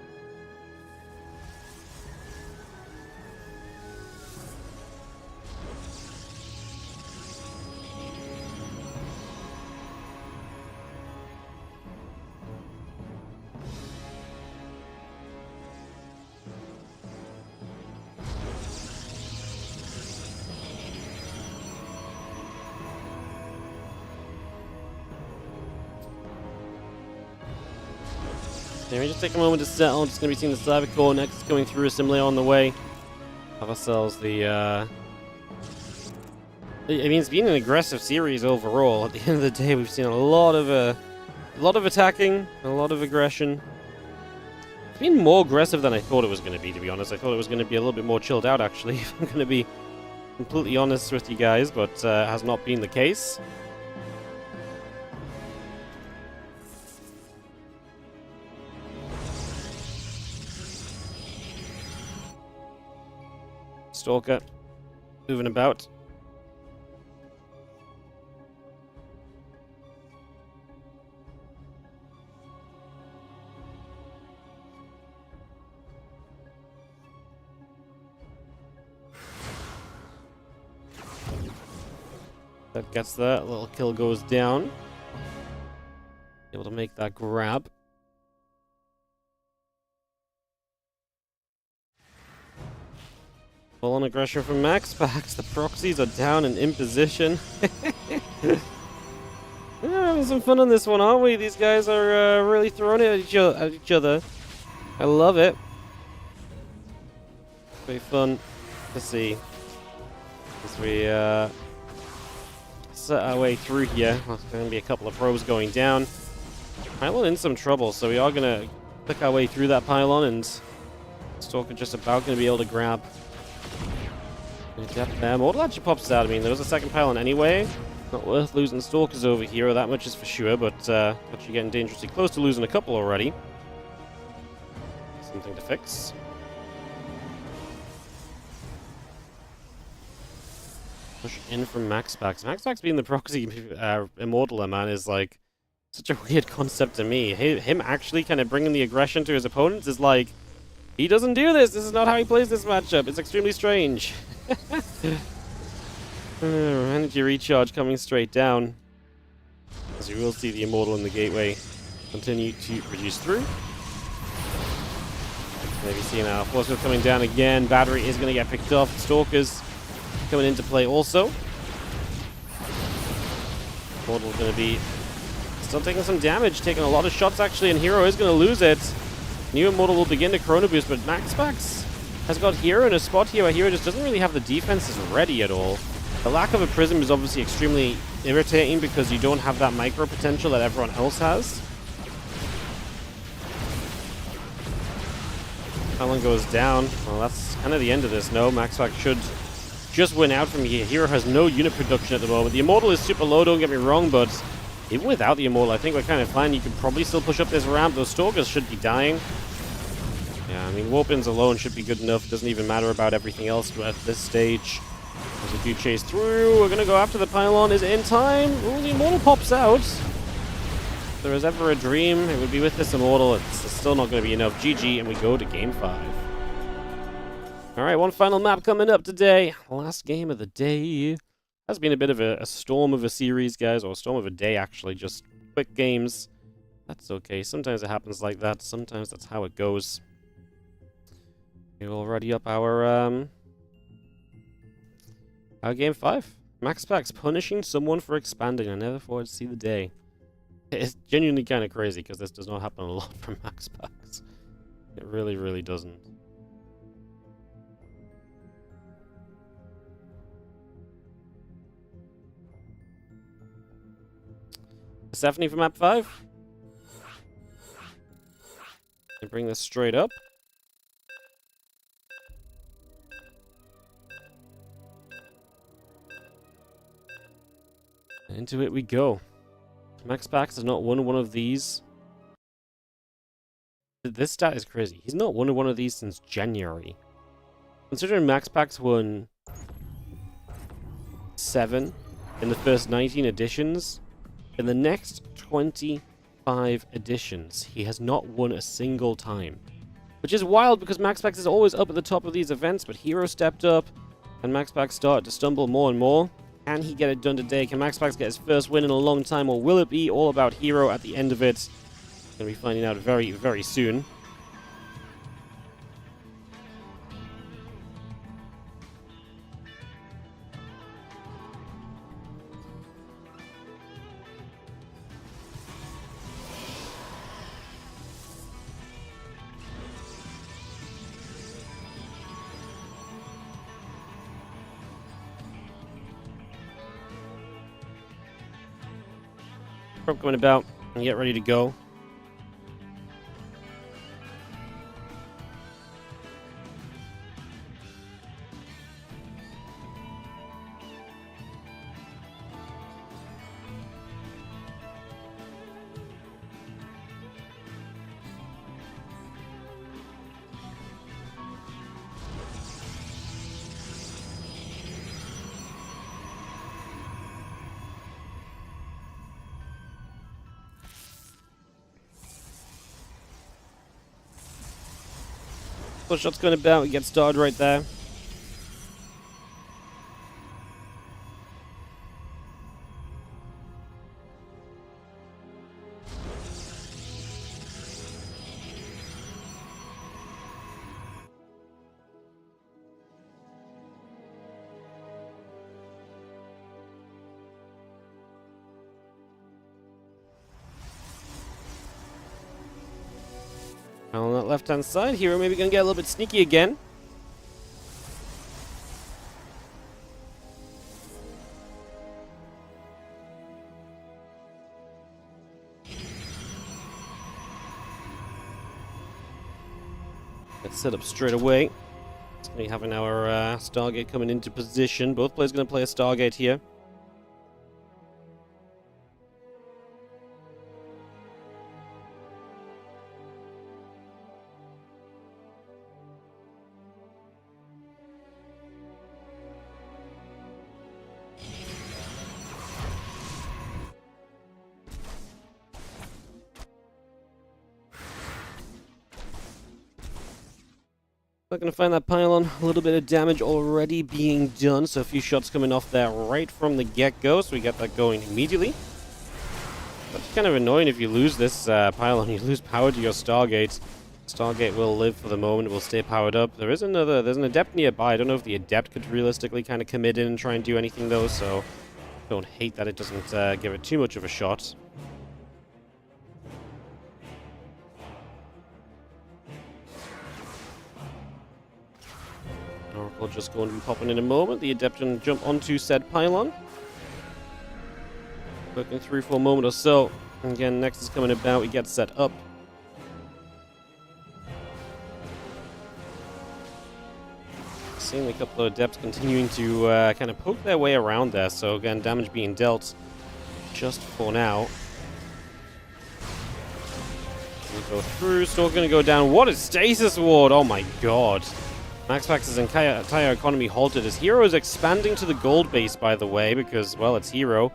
Let me just take a moment to settle. Just going to be seeing the Cyber Core next coming through, assimilator on the way. Have ourselves the, I mean, it's been an aggressive series overall. At the end of the day, we've seen a lot of attacking, a lot of aggression. It's been more aggressive than I thought it was going to be honest. I thought it was going to be a little bit more chilled out, actually, if I'm going to be completely honest with you guys, but has not been the case. Stalker, moving about. That gets that. Little kill goes down. Able to make that grab. Full on aggression from MaxPax. The proxies are down and in position. We're having some fun on this one, aren't we? These guys are really throwing it at each other. I love it. Very fun to see as we set our way through here. There's going to be a couple of probes going down. Pylon in some trouble, so we are going to pick our way through that pylon, and Stalker just about going to be able to grab depth there. Mortal actually pops out. I mean, there was a second pylon anyway. Not worth losing Stalkers over here, that much is for sure, but actually getting dangerously close to losing a couple already. Something to fix. Push in from MaxPax. MaxPax being the proxy Immortaler, man, is like such a weird concept to me. Him actually kind of bringing the aggression to his opponents is like, he doesn't do this. This is not how he plays this matchup. It's extremely strange. Energy recharge coming straight down. As you will see the Immortal in the gateway continue to produce through. Maybe seeing our force field coming down again. Battery is going to get picked off. Stalkers coming into play also. Immortal is going to be still taking some damage, taking a lot of shots actually, and Hero is going to lose it. New Immortal will begin to Chrono Boost, but MaxPax has got Hero in a spot here where Hero just doesn't really have the defenses ready at all. The lack of a Prism is obviously extremely irritating because you don't have that micro potential that everyone else has. Pylon goes down. Well, that's kind of the end of this. No, MaxPax should just win out from here. Hero has no unit production at the moment. The Immortal is super low, don't get me wrong, but even without the Immortal, I think we're kind of fine. You can probably still push up this ramp. Those Stalkers should be dying. Yeah, I mean, Warpins alone should be good enough. It doesn't even matter about everything else at this stage. As we do chase through, we're going to go after the pylon. Is it in time? Ooh, the Immortal pops out. If there was ever a dream, it would be with this Immortal. It's still not going to be enough. GG, and we go to Game 5. Alright, one final map coming up today. Last game of the day. Has been a bit of a storm of a series, guys. Or a storm of a day, actually. Just quick games. That's okay. Sometimes it happens like that. Sometimes that's how it goes. We're already up our game 5. MaxPax punishing someone for expanding. I never thought I'd see the day. It's genuinely kind of crazy because this does not happen a lot from MaxPax. It really, really doesn't. Stephanie from map 5. And bring this straight up. And into it we go. MaxPax has not won one of these. This stat is crazy. He's not won one of these since January. Considering MaxPax won 7 in the first 19 editions, in the next 25 editions, he has not won a single time. Which is wild because MaxPax is always up at the top of these events, but Hero stepped up, and MaxPax started to stumble more and more. Can he get it done today? Can MaxPax get his first win in a long time, or will it be all about Hero at the end of it? Going to be finding out very, very soon. Prep coming about and get ready to go. Full shot's going about, we get started right there. On that left-hand side, Hero maybe going to get a little bit sneaky again. Let's set up straight away. It's going to be having our Stargate coming into position. Both players going to play a Stargate here. Not going to find that pylon. A little bit of damage already being done, so a few shots coming off there right from the get-go, so we get that going immediately. That's kind of annoying if you lose this pylon. You lose power to your Stargate. Stargate will live for the moment, will stay powered up. There's an Adept nearby. I don't know if the Adept could realistically kind of commit in and try and do anything though, so don't hate that it doesn't give it too much of a shot. Oracle just going to be popping in a moment. The Adept can jump onto said pylon. Working through for a moment or so. And again, next is coming about. We get set up. Seeing a couple of Adepts continuing to kind of poke their way around there. So again, damage being dealt just for now. We go through. Still going to go down. What a stasis ward! Oh my god. MaxPax's entire economy halted. His Hero is expanding to the gold base, by the way, because, well, it's Hero.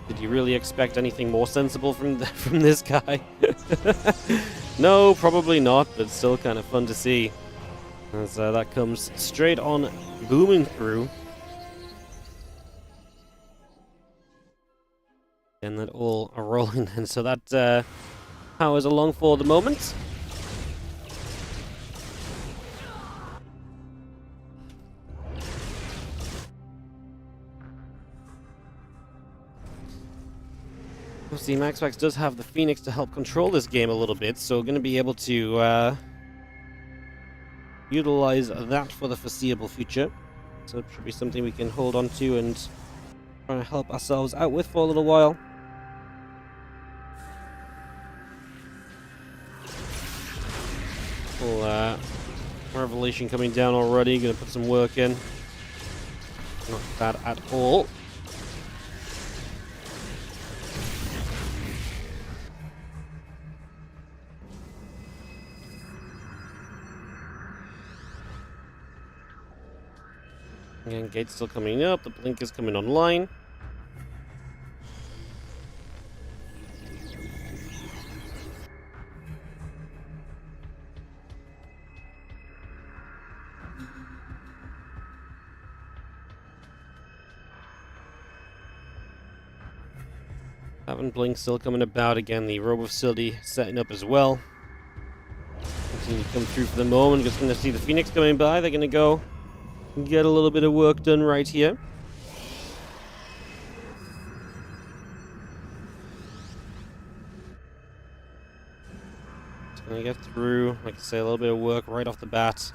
Did you really expect anything more sensible from this guy? No, probably not, but still kind of fun to see. As that comes straight on booming through. And that all are rolling, and so that powers along for the moment. Obviously, MaxPax does have the Phoenix to help control this game a little bit, so going to be able to utilize that for the foreseeable future. So it should be something we can hold on to and try to help ourselves out with for a little while. Well, Revelation coming down already, going to put some work in. Not bad at all. Again, gate's still coming up, the blink is coming online. Having blink still coming about. Again, the robo facility setting up as well. Continue to come through for the moment. Just going to see the Phoenix coming by. They're going to go get a little bit of work done right here. Just going to get through, like I say, a little bit of work right off the bat.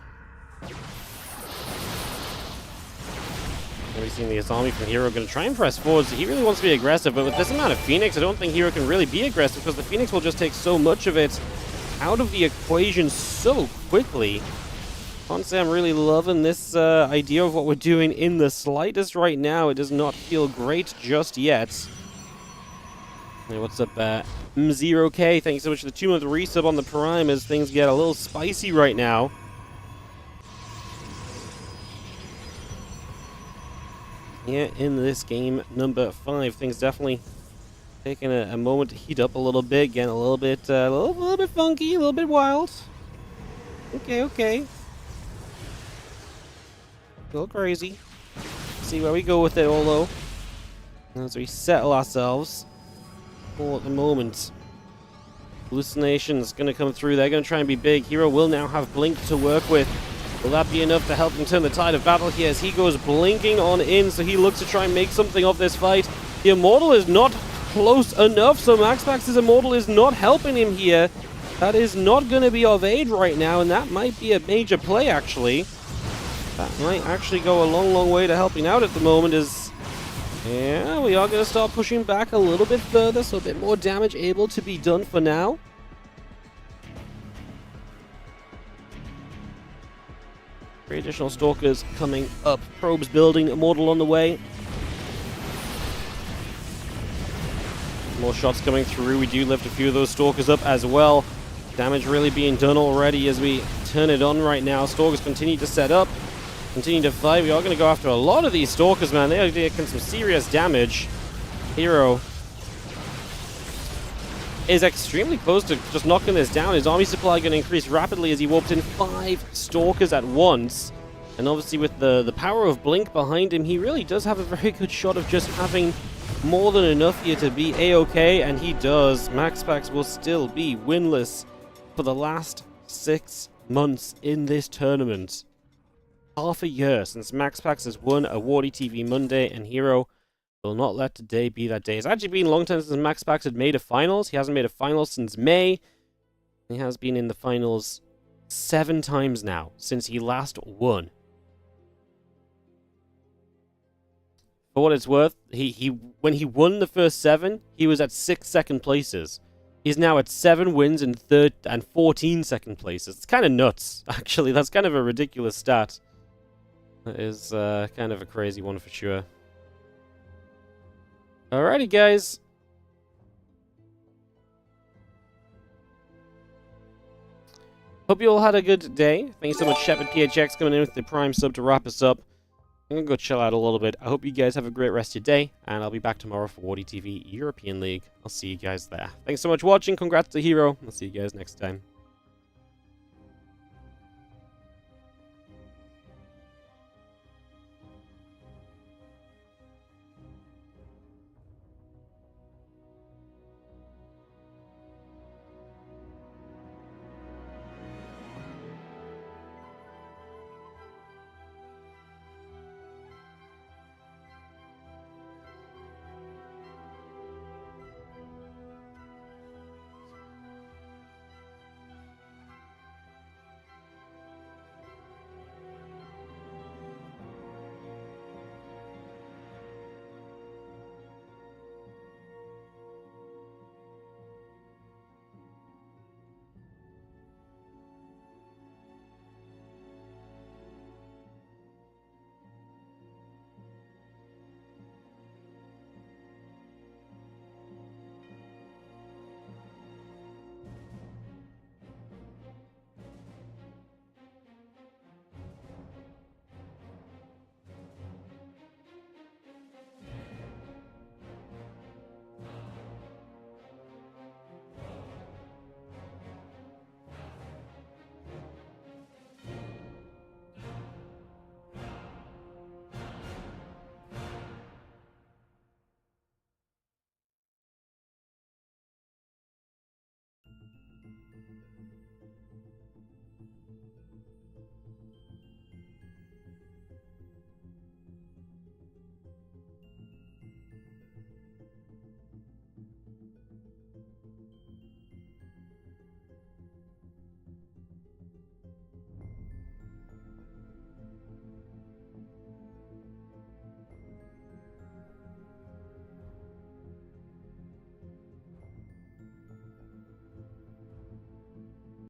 We've seen this army from Hero going to try and press forward, so he really wants to be aggressive, but with this amount of Phoenix, I don't think Hero can really be aggressive, because the Phoenix will just take so much of it out of the equation so quickly. Can't say I'm really loving this idea of what we're doing in the slightest right now. It does not feel great just yet. Hey, what's up, M0K? Thank you so much for the 2-month resub on the Prime as things get a little spicy right now. Yeah, in this game number 5, things definitely taking a moment to heat up a little bit, getting a little bit funky, a little bit wild. Okay. A little crazy. See where we go with it, although, as we settle ourselves for the moment. Hallucination's going to come through. They're going to try and be big. Hero will now have Blink to work with. Will that be enough to help him turn the tide of battle here as he goes blinking on in, so he looks to try and make something of this fight. The Immortal is not close enough, so MaxPax's Immortal is not helping him here. That is not going to be of aid right now, and that might be a major play, actually. That might actually go a long way to helping out at the moment, as yeah, we are going to start pushing back a little bit further, so a bit more damage able to be done for now. Three additional Stalkers coming up. Probes building, Immortal on the way. More shots coming through. We do lift a few of those Stalkers up as well. Damage really being done already as we turn it on right now. Stalkers continue to set up, continue to fight. We are going to go after a lot of these Stalkers, man. They are taking some serious damage. Hero is extremely close to just knocking this down. His army supply going to increase rapidly as he warps in 5 Stalkers at once. And obviously with the power of Blink behind him, he really does have a very good shot of just having more than enough here to be A-OK, and he does. MaxPax will still be winless for the last 6 months in this tournament. Half a year since MaxPax has won a WardiTV Monday, and Hero will not let today be that day. It's actually been a long time since MaxPax had made a finals. He hasn't made a finals since May. He has been in the finals 7 times now since he last won. For what it's worth, when he won the first 7, he was at 6 second places. He's now at 7 wins and 14 second places. It's kind of nuts, actually. That's kind of a ridiculous stat. That is kind of a crazy one for sure. Alrighty, guys. Hope you all had a good day. Thanks so much, Shepard PHX, coming in with the Prime sub to wrap us up. I'm going to go chill out a little bit. I hope you guys have a great rest of your day, and I'll be back tomorrow for WardiTV European League. I'll see you guys there. Thanks so much for watching. Congrats to Hero. I'll see you guys next time.